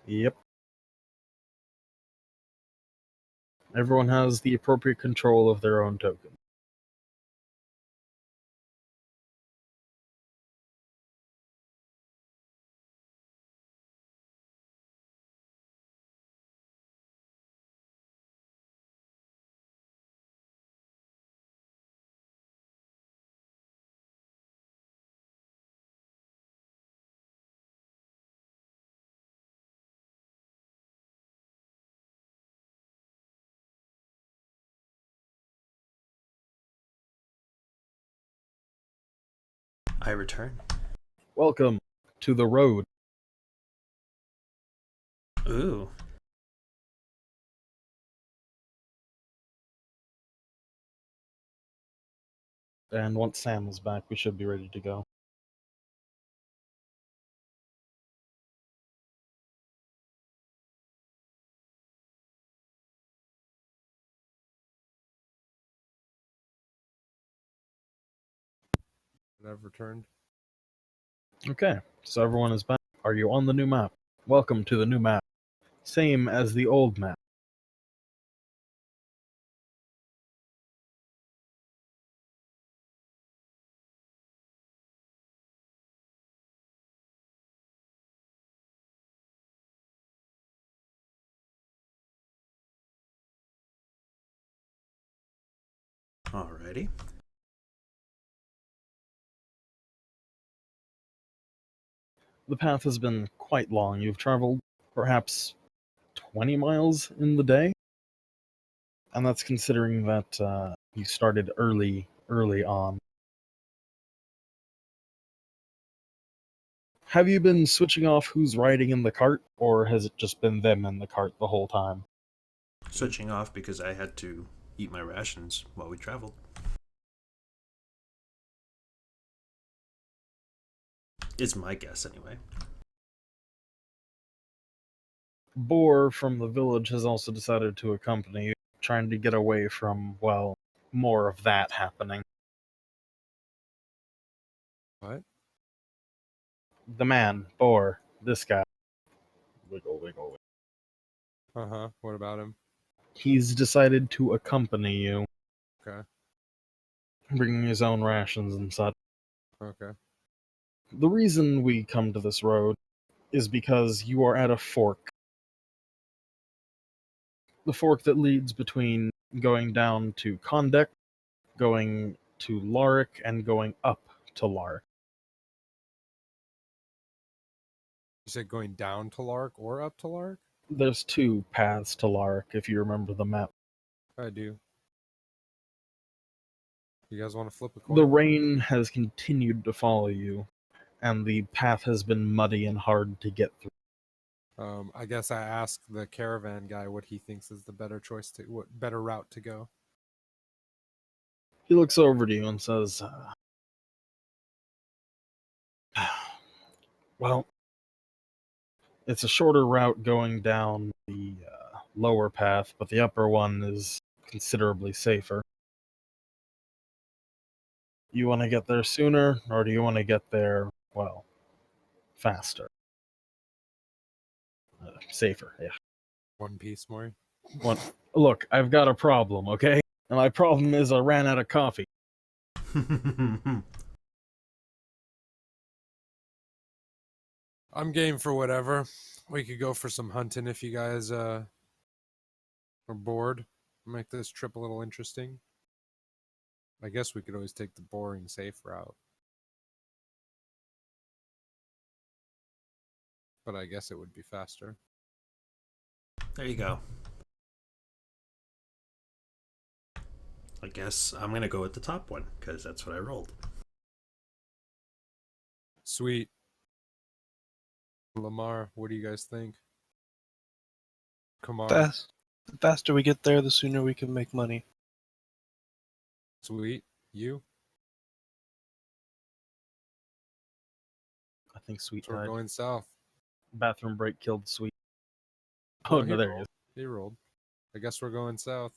S2: Yep. Everyone has the appropriate control of their own token.
S3: I return.
S2: Welcome to the road.
S3: Ooh.
S2: And once Sam is back, we should be ready to go.
S1: I've returned.
S2: Okay, so everyone is back. Are you on the new map? Welcome to the new map. Same as the old map.
S3: Alrighty.
S2: The path has been quite long. You've traveled perhaps 20 miles in the day. And that's considering that you started early on. Have you been switching off who's riding in the cart, or has it just been them in the cart the whole time?
S3: Switching off because I had to eat my rations while we traveled. It's my guess, anyway.
S2: Boar from the village has also decided to accompany you, trying to get away from, well, more of that happening.
S1: What?
S2: The man, Boar, this guy. Wiggle, wiggle, wiggle.
S1: Uh-huh. What about him?
S2: He's decided to accompany you,
S1: Okay.
S2: bringing his own rations and such.
S1: Okay.
S2: The reason we come to this road is because you are at a fork. The fork that leads between going down to Kondek, going to Larik, and going up to Larik.
S1: You said going down to Lark or up to Lark?
S2: There's two paths to Larik, if you remember the map.
S1: I do. You guys want to flip a coin?
S2: The rain has continued to follow you, and the path has been muddy and hard to get through.
S1: I guess I asked the caravan guy what he thinks is the better choice to, what better route to go.
S2: He looks over to you and says, well, it's a shorter route going down the lower path, but the upper one is considerably safer. You want to get there sooner, or do you want to get there, well, faster? Safer, yeah.
S1: One Piece, Maury.
S2: Look, I've got a problem, okay? And my problem is I ran out of coffee.
S1: I'm game for whatever. We could go for some hunting if you guys are bored. Make this trip a little interesting. I guess we could always take the boring, safe route. But I guess it would be faster.
S3: There you go. I guess I'm going to go with the top one, because that's what I rolled.
S1: Sweet. Lamar, what do you guys think? Come on.
S5: The faster we get there, the sooner we can make money.
S1: Sweet. You?
S2: I think Sweet
S1: So we're
S2: died.
S1: going south.
S2: Bathroom break killed Sweet.
S1: Oh,
S2: Oh, no, there he is.
S1: He rolled. I guess we're going south.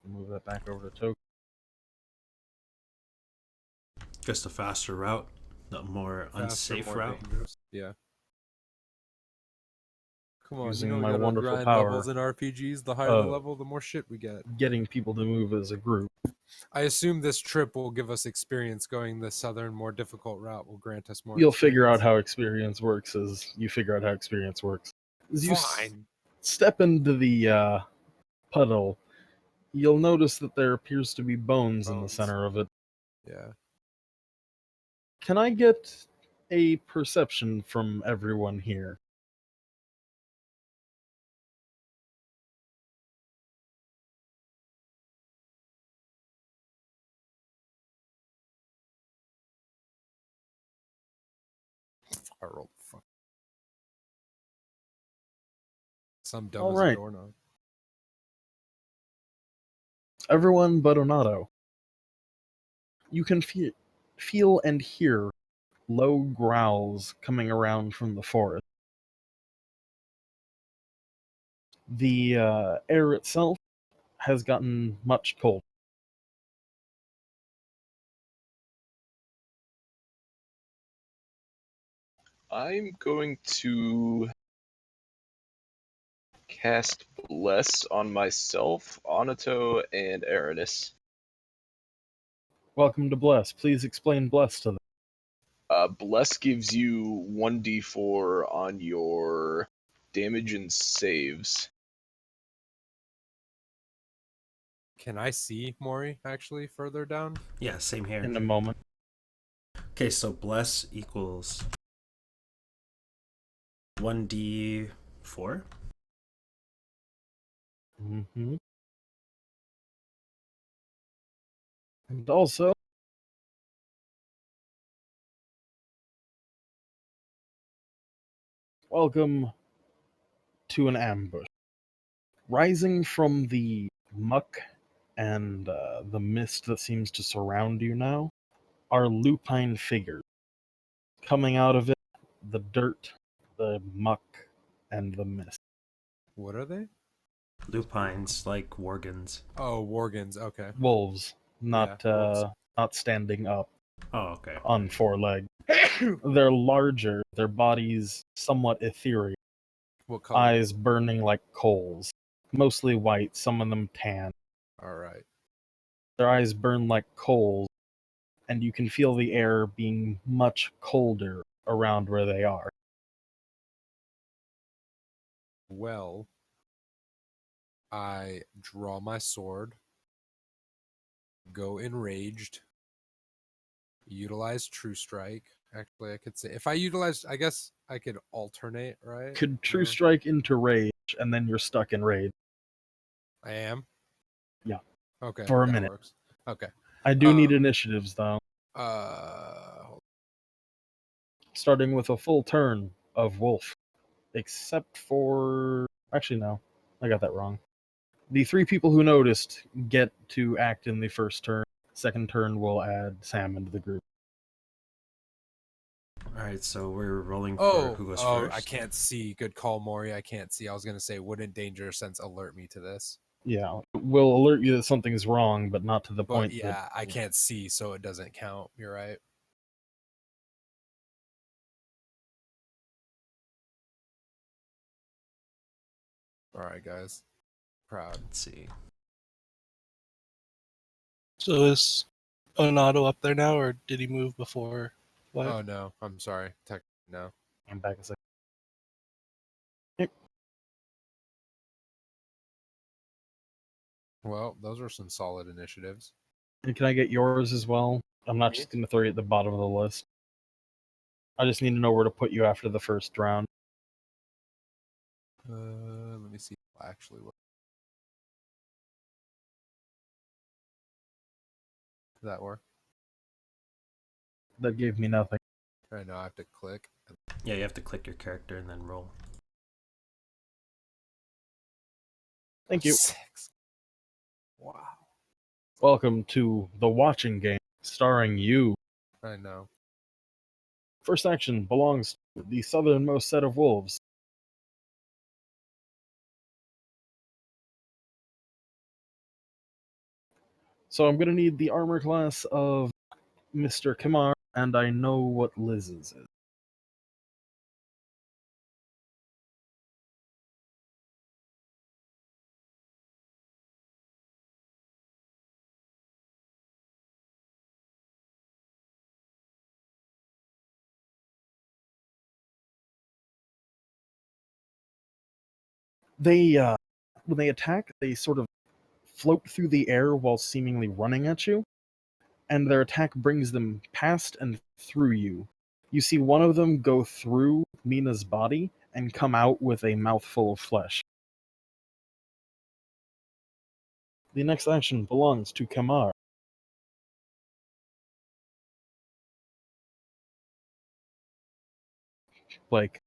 S2: Move that back over to Token.
S3: Just a faster route, the more
S1: Faster,
S3: unsafe
S1: more
S3: route.
S1: dangerous. Yeah. Come on,
S2: Using
S1: you know we
S2: my
S1: gotta
S2: wonderful
S1: grind
S2: power.
S1: levels in RPGs. The higher the level, the more shit we get.
S2: Getting people to move as a group.
S1: I assume this trip will give us experience. Going the southern, more difficult route will grant us more.
S2: You'll figure out how experience works as you figure out how experience works. As you
S1: Fine.
S2: step into the puddle, you'll notice that there appears to be bones in the
S1: Bones.
S2: center of it.
S1: Yeah.
S2: Can I get a perception from everyone here?
S1: I rolled. Fuck. Some dumb
S2: All
S1: as a
S2: right.
S1: doorknob.
S2: Everyone but Onato. You can feel and hear low growls coming around from the forest. The air itself has gotten much colder.
S4: I'm going to cast Bless on myself, Onato, and Aranis.
S2: Welcome to Bless. Please explain Bless to them.
S4: Bless gives you 1d4 on your damage and saves.
S1: Can I see Maury actually further down?
S3: Yeah, same here.
S2: In a moment.
S3: Okay, so bless equals 1d4.
S2: Mm-hmm. And also, welcome to an ambush. Rising from the muck and the mist that seems to surround you now are lupine figures. Coming out of it, the dirt, the muck, and the mist.
S1: What are they?
S3: Lupines, like Worgans.
S1: Oh, Worgans. Okay.
S2: Wolves, not
S1: Yeah, wolves.
S2: not standing up
S3: Oh, okay.
S2: on four legs. They're larger, their bodies somewhat ethereal,
S1: What color?
S2: eyes burning like coals, mostly white, some of them tan.
S1: All right.
S2: Their eyes burn like coals, and you can feel the air being much colder around where they are.
S1: Well, I draw my sword, go enraged, utilize True Strike. Actually, I could say if I utilize, I guess I could alternate, right?
S2: Could True
S1: Or-
S2: Strike into rage, and then you're stuck in rage.
S1: I am.
S2: Yeah.
S1: Okay.
S2: For a
S1: that
S2: minute.
S1: Works. Okay.
S2: I do need initiatives, though. Starting with a full turn of Wolf. Except for... Actually, no. I got that wrong. The three people who noticed get to act in the first turn. Second turn, we'll add Sam into the group.
S3: All right, so we're rolling for
S1: Oh,
S3: who goes
S1: oh,
S3: first.
S1: I can't see. Good call, Maury. I can't see. I was gonna say, wouldn't danger sense alert me to this?
S2: Yeah, we'll alert you that something's wrong, but not to the
S1: But
S2: point
S1: yeah,
S2: that
S1: I can't see, so it doesn't count. You're right. All right, guys. Proud.
S3: Let's see.
S5: So is Onato up there now, or did he move before? What?
S1: Oh no, I'm sorry. No.
S2: I'm back a second.
S1: Well, those are some solid initiatives.
S2: And can I get yours as well? I'm not just going to throw you at the bottom of the list. I just need to know where to put you after the first round.
S1: Let me see. Actually, what does that work?
S2: That gave me nothing.
S1: I know I have to click.
S3: Yeah, you have to click your character and then roll.
S2: Thank you.
S1: 6. Wow.
S2: Welcome to The Watching Game, starring you.
S1: I know.
S2: First action belongs to the southernmost set of wolves. So I'm going to need the armor class of Mr. Kamar, and I know what Liz's is. They, when they attack, they sort of float through the air while seemingly running at you, and their attack brings them past and through you. You see one of them go through Mina's body and come out with a mouthful of flesh. The next action belongs to Kamar. Like,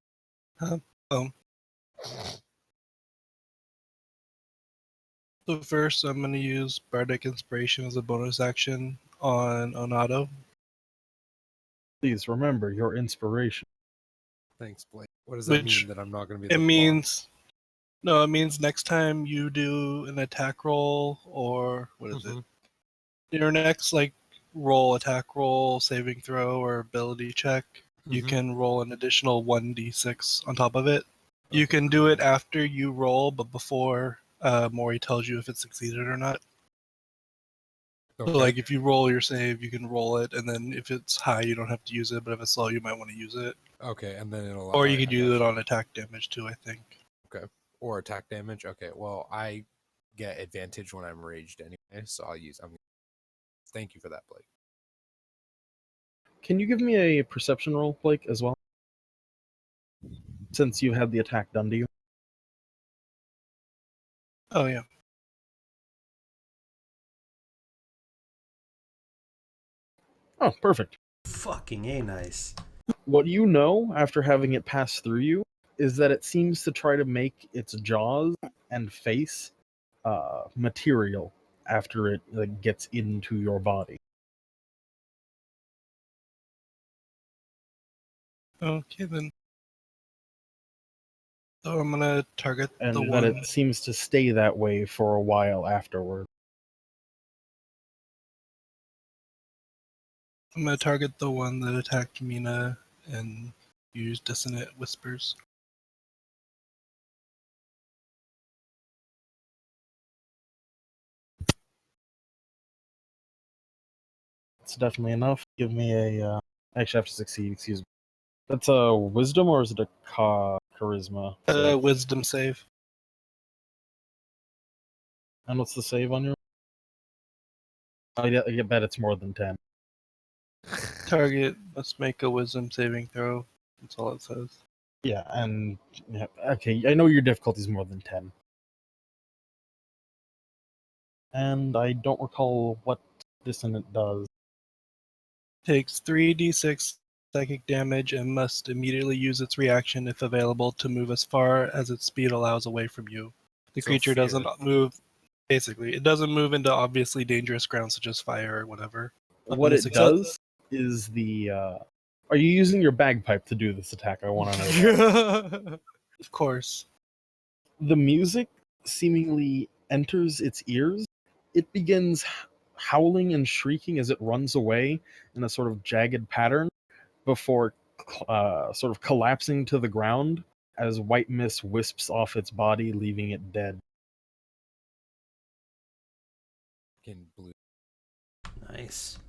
S5: So first, I'm going to use Bardic Inspiration as a bonus action on Onato.
S2: please remember your inspiration.
S1: Thanks, Blake. What does that
S5: Which
S1: mean? That I'm not going to be
S5: it
S1: the
S5: means no, it means next time you do an attack roll, or what is it? Your next roll, attack roll, saving throw, or ability check, you can roll an additional 1d6 on top of it. You can do it after you roll, but before Maury tells you if it succeeded or not.
S1: Okay.
S5: So, if you roll your save, you can roll it, and then if it's high, you don't have to use it. But if it's low, you might want to use it.
S1: Okay, and then it'll.
S5: Or you could
S1: I
S5: use it
S1: gotcha.
S5: on attack damage too, I think.
S1: Okay. Or attack damage. Okay. Well, I get advantage when I'm raged anyway, so I'll use. Thank you for that, Blake.
S2: Can you give me a perception roll, Blake, as well? Since you had the attack done to you.
S5: Oh yeah.
S2: Oh, perfect.
S3: Fucking A, nice.
S2: What you know after having it pass through you is that it seems to try to make its jaws and face material after it gets into your body.
S5: Okay then. So I'm gonna target
S2: And
S5: the
S2: that
S5: one.
S2: it seems to stay that way for a while afterward.
S5: I'm gonna target the one that attacked Mina and use Dissonant Whispers.
S2: It's definitely enough. Give me a... actually, I have to succeed, excuse me. That's a wisdom or is it a charisma?
S5: Wisdom save.
S2: And what's the save on your... I bet it's more than 10.
S5: Target must make a Wisdom saving throw. That's all it says.
S2: Yeah, and... Yeah, okay, I know your difficulty is more than 10. And I don't recall what Dissonant does.
S5: Takes 3d6 psychic damage and must immediately use its reaction if available to move as far as its speed allows away from you. The
S1: So
S5: creature
S1: fear.
S5: doesn't move. Basically, it doesn't move into obviously dangerous ground such as fire or whatever.
S2: What
S5: a
S2: it
S5: success-
S2: does is the... Are Are you using your bagpipe to do this attack? I want to know that.
S5: Of course.
S2: The music seemingly enters its ears. It begins howling and shrieking as it runs away in a sort of jagged pattern before sort of collapsing to the ground as white mist wisps off its body, leaving it dead.
S1: Fucking blue.
S3: Nice.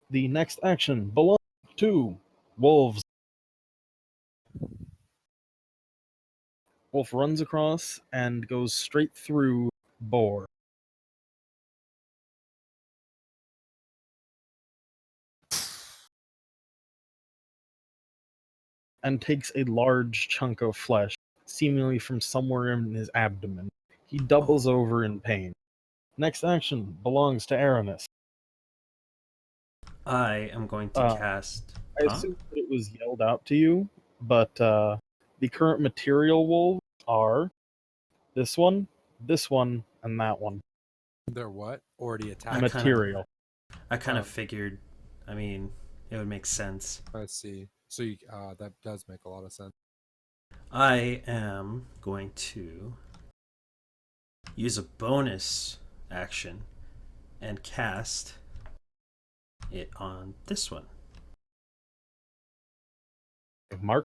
S2: The next action belongs to Wolves. Wolf runs across and goes straight through Boar. And takes a large chunk of flesh, seemingly from somewhere in his abdomen. He doubles over in pain. Next action belongs to Aramis.
S3: I am going to cast.
S2: I assume that it was yelled out to you, but the current material wolves are this one, and that one.
S1: They're what? Already attacked.
S2: Material.
S3: I kind of figured. I mean, it would make sense.
S1: I see. So you, that does make a lot of sense.
S3: I am going to use a bonus action and cast it on this one.
S2: Mark?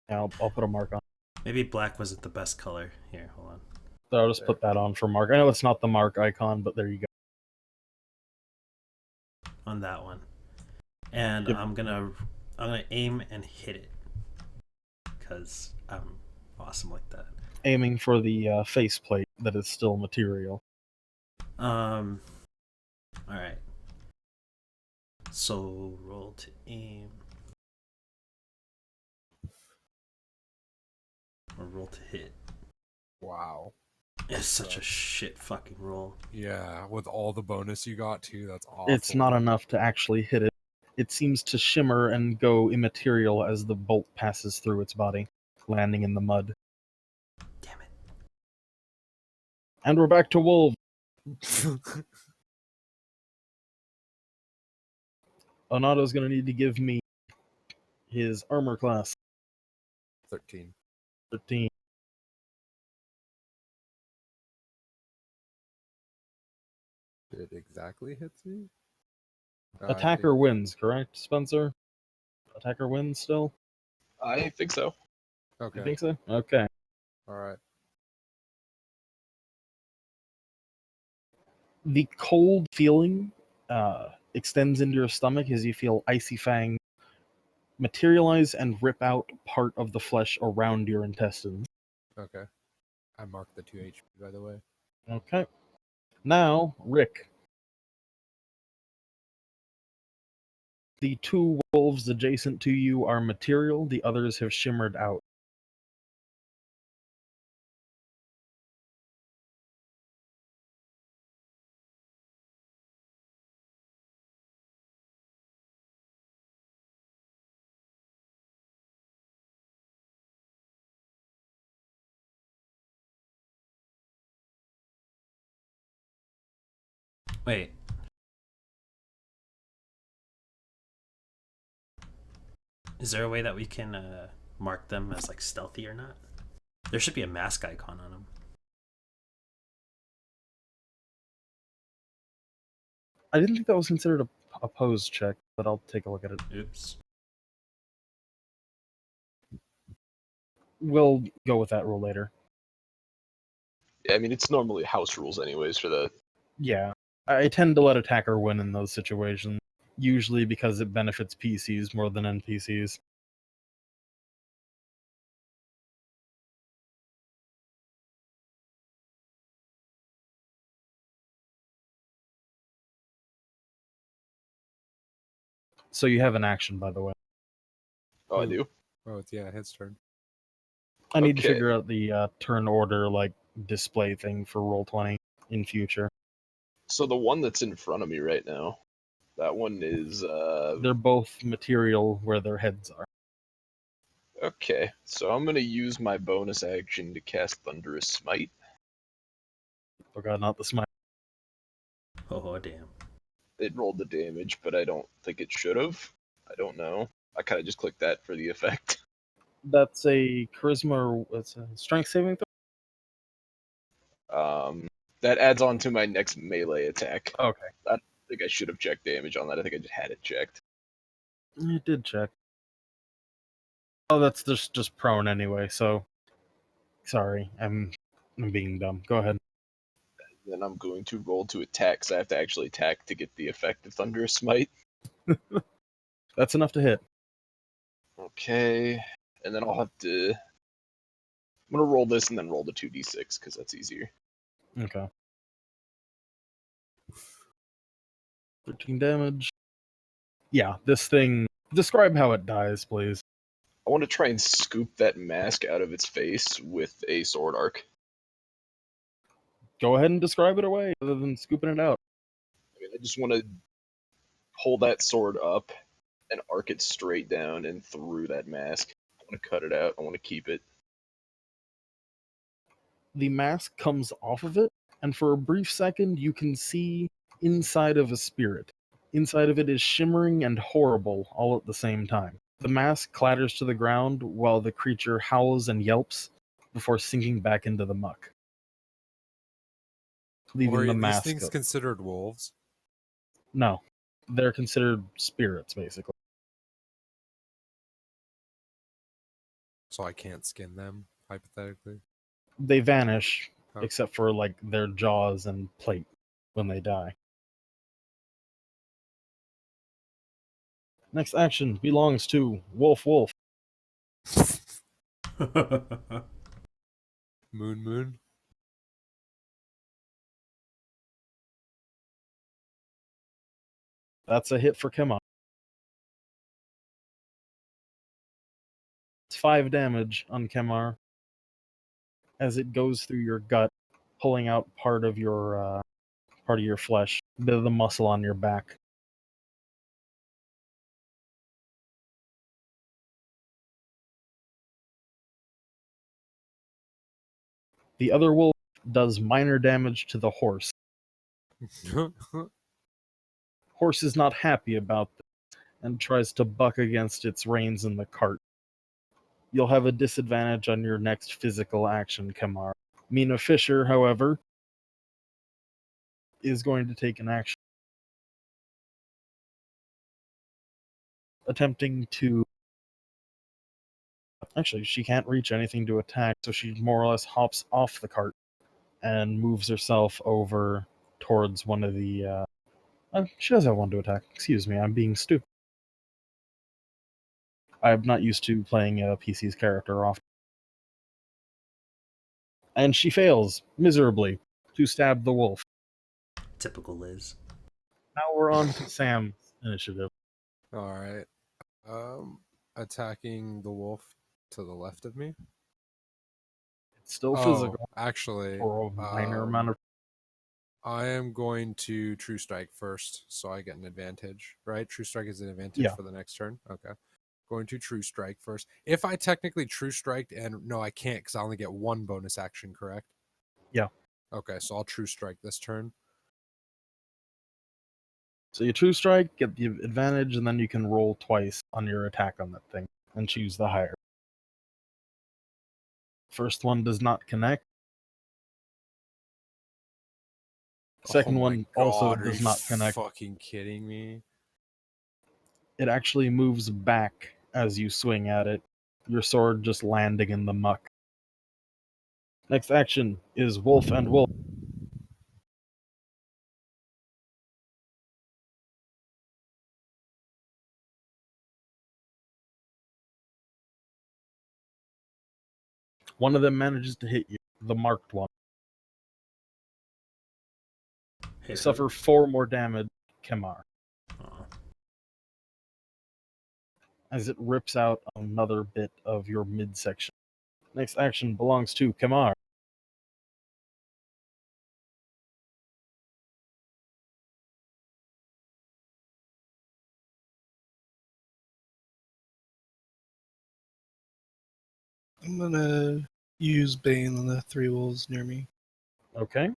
S2: Yeah, I'll put a mark on.
S3: Maybe black wasn't the best color. Here, hold on.
S2: So I'll just put that on for Mark. I know it's not the Mark icon, but there you go.
S3: On that one. And
S2: Yep.
S3: I'm gonna aim and hit it. Because I'm awesome like that.
S2: Aiming for the faceplate that is still material.
S3: Alright. So roll to aim. Or roll to hit.
S1: Wow.
S3: It's such a shit fucking roll.
S1: Yeah, with all the bonus you got too, that's awful.
S2: It's not enough to actually hit it. It seems to shimmer and go immaterial as the bolt passes through its body, landing in the mud.
S3: Damn it.
S2: And we're back to Wolves. Onato's going to need to give me his armor class.
S1: 13.
S2: 13.
S1: It exactly hits me?
S2: Attacker wins, correct, Spencer? Attacker wins still?
S4: I think so.
S1: Okay.
S2: You think so? Okay.
S1: Alright.
S2: The cold feeling extends into your stomach as you feel icy fangs materialize and rip out part of the flesh around your intestines.
S1: Okay. I marked the 2 HP, by the way.
S2: Okay. Now, Rick. The two wolves adjacent to you are material, the others have shimmered out.
S3: Wait. Is there a way that we can mark them as like stealthy or not? There should be a mask icon on them.
S2: I didn't think that was considered a pose check, but I'll take a look at it.
S3: Oops.
S2: We'll go with that rule later.
S4: Yeah, I mean, it's normally house rules anyways for that.
S2: Yeah. I tend to let attacker win in those situations, usually because it benefits PCs more than NPCs. So you have an action, by the way.
S4: Oh, I do?
S1: Oh, it's, yeah, his turn.
S2: I need to
S4: Okay.
S2: figure out the turn order, like, display thing for Roll20 in future.
S4: So the one that's in front of me right now, that one is...
S2: They're both material where their heads are.
S4: Okay, so I'm going to use my bonus action to cast Thunderous Smite.
S2: Oh god, not the smite.
S3: Oh, damn.
S4: It rolled the damage, but I don't think it should have. I don't know. I kind of just clicked that for the effect.
S2: That's a charisma or it's a strength saving
S4: That adds on to my next melee attack.
S2: throw? Okay.
S4: I don't think I should have checked damage on that. I think I just had it checked.
S2: You did check. Oh, that's just prone anyway, so sorry. I'm being dumb. Go ahead.
S4: Then I'm going to roll to attack, because I have to actually attack to get the effect of Thunderous Smite.
S2: That's enough to hit.
S4: Okay, and then I'll have to... I'm going to roll this and then roll the 2d6, because that's easier.
S2: Okay. 13 damage. Yeah, this thing. Describe how it dies, please.
S4: I want to try and scoop that mask out of its face with a sword arc.
S2: Go ahead and describe it away, other than scooping it out.
S4: I mean, I just want to hold that sword up and arc it straight down and through that mask. I want to cut it out. I want to keep it.
S2: The mask comes off of it, and for a brief second, you can see inside of a spirit. Inside of it is shimmering and horrible all at the same time. The mask clatters to the ground while the creature howls and yelps before sinking back into the muck, leaving
S1: Or
S2: the
S1: are these
S2: mask.
S1: things considered wolves?
S2: No, they're considered spirits, basically.
S1: So I can't skin them, hypothetically.
S2: They vanish,
S1: Oh.
S2: except for like their jaws and plate when they die. Next action belongs to Wolf Wolf.
S1: Moon.
S2: That's a hit for Kema. It's 5 damage on Kemar as it goes through your gut, pulling out part of your flesh, a bit of the muscle on your back. The other wolf does minor damage to the horse. Horse is not happy about this and tries to buck against its reins in the cart. You'll have a disadvantage on your next physical action, Kemar. Mina Fisher, however, is going to take an action, attempting to... Actually, she can't reach anything to attack, so she more or less hops off the cart and moves herself over towards one of the... she does have one to attack. Excuse me, I'm being stupid. I'm not used to playing a PC's character often. And she fails, miserably, to stab the wolf.
S3: Typical Liz.
S2: Now we're on to Sam's initiative.
S1: All right. Attacking the wolf to the left of me.
S2: It's still physical
S1: Actually,
S2: for a minor amount of...
S1: I am going to True Strike first, so I get an advantage, right? True Strike is an advantage
S2: Yeah.
S1: for the next turn. Okay. Going to True Strike first. If I technically True Striked, and no, I can't because I only get one bonus action, correct?
S2: Yeah.
S1: Okay, so I'll True Strike this turn.
S2: So you True Strike, get the advantage, and then you can roll twice on your attack on that thing and choose the higher. First one does not connect. Second one also does not connect.
S1: Fucking kidding me?
S2: It actually moves back as you swing at it, your sword just landing in the muck. Next action is Wolf and Wolf. One of them manages to hit you, the marked one. You suffer 4 more damage, Kemar, as it rips out another bit of your midsection. Next action belongs to Kemar.
S5: I'm gonna use Bane on the 3 wolves near me.
S2: Okay.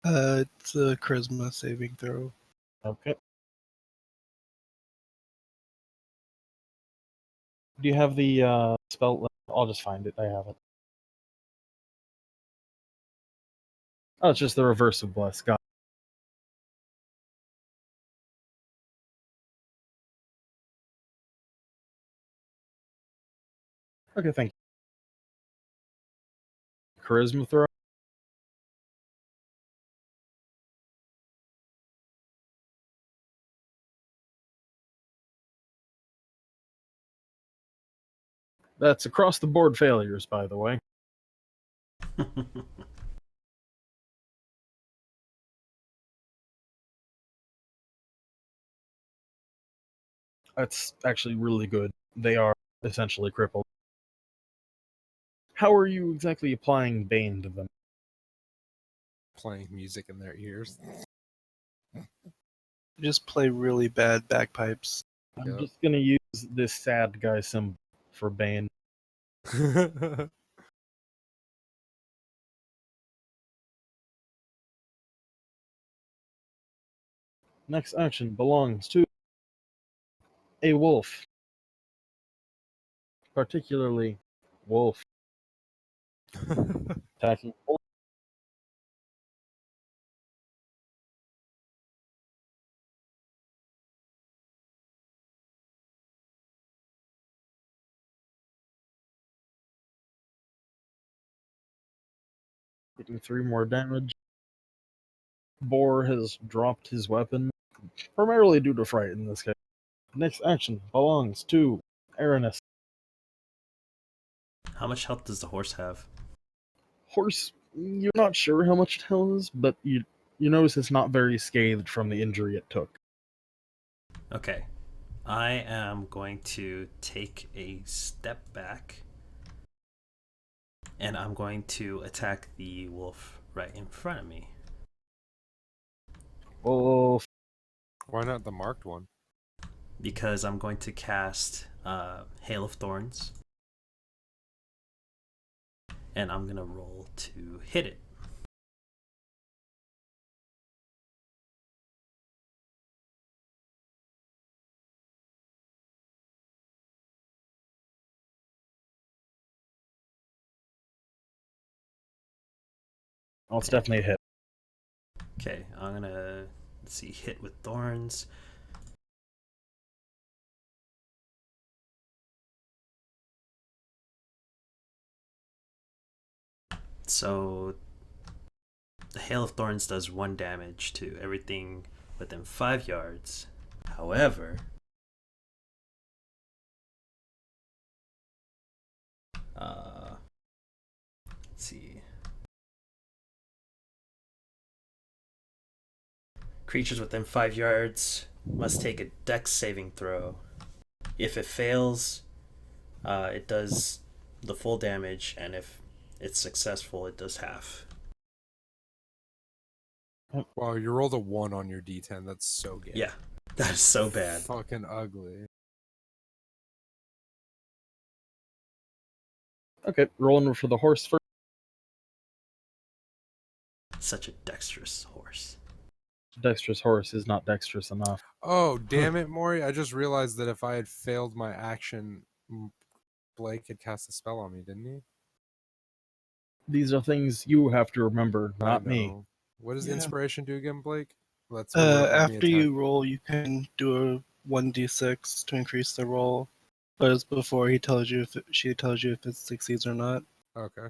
S5: It's a charisma saving throw.
S2: Okay. Do you have the spell? I'll just find it. I have it. Oh, it's just the reverse of bless. Got it. Okay, thank you. Charisma throw. That's across the board failures, by the way. That's actually really good. They are essentially crippled. How are you exactly applying Bane to them?
S1: Playing music in their ears.
S5: Just play really bad bagpipes.
S2: I'm
S1: Yep.
S2: just gonna use this sad guy symbol for Bane. Next action belongs to a wolf. Particularly, wolf. Attacking wolf. Getting 3 more damage. Boar has dropped his weapon, primarily due to fright in this case. Next action belongs to Aranis.
S3: How much health does the horse have?
S2: Horse, you're not sure how much it has, but you notice it's not very scathed from the injury it took.
S3: Okay. I am going to take a step back and I'm going to attack the wolf right in front of me.
S2: Wolf.
S1: Why not the marked one?
S3: Because I'm going to cast Hail of Thorns. And I'm going to roll to hit it.
S2: Oh, it's definitely a hit.
S3: Okay, I'm going to, let's see, hit with thorns. So the Hail of Thorns does 1 damage to everything within 5 yards. However, let's see. Creatures within 5 yards must take a dex saving throw. If it fails, it does the full damage, and if it's successful, it does half.
S1: Wow, you rolled a 1 on your D10. That's so gay.
S3: Yeah, that is so bad.
S1: Fucking ugly.
S2: Okay, rolling for the horse first.
S3: Such a dexterous horse.
S2: Dexterous horse is not dexterous enough.
S1: Oh, damn it, Maury. I just realized that if I had failed my action, Blake had cast a spell on me, didn't he?
S2: These are things you have to remember,
S1: I
S2: not me.
S1: know. What does
S5: Yeah.
S1: inspiration do again, Blake? Let's let me
S5: After
S1: attack.
S5: you roll, you can do a 1d6 to increase the roll, but it's before she tells you if it succeeds or not,
S1: Okay.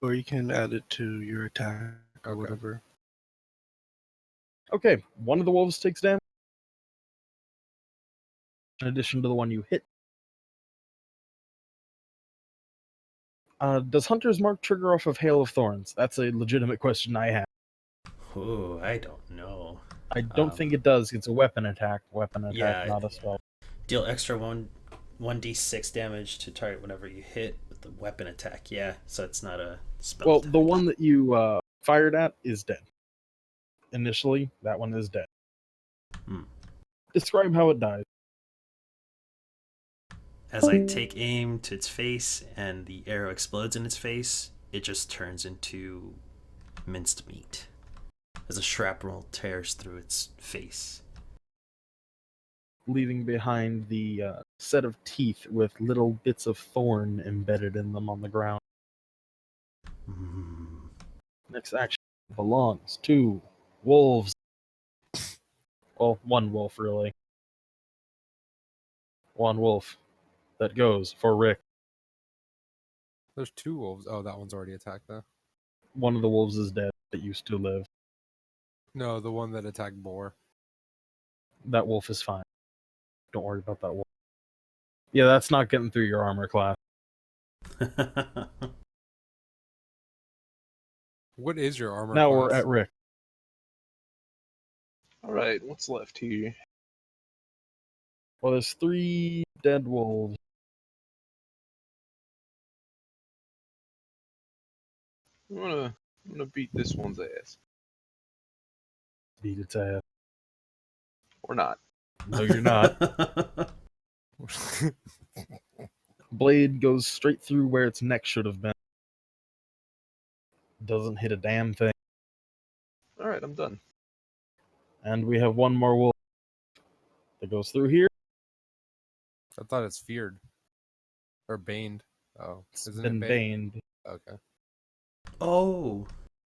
S5: or you can add it to your attack or
S1: Okay.
S5: whatever.
S2: Okay, one of the wolves takes damage, in addition to the one you hit. Does Hunter's Mark trigger off of Hail of Thorns? That's a legitimate question I have.
S3: Ooh, I don't know.
S2: I don't think it does. It's a weapon attack.
S3: Yeah,
S2: Not a spell.
S3: Deal extra 1d6 damage to target whenever you hit with the weapon attack. Yeah, so it's not a spell.
S2: Well,
S3: attack.
S2: the one that you fired at is dead. Initially, that one is dead. Describe how it dies.
S3: As I take aim to its face and the arrow explodes in its face, it just turns into minced meat. as a shrapnel tears through its face.
S2: leaving behind the set of teeth with little bits of thorn embedded in them on the ground.
S3: Mm.
S2: Next action belongs to wolves. Well, one wolf, really. One wolf that goes for Rick.
S1: There's 2 wolves. Oh, that one's already attacked though.
S2: One of the wolves is dead that used to live.
S1: No, the one that attacked Boar.
S2: That wolf is fine. Don't worry about that wolf. Yeah, that's not getting through your armor class.
S1: What is your armor
S2: Now
S1: class?
S2: we're at Rick.
S4: All right, what's left here?
S2: Well, there's 3 dead wolves.
S4: I'm gonna beat this one's ass.
S2: Beat its ass.
S4: Or not.
S2: No, you're not. Blade goes straight through where its neck should have been. Doesn't hit a damn thing.
S4: All right, I'm done.
S2: And we have one more wolf that goes through here.
S1: I thought it's feared. Or baned. Oh,
S2: It's
S1: isn't
S2: been
S1: it baned?
S2: baned.
S1: Okay.
S3: Oh,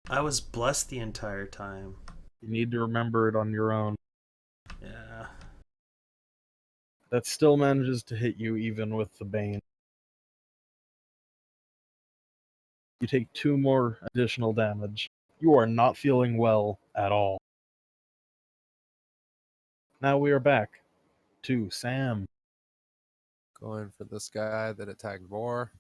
S3: I was blessed the entire time.
S2: You need to remember it on your own.
S3: Yeah.
S2: That still manages to hit you even with the bane. You take 2 more additional damage. You are not feeling well at all. Now we are back to Sam.
S1: Going for this guy that attacked Boar.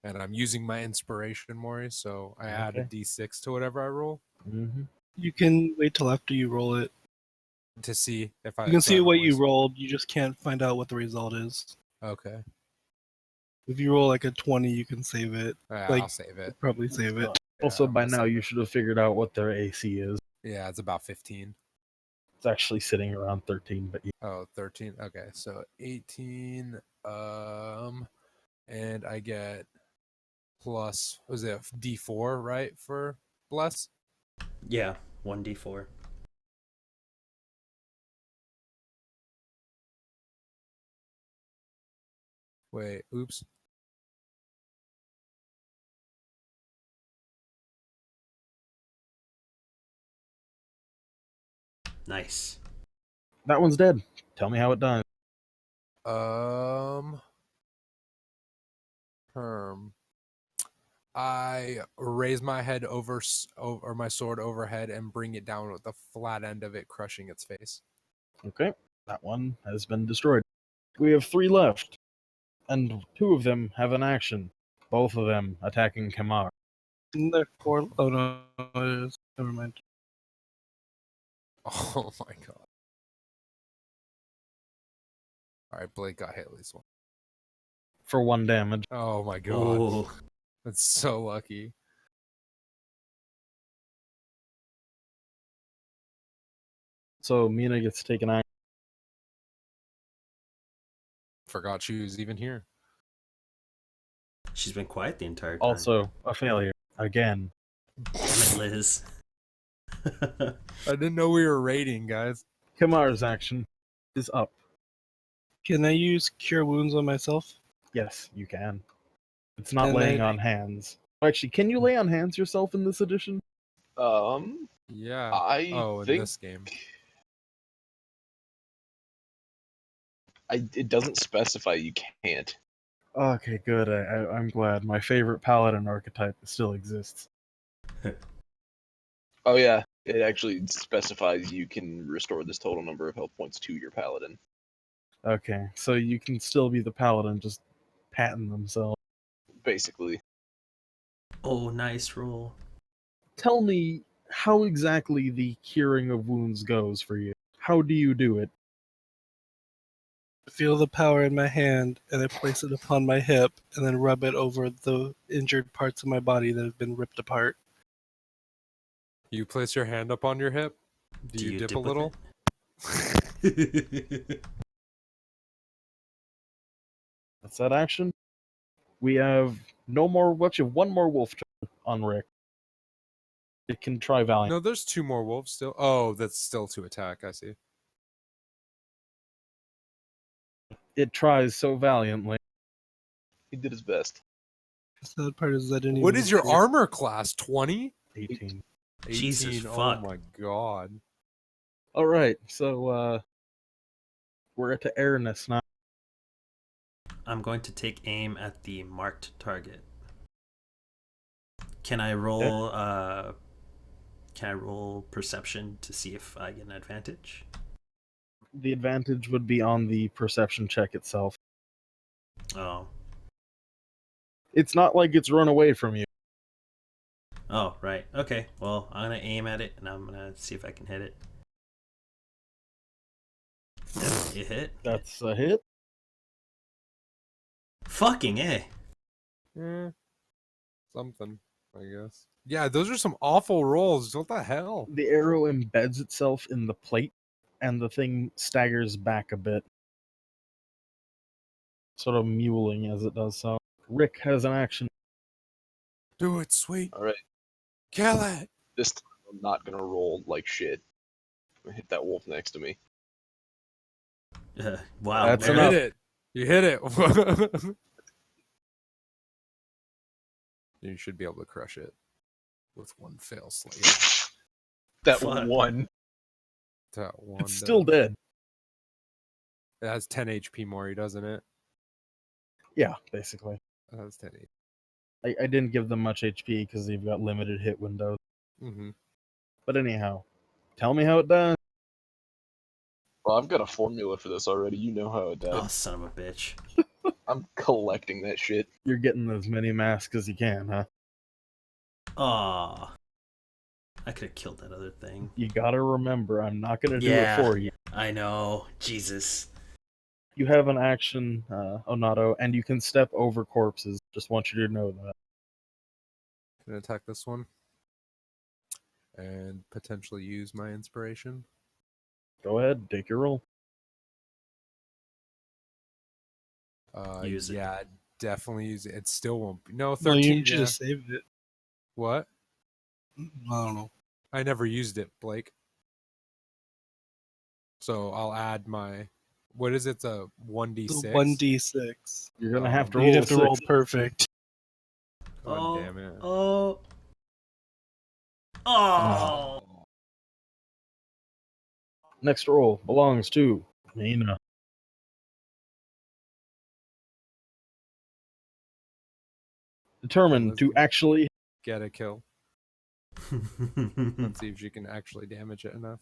S1: And I'm using my inspiration, Maury, so I add a
S2: Okay.
S1: d6 to whatever I roll
S2: Mm-hmm.
S5: You can wait till after you roll it.
S1: to see if I
S5: You can
S1: so I
S5: see
S1: don't
S5: what you
S1: waste-
S5: rolled, you just can't find out what the result is.
S1: Okay.
S5: If you roll like a 20, you can save it.
S1: Yeah,
S5: Like,
S1: I'll save it.
S5: probably save it.
S2: Also,
S1: I'm
S2: by
S1: gonna
S2: now,
S1: save
S2: you
S1: it.
S2: should have figured out what their AC is.
S1: Yeah, it's about 15.
S2: It's actually sitting around 13, but yeah.
S1: Oh, 13. Okay, so 18. And I get plus, was it D4, right, for bless?
S3: Yeah, 1d4.
S1: Wait, oops.
S3: Nice.
S2: That one's dead. Tell me how it dies.
S1: Term. I raise my head over, or my sword overhead and bring it down with the flat end of it crushing its face.
S2: Okay, that one has been destroyed. We have 3 left, and 2 of them have an action. Both of them attacking Kamar.
S5: Isn't there 4? Oh no, it is. Never mind.
S1: Oh my god. Alright, Blake got hit at least one.
S2: For 1 damage.
S1: Oh my god.
S3: Oh,
S1: That's so lucky.
S2: So Mina gets taken action.
S1: Forgot she was even here.
S3: she's been quiet the entire time.
S2: Also, a failure. Again.
S3: Damn it, Liz.
S1: I didn't know we were raiding, guys.
S2: Kamar's action is up.
S5: Can I use Cure Wounds on myself?
S2: Yes, you can. It's not
S5: And
S2: laying
S5: I-
S2: on hands. Actually, can you lay on hands yourself in this edition?
S1: Yeah.
S4: I
S1: Oh, in
S4: think
S1: this game.
S4: it doesn't specify you can't.
S2: Okay, good. I'm glad. My favorite paladin archetype still exists.
S4: Oh yeah, it actually specifies you can restore this total number of health points to your paladin.
S2: Okay, so you can still be the paladin, just patting themselves.
S4: Basically,
S3: Oh, nice roll.
S2: Tell me how exactly the curing of wounds goes for you. How do you do it?
S5: Feel the power in my hand, and I place it upon my hip, and then rub it over the injured parts of my body that have been ripped apart.
S1: You place your hand up on your hip. Do you dip a
S3: with
S1: little?
S3: it?
S2: That's that action. We have no more. What you have one more wolf turn on Rick. It can try valiant.
S1: No, there's 2 more wolves still. Oh, that's still to attack. I see.
S2: It tries so valiantly.
S4: He did his best.
S5: The sad part is I didn't
S1: What
S5: even
S1: is your
S5: see it.
S1: armor class? 20?
S2: 18.
S1: 18.
S3: Jesus,
S1: Oh
S3: fuck.
S1: my god.
S2: All right, so we're at the airness now.
S3: I'm going to take aim at the marked target. Can I roll perception to see if I get an advantage?
S2: The advantage would be on the perception check itself.
S3: Oh.
S2: It's not like it's run away from you.
S3: Oh, right. Okay. Well, I'm gonna aim at it and I'm gonna see if I can hit it. Definitely a hit.
S2: That's a hit.
S3: Fucking A.
S1: Something, I guess. Yeah, those are some awful rolls. What the hell?
S2: The arrow embeds itself in the plate, and the thing staggers back a bit, sort of mewling as it does so. Rick has an action.
S1: Do it, sweet.
S4: All right,
S1: Kill it.
S4: this time I'm not gonna roll like shit. I'm gonna hit that wolf next to me.
S3: Wow.
S2: That's
S1: You
S3: Mary.
S2: enough.
S1: hit it. You hit it. You should be able to crush it with one fail slate.
S4: That
S3: Fuck.
S4: one.
S1: That one.
S2: It's still dead.
S1: It has 10 HP more, doesn't it?
S2: Yeah, basically.
S1: It has 10 HP.
S2: I didn't give them much HP because they've got limited hit windows.
S1: Mm-hmm.
S2: But anyhow, tell me how it does.
S4: Well, I've got a formula for this already. You know how it
S3: Oh,
S4: does.
S3: son of a bitch.
S4: I'm collecting that shit.
S2: You're getting as many masks as you can, huh?
S3: Aw. I could have killed that other thing.
S2: You gotta remember, I'm not gonna do
S3: Yeah.
S2: it for you.
S3: I know. Jesus.
S2: You have an action, Onato, and you can step over corpses. Just want you to know that.
S1: Can I attack this one? And potentially use my inspiration.
S2: Go ahead, take your roll.
S3: Use it.
S1: Yeah, definitely use it. It still won't be. No,
S5: Well,
S1: 13.
S5: you should
S1: Yeah.
S5: have saved it.
S1: What?
S5: I don't know.
S1: I never used it, Blake. So I'll add my. What is it? It's a 1d6.
S5: The 1d6.
S2: You're gonna have to
S5: You'd
S2: roll
S5: have to roll
S2: 6.
S5: perfect.
S1: God
S3: Oh.
S1: damn it.
S3: Oh. Oh.
S2: Next roll belongs to Nina. Determined to actually.
S1: Get a kill. Let's see if she can actually damage it enough.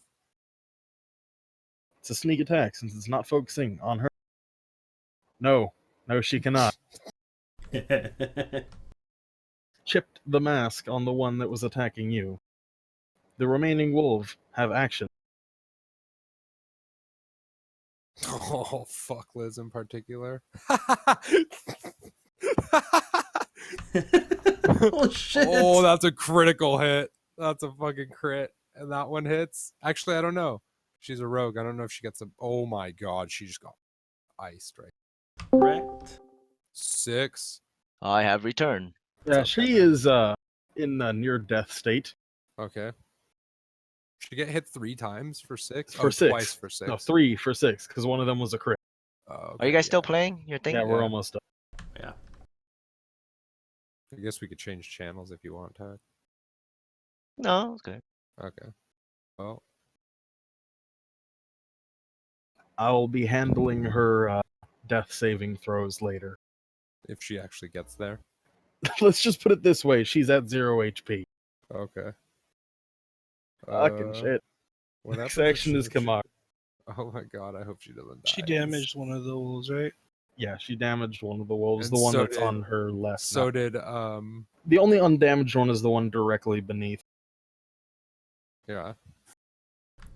S2: It's a sneak attack since it's not focusing on her. No, she cannot. Chipped the mask on the one that was attacking you. The remaining wolves have action.
S1: Oh, fuck Liz in particular.
S3: Oh shit.
S1: Oh, that's a critical hit. That's a fucking crit. And that one hits. Actually, I don't know. She's a rogue. I don't know if she gets a. Oh my god, she just got iced right.
S3: Correct.
S1: 6.
S8: I have returned.
S2: Yeah,
S1: It's okay,
S2: she
S1: man.
S2: is in a near death state.
S1: Okay. She get hit 3 times for 6?
S2: For 6.
S1: Twice for 6.
S2: No, 3 for 6, because one of them was a crit.
S1: Oh,
S8: Are you guys
S1: yeah.
S8: still playing your thing?
S2: Yeah, we're
S1: Yeah.
S2: almost done.
S3: Yeah.
S1: I guess we could change channels if you want, Ty.
S8: No, it's good.
S1: Okay. Well,
S2: I'll be handling her death saving throws later.
S1: if she actually gets there.
S2: Let's just put it this way: she's at 0 HP.
S1: Okay.
S2: Fucking shit.
S1: What
S2: Next
S1: happens if
S2: action
S1: she-
S2: is
S1: if she-
S2: Kamar.
S1: Oh my god, I hope she doesn't die.
S5: She damaged one of the wolves, right?
S2: Yeah, she damaged one of the wolves,
S1: And
S2: the one
S1: so
S2: that's
S1: did-
S2: on her left.
S1: So
S2: now.
S1: did
S2: The only undamaged one is the one directly beneath.
S1: yeah.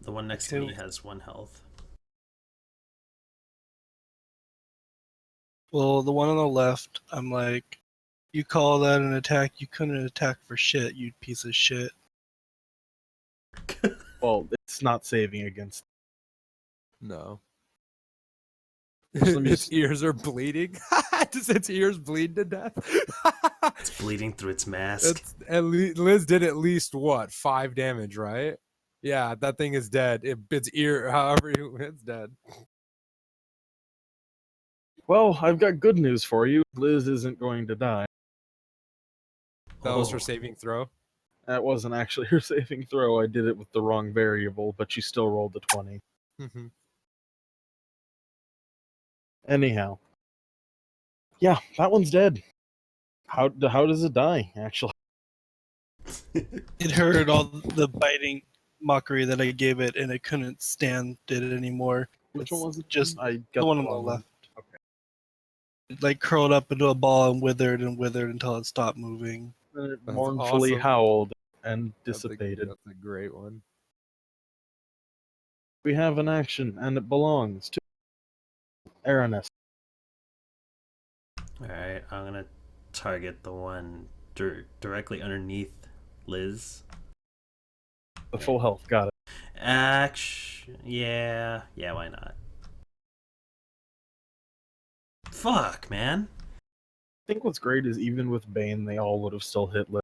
S3: The one next to
S5: Okay.
S3: me has 1 health.
S5: Well, the one on the left, I'm like, you call that an attack? You couldn't attack for shit, you piece of shit.
S2: Well, it's not saving against.
S1: No. Its ears are bleeding. Does its ears bleed to death?
S3: It's bleeding through its mask.
S1: Liz did at least what 5 damage, right? Yeah, that thing is dead. Its ear, however, it's dead.
S2: Well, I've got good news for you. Liz isn't going to die.
S1: That was her
S3: Oh.
S1: saving throw.
S2: That wasn't actually her saving throw. I did it with the wrong variable, but she still rolled a 20. Anyhow. Yeah, that one's dead. How does it die, actually?
S5: It heard all the biting mockery that I gave it, and it couldn't stand it anymore.
S2: Which one was it?
S5: Just
S2: I
S5: the
S2: got
S5: one on the left. It like curled up into a ball and withered until it stopped moving.
S2: And it
S1: That's
S2: mournfully
S1: awesome.
S2: howled and dissipated.
S1: That's a great one.
S2: We have an action, and it belongs to Aranis.
S3: Alright, I'm gonna target the one directly underneath Liz.
S2: The full health, got it.
S3: Yeah, why not? Fuck, man.
S2: I think what's great is even with Bane, they all would have still hit Liz.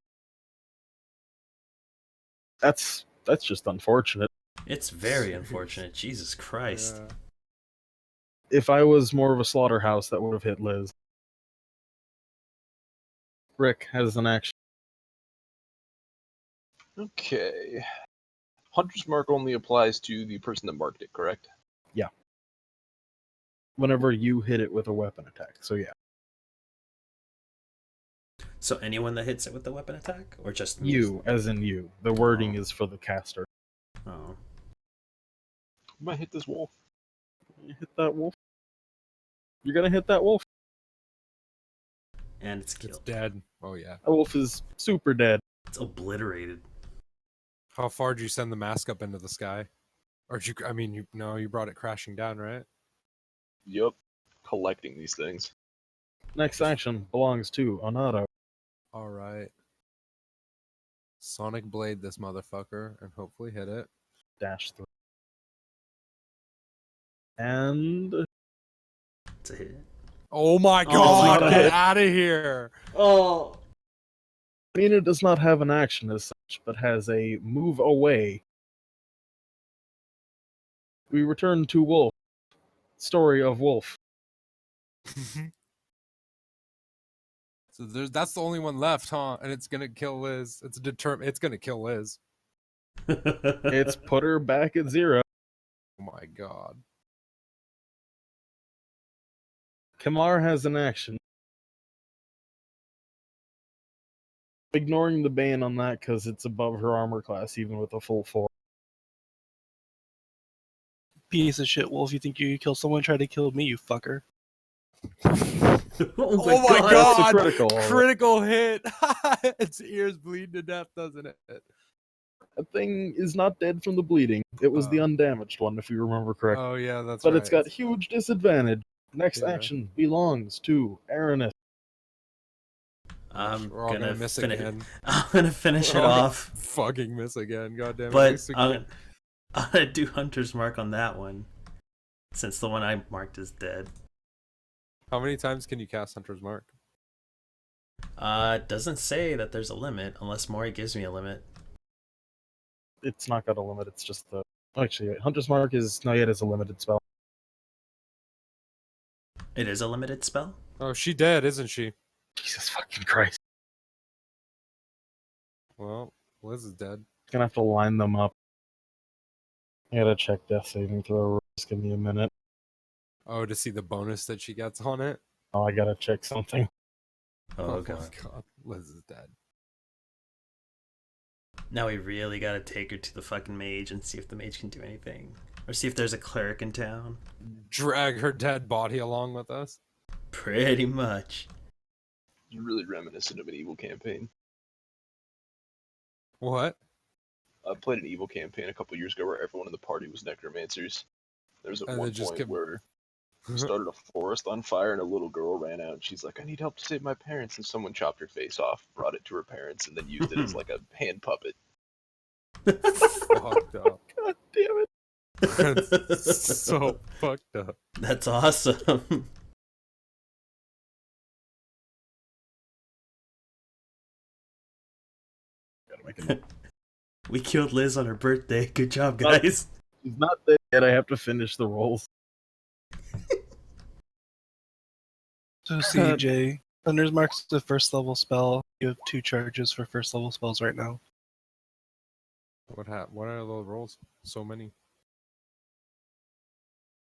S2: That's just unfortunate.
S3: It's very unfortunate. Jesus Christ.
S1: Yeah.
S2: If I was more of a slaughterhouse, that would have hit Liz. Rick has an action.
S4: Okay. Hunter's Mark only applies to the person that marked it, correct?
S2: Whenever you hit it with a weapon attack, so yeah.
S3: So anyone that hits it with the weapon attack? Or just me?
S2: You, as in you. The wording
S3: Oh.
S2: is for the caster.
S3: Oh.
S4: I might hit this wolf.
S2: You hit that wolf. You're gonna hit that wolf.
S3: And it's
S1: It's
S3: killed.
S1: dead. Oh yeah.
S2: That wolf is super dead.
S3: It's obliterated.
S1: How far did you send the mask up into the sky? Or did you? I mean, you brought it crashing down, right?
S4: Yup. Collecting these things.
S2: Next action belongs to Onato.
S1: All right. Sonic Blade this motherfucker and hopefully hit it.
S2: Dash through. And
S3: It's a hit.
S1: Oh my
S3: Oh
S1: god!
S2: my
S1: Get
S2: God.
S1: out of here!
S3: Oh!
S2: Mina does not have an action as such, but has a move away. We return to Wolf. Story of Wolf.
S1: So that's the only one left, huh? And it's gonna kill Liz. It's gonna kill Liz.
S2: It's put her back at 0.
S1: Oh my god.
S2: Kamar has an action. Ignoring the ban on that because it's above her armor class, even with a full 4.
S5: Piece of shit, Wolf. You think you could kill someone? Try to kill me, you fucker.
S1: Oh my
S2: That's
S1: god!
S2: a critical.
S1: Critical hit! Its ears bleed to death, doesn't it?
S2: That thing is not dead from the bleeding. It was the undamaged one, if you remember correctly.
S1: Oh yeah, that's
S2: But
S1: right.
S2: it's got huge disadvantage. Next
S1: Yeah.
S2: action belongs to Aranis.
S3: I'm
S1: We're all gonna miss again.
S3: I'm gonna finish it
S1: We're all gonna
S3: off.
S1: Fucking miss again, goddamn it.
S3: But
S1: Miss
S3: I'm
S1: again.
S3: gonna do Hunter's Mark on that one. Since the one I marked is dead.
S1: How many times can you cast Hunter's Mark?
S3: It doesn't say that there's a limit unless Maury gives me a limit.
S2: It's not got a limit, it's just the... Actually, Hunter's Mark is... No, it is a limited spell.
S3: It is a limited spell?
S1: Oh, she dead, isn't she?
S2: Jesus fucking Christ.
S1: Well, Liz is dead.
S2: Gonna have to line them up. I gotta check death saving throw. Just give me a minute.
S1: Oh, to see the bonus that she gets on it?
S2: Oh, I gotta check something.
S3: Oh,
S1: my
S3: god.
S1: god. Liz is dead.
S3: Now we really gotta take her to the fucking mage and see if the mage can do anything. Or see if there's a cleric in town.
S1: Drag her dead body along with us?
S3: Pretty much.
S4: You're really reminiscent of an evil campaign.
S1: What?
S4: I played an evil campaign a couple years ago where everyone in the party was necromancers. There was at
S1: And
S4: one
S1: they just
S4: point
S1: kept-
S4: where we started a forest on fire and a little girl ran out and she's like, I need help to save my parents, and someone chopped her face off, brought it to her parents, and then used it as like a hand puppet.
S1: Fucked up.
S2: God damn it.
S1: That's so fucked up.
S3: That's awesome.
S2: Gotta make a note.
S3: We killed Liz on her birthday. Good job, guys.
S2: She's not dead yet. I have to finish the rolls.
S5: So CJ, Thunder's Mark's the first level spell. You have 2 charges for first level spells right now.
S1: What are the rolls? So many.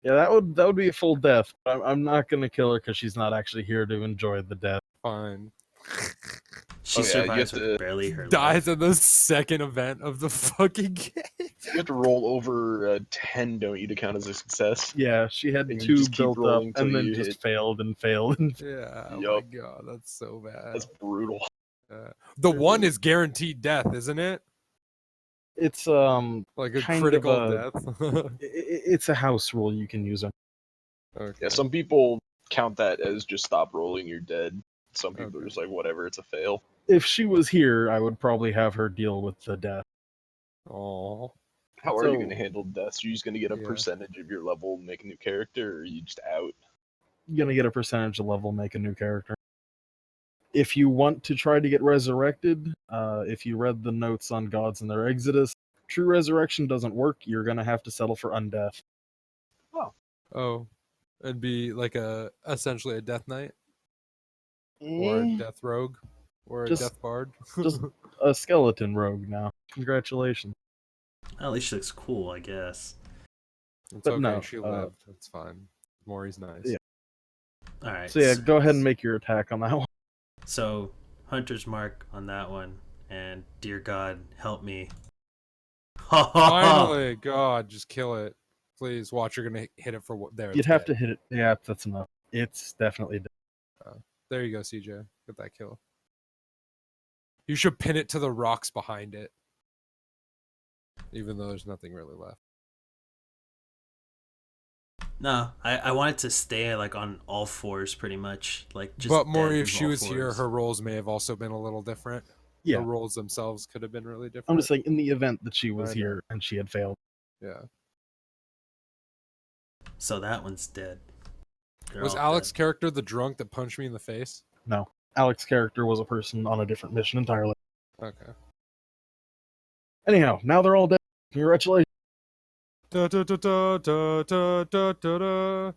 S2: Yeah, that would be a full death. I'm not gonna kill her because she's not actually here to enjoy the death.
S1: Fine.
S3: She
S4: Oh, yeah, you
S3: survives
S4: have
S3: with
S4: to-
S3: barely her
S1: Dies
S3: life.
S1: in the second event of the fucking game.
S4: You have to roll over 10, don't you, to count as a success?
S2: Yeah, she had
S4: And you
S2: 2
S4: just keep
S2: built up
S4: rolling till
S2: and then
S4: you
S2: just
S4: hit-
S2: failed and failed. And
S1: Yeah. Oh my
S4: Yup.
S1: god, that's so bad.
S4: That's brutal.
S1: The one is guaranteed death, isn't it?
S2: it's
S1: Like a
S2: Kind of
S1: critical
S2: a-
S1: death.
S2: it's a house rule you can use.
S1: Okay.
S4: Yeah, some people count that as just stop rolling, you're dead. Some people are
S1: Okay.
S4: just like, whatever, it's a fail.
S2: If she was here, I would probably have her deal with the death.
S1: Oh.
S4: How are you
S2: So-
S4: going to handle deaths? You're just going to get a
S1: Yeah.
S4: percentage of your level, make a new character, or are you just out?
S2: You're gonna get a percentage of level, make a new character. If you want to try to get resurrected, if you read the notes on gods and their exodus, true resurrection doesn't work. You're gonna have to settle for undeath.
S1: Oh. It'd be like essentially a death knight or a death rogue or a
S2: Just-
S1: death bard.
S2: just a skeleton rogue now. Congratulations.
S3: At least she looks cool, I guess.
S1: It's
S2: but
S1: okay,
S2: no,
S1: she lived. It's fine. Maury's nice.
S2: Yeah.
S3: All right.
S2: So yeah, go ahead and make your attack on that one.
S3: So, Hunter's Mark on that one, and dear God, help me.
S1: Finally, God, just kill it. Please, watch, you're gonna hit it for what there.
S2: You'd
S1: it's
S2: have
S1: dead.
S2: to hit it. Yeah, that's enough. It's definitely dead.
S1: There you go, CJ. Get that kill. You should pin it to the rocks behind it. Even though there's nothing really left.
S3: No, I wanted to stay like on all fours pretty much. Like just
S1: But
S3: dead
S1: Maury,
S3: in
S1: if she
S3: all
S1: was here,
S3: fours.
S1: her rolls may have also been a little different.
S2: Yeah,
S1: The rolls themselves could have been really different.
S2: I'm just saying, in the event that she was
S1: I know.
S2: here and she had failed.
S1: Yeah.
S3: So that one's dead. They're
S1: Was
S3: all
S1: Alex's
S3: dead.
S1: character the drunk that punched me in the face?
S2: No, Alex's character was a person on a different mission entirely.
S1: Okay.
S2: Anyhow, now they're all dead. Congratulations.
S1: Da, da, da, da, da, da, da, da, da.